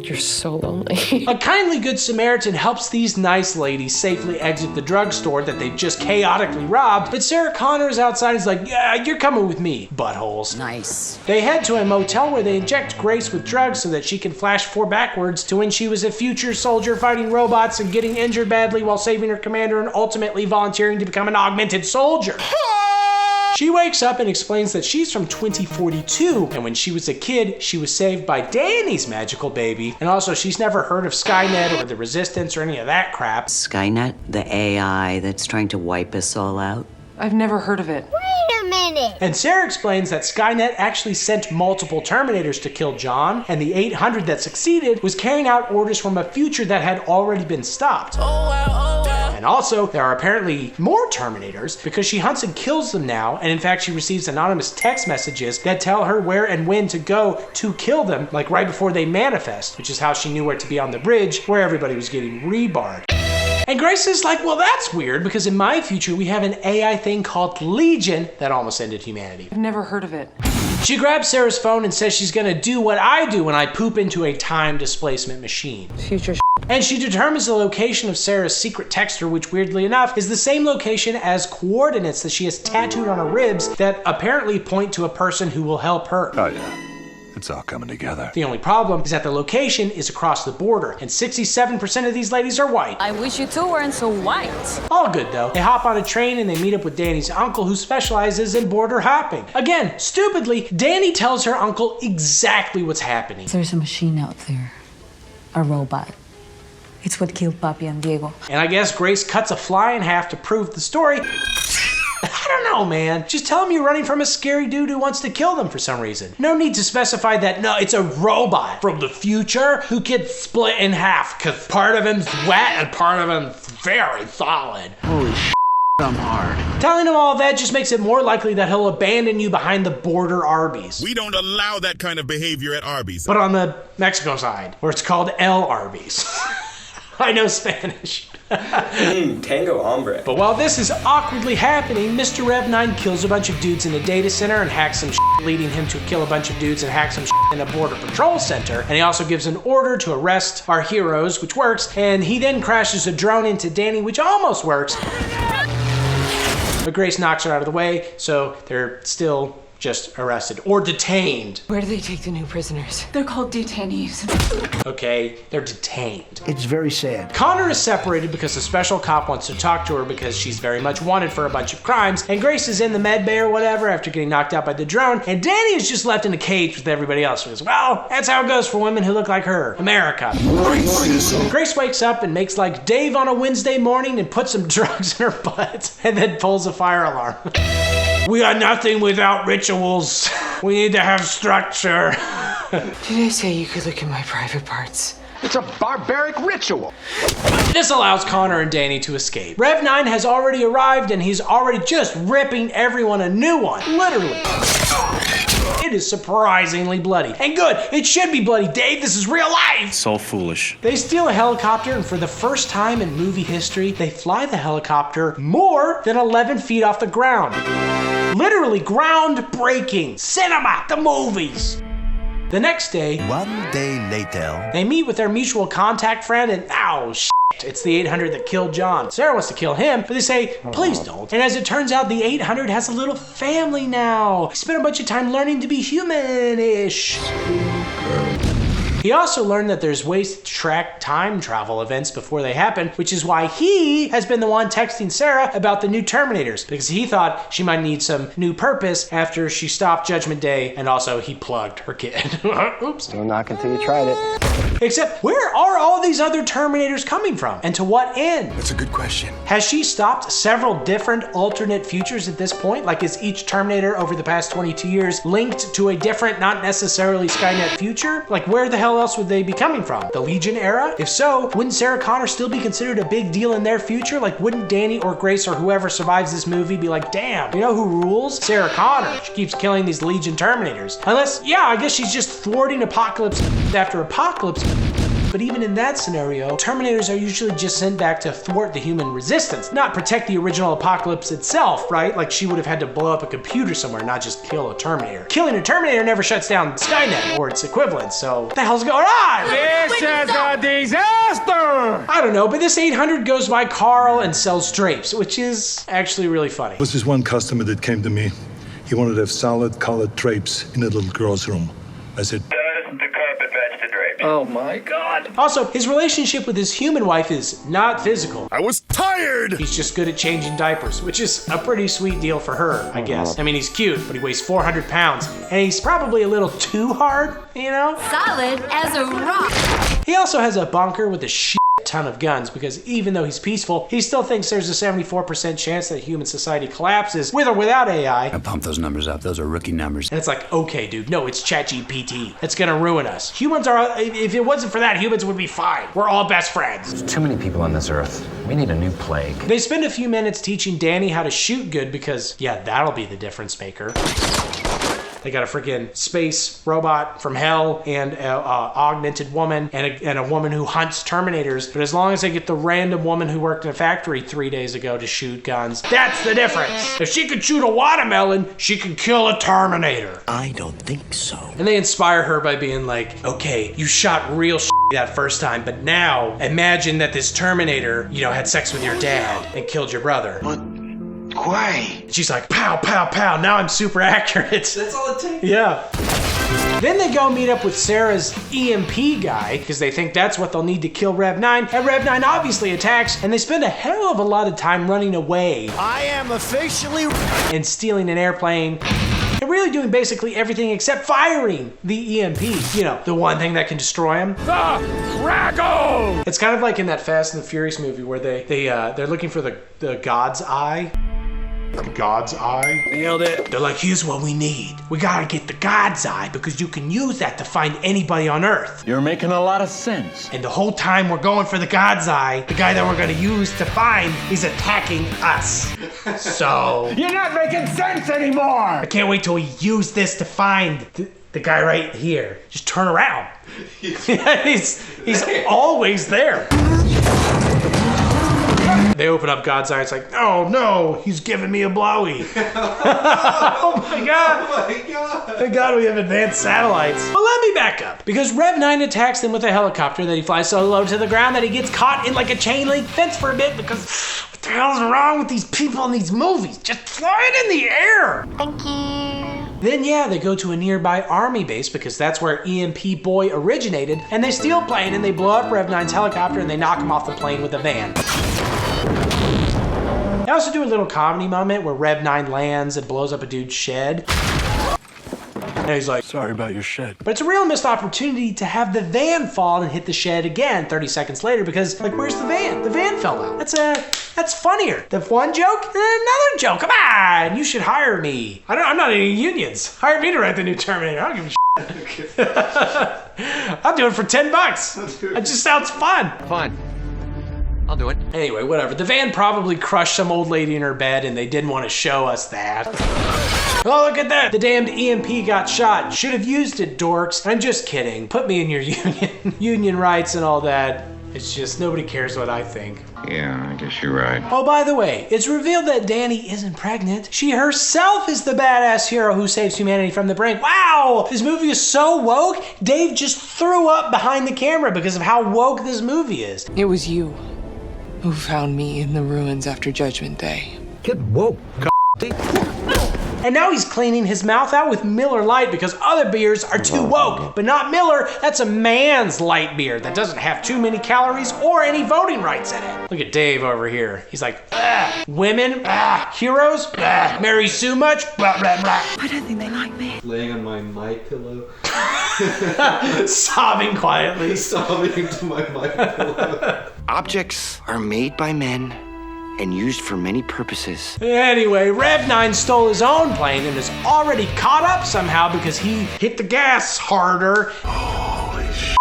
You're so lonely. A kindly good Samaritan helps these nice ladies safely exit the drugstore that they've just chaotically robbed, but Sarah Connor is outside and is like, yeah, you're coming with me, buttholes. Nice. They head to a motel where they inject Grace with drugs so that she can flash backwards to when she was a future soldier fighting robots and getting injured badly while saving her commander and ultimately volunteering to become an augmented soldier. She wakes up and explains that she's from 2042, and when she was a kid, she was saved by Danny's magical baby, and also she's never heard of Skynet or the Resistance or any of that crap. Skynet, the AI that's trying to wipe us all out? I've never heard of it. Wait a minute! And Sarah explains that Skynet actually sent multiple Terminators to kill John, and the 800 that succeeded was carrying out orders from a future that had already been stopped. And also, there are apparently more Terminators because she hunts and kills them now, and in fact she receives anonymous text messages that tell her where and when to go to kill them, like right before they manifest, which is how she knew where to be on the bridge where everybody was getting rebarred. And Grace is like, well, that's weird because in my future we have an AI thing called Legion that almost ended humanity. I've never heard of it. She grabs Sarah's phone and says she's gonna do what I do when I poop into a time displacement machine. Future and she determines the location of Sarah's secret texter, which weirdly enough is the same location as coordinates that she has tattooed on her ribs that apparently point to a person who will help her. Oh yeah, it's all coming together. The only problem is that the location is across the border, and 67% of these ladies are white. I wish you two weren't so white. All good though. They hop on a train and they meet up with Danny's uncle who specializes in border hopping. Again, stupidly, Danny tells her uncle exactly what's happening. There's a machine out there, a robot. It's what killed Papi and Diego. And I guess Grace cuts a fly in half to prove the story. I don't know, man. Just tell them you're running from a scary dude who wants to kill them for some reason. No need to specify that, no, it's a robot from the future who gets split in half because part of him's wet and part of him's very solid. Holy shit, I'm hard. Telling him all that just makes it more likely that he'll abandon you behind the border Arby's. We don't allow that kind of behavior at Arby's. But on the Mexico side, where it's called El Arby's. I know Spanish. Tango hombre. But while this is awkwardly happening, Mr. Rev 9 kills a bunch of dudes in a data center and hacks some shit, leading him to kill a bunch of dudes and hack some shit in a border patrol center. And he also gives an order to arrest our heroes, which works. And he then crashes a drone into Danny, which almost works. But Grace knocks her out of the way, so they're still just arrested or detained. Where do they take the new prisoners? They're called detainees. Okay, they're detained. It's very sad. Connor is separated because a special cop wants to talk to her because she's very much wanted for a bunch of crimes, and Grace is in the med bay or whatever after getting knocked out by the drone, and Danny is just left in a cage with everybody else because, well, that's how it goes for women who look like her. America. Grace wakes up and makes like Dave on a Wednesday morning and puts some drugs in her butt and then pulls a fire alarm. We are nothing without rituals. We need to have structure. Did I say you could look at my private parts? It's a barbaric ritual. This allows Connor and Danny to escape. Rev 9 has already arrived and he's already just ripping everyone a new one. Literally. It is surprisingly bloody. And good, it should be bloody. Dave, this is real life. So foolish. They steal a helicopter and for the first time in movie history, they fly the helicopter more than 11 feet off the ground. Literally groundbreaking. Cinema, the movies. The next day, one day later, they meet with their mutual contact friend and it's the 800 that killed John. Sarah wants to kill him, but they say, please don't. And as it turns out, the 800 has a little family now. He spent a bunch of time learning to be human-ish. He also learned that there's ways to track time travel events before they happen, which is why he has been the one texting Sarah about the new Terminators, because he thought she might need some new purpose after she stopped Judgment Day, and also he plugged her kid. Oops. Don't knock until you tried it. Except, where are all these other Terminators coming from? And to what end? That's a good question. Has she stopped several different alternate futures at this point? Like, is each Terminator over the past 22 years linked to a different, not necessarily Skynet future? Like, where the hell else would they be coming from? The Legion era? If so, wouldn't Sarah Connor still be considered a big deal in their future? Like, wouldn't Danny or Grace or whoever survives this movie be like, damn, you know who rules? Sarah Connor. She keeps killing these Legion Terminators. Unless, yeah, I guess she's just thwarting apocalypse after apocalypse. But even in that scenario, Terminators are usually just sent back to thwart the human resistance, not protect the original apocalypse itself, right? Like she would have had to blow up a computer somewhere, not just kill a Terminator. Killing a Terminator never shuts down Skynet or its equivalent, so what the hell's going on? This is a disaster! I don't know, but this 800 goes by Carl and sells drapes, which is actually really funny. There was this one customer that came to me. He wanted to have solid colored drapes in a little girl's room. I said, Oh my God. Also, his relationship with his human wife is not physical. I was tired! He's just good at changing diapers, which is a pretty sweet deal for her, I guess. I mean, he's cute, but he weighs 400 pounds, and he's probably a little too hard, you know? Solid as a rock. He also has a bunker with a ton of guns, because even though he's peaceful, he still thinks there's a 74% chance that human society collapses with or without AI. I pump those numbers up. Those are rookie numbers. And it's like, okay, dude, no, it's ChatGPT. It's gonna ruin us. Humans are, if it wasn't for that, humans would be fine. We're all best friends. There's too many people on this earth. We need a new plague. They spend a few minutes teaching Danny how to shoot good because, yeah, that'll be the difference maker. They got a freaking space robot from hell and an augmented woman and a woman who hunts Terminators. But as long as they get the random woman who worked in a factory 3 days ago to shoot guns, that's the difference. If she could shoot a watermelon, she could kill a Terminator. I don't think so. And they inspire her by being like, okay, you shot real that first time, but now imagine that this Terminator, you know, had sex with your dad and killed your brother. What? Why? She's like, pow, pow, pow. Now I'm super accurate. That's all it takes. Yeah. Then they go meet up with Sarah's EMP guy because they think that's what they'll need to kill Rev 9. And Rev 9 obviously attacks, and they spend a hell of a lot of time running away. I am officially... And stealing an airplane. And really doing basically everything except firing the EMP. You know, the one thing that can destroy him. The Drago! It's kind of like in that Fast and the Furious movie where they're looking for the God's Eye. God's Eye? Nailed it. They're like, here's what we need. We gotta get the God's Eye because you can use that to find anybody on Earth. You're making a lot of sense. And the whole time we're going for the God's Eye, the guy that we're gonna use to find is attacking us. So... You're not making sense anymore! I can't wait till we use this to find the guy right here. Just turn around. he's always there. They open up God's Eye, it's like, oh no, he's giving me a blowy. Oh my God. Oh my God. Thank God we have advanced satellites. But let me back up, because Rev 9 attacks them with a helicopter that he flies so low to the ground that he gets caught in like a chain link fence for a bit because what the hell's wrong with these people in these movies? Just fly it in the air. Thank you. Then yeah, they go to a nearby army base because that's where EMP Boy originated, and they steal a plane and they blow up Rev 9's helicopter and they knock him off the plane with a van. They also do a little comedy moment where Rev 9 lands and blows up a dude's shed. And he's like, sorry about your shed. But it's a real missed opportunity to have the van fall and hit the shed again 30 seconds later because, like, where's the van? The van fell out. That's funnier. The one joke and another joke. Come on, you should hire me. I'm not in any unions. Hire me to write the new Terminator. I don't give a shit. I'll do it for $10. It just sounds fun. Fine. I'll do it. Anyway, whatever. The van probably crushed some old lady in her bed and they didn't want to show us that. Oh, look at that. The damned EMP got shot. Should have used it, dorks. I'm just kidding. Put me in your union. Union rights and all that. It's just nobody cares what I think. Yeah, I guess you're right. Oh, by the way, it's revealed that Danny isn't pregnant. She herself is the badass hero who saves humanity from the brink. Wow! This movie is so woke, Dave just threw up behind the camera because of how woke this movie is. It was you who found me in the ruins after Judgment Day. Get woke, And now he's cleaning his mouth out with Miller Lite because other beers are too woke. But not Miller, that's a man's light beer that doesn't have too many calories or any voting rights in it. Look at Dave over here. He's like, women, heroes, Mary Sue much, blah, blah, blah. I don't think they like me. Laying on my mic pillow. Sobbing quietly. Sobbing into my mic pillow. Objects are made by men and used for many purposes. Anyway, Rev 9 stole his own plane and is already caught up somehow because he hit the gas harder. Holy shit.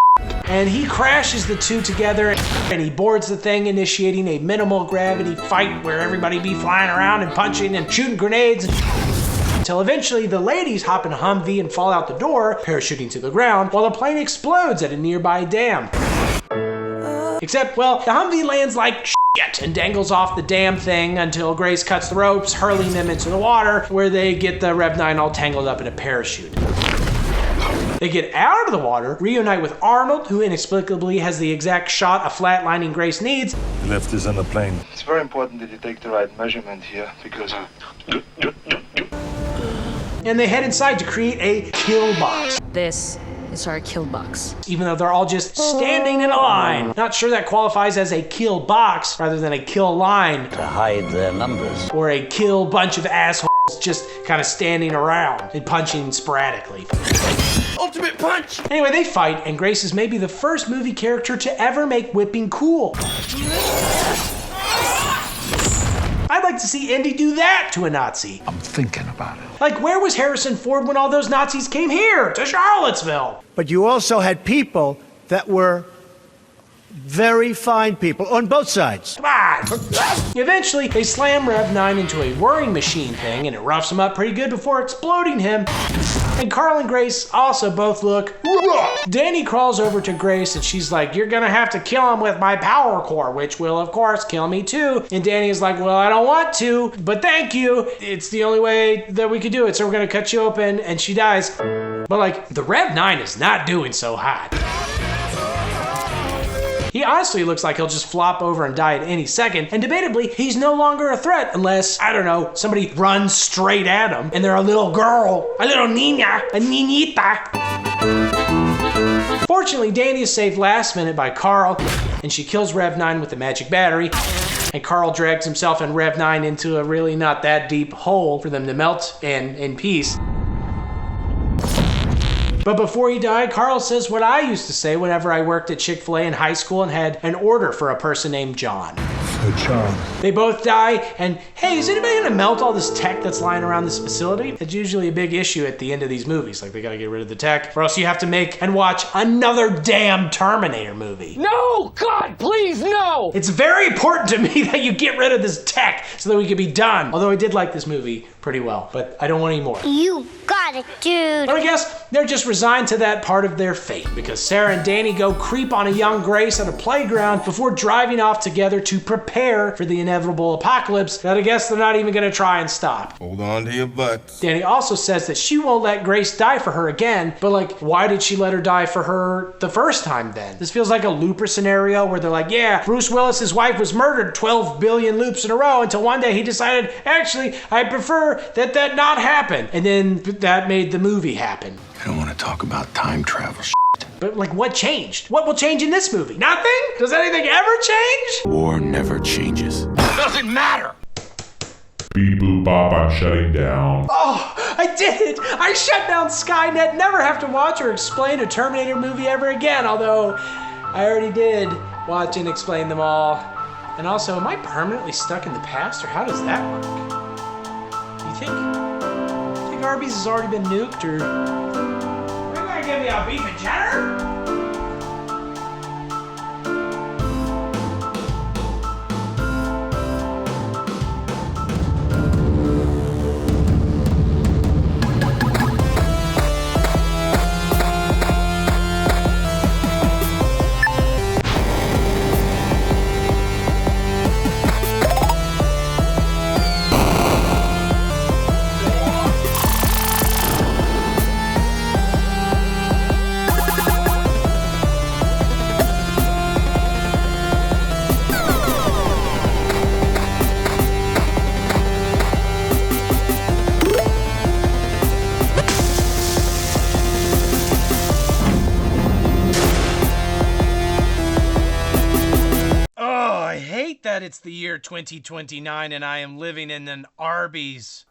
And he crashes the two together and he boards the thing, initiating a minimal gravity fight where everybody be flying around and punching and shooting grenades until eventually the ladies hop in a Humvee and fall out the door, parachuting to the ground, while the plane explodes at a nearby dam. Except, well, the Humvee lands like shit and dangles off the damn thing until Grace cuts the ropes, hurling them into the water, where they get the Rev 9 all tangled up in a parachute. They get out of the water, reunite with Arnold, who inexplicably has the exact shot of flatlining Grace needs. He left us on a plane. It's very important that you take the right measurement here, because... And they head inside to create a kill box. This is our kill box. Even though they're all just standing in a line. Not sure that qualifies as a kill box rather than a kill line. To hide their numbers. Or a kill bunch of assholes just kind of standing around and punching sporadically. Ultimate punch! Anyway, they fight, and Grace is maybe the first movie character to ever make whipping cool. I'd like to see Indy do that to a Nazi. I'm thinking about it. Like, where was Harrison Ford when all those Nazis came here, to Charlottesville? But you also had people that were very fine people on both sides. Come on! Eventually, they slam Rev 9 into a whirring machine thing, and it roughs him up pretty good before exploding him. And Carl and Grace also both look rough. Danny crawls over to Grace, and she's like, "You're gonna have to kill him with my power core, which will, of course, kill me too." And Danny is like, "Well, I don't want to, but thank you. It's the only way that we could do it, so we're gonna cut you open," and she dies. But, like, the Rev 9 is not doing so hot. He honestly looks like he'll just flop over and die at any second, and debatably, he's no longer a threat unless, I don't know, somebody runs straight at him and they're a little girl, a little niña, a niñita. Fortunately, Danny is saved last minute by Carl, and she kills Rev 9 with the magic battery, and Carl drags himself and Rev 9 into a really not that deep hole for them to melt in peace. But before he died, Carl says what I used to say whenever I worked at Chick-fil-A in high school and had an order for a person named John. John. They both die, and hey, is anybody gonna melt all this tech that's lying around this facility? It's usually a big issue at the end of these movies. Like, they gotta get rid of the tech, or else you have to make and watch another damn Terminator movie. No! God, please, no! It's very important to me that you get rid of this tech so that we can be done. Although I did like this movie pretty well, but I don't want any more. You got it, dude. But I guess they're just resigned to that part of their fate, because Sarah and Danny go creep on a young Grace at a playground before driving off together to prepare for the inevitable apocalypse that I guess they're not even gonna try and stop. Hold on to your butts. Danny also says that she won't let Grace die for her again, but like, why did she let her die for her the first time then? This feels like a looper scenario where they're like, yeah, Bruce Willis's wife was murdered 12 billion loops in a row until one day he decided, actually, I prefer that not happen. And then that made the movie happen. I don't want to talk about time travel shit. But like, what changed? What will change in this movie? Nothing? Does anything ever change? War never changes. Doesn't matter. Beep boop bop, I'm shutting down. Oh, I did it! I shut down Skynet, never have to watch or explain a Terminator movie ever again, although I already did watch and explain them all. And also, am I permanently stuck in the past, or how does that work? You think Arby's has already been nuked, or... Are you gonna give me a beef and cheddar? It's the year 2029 and I am living in an Arby's.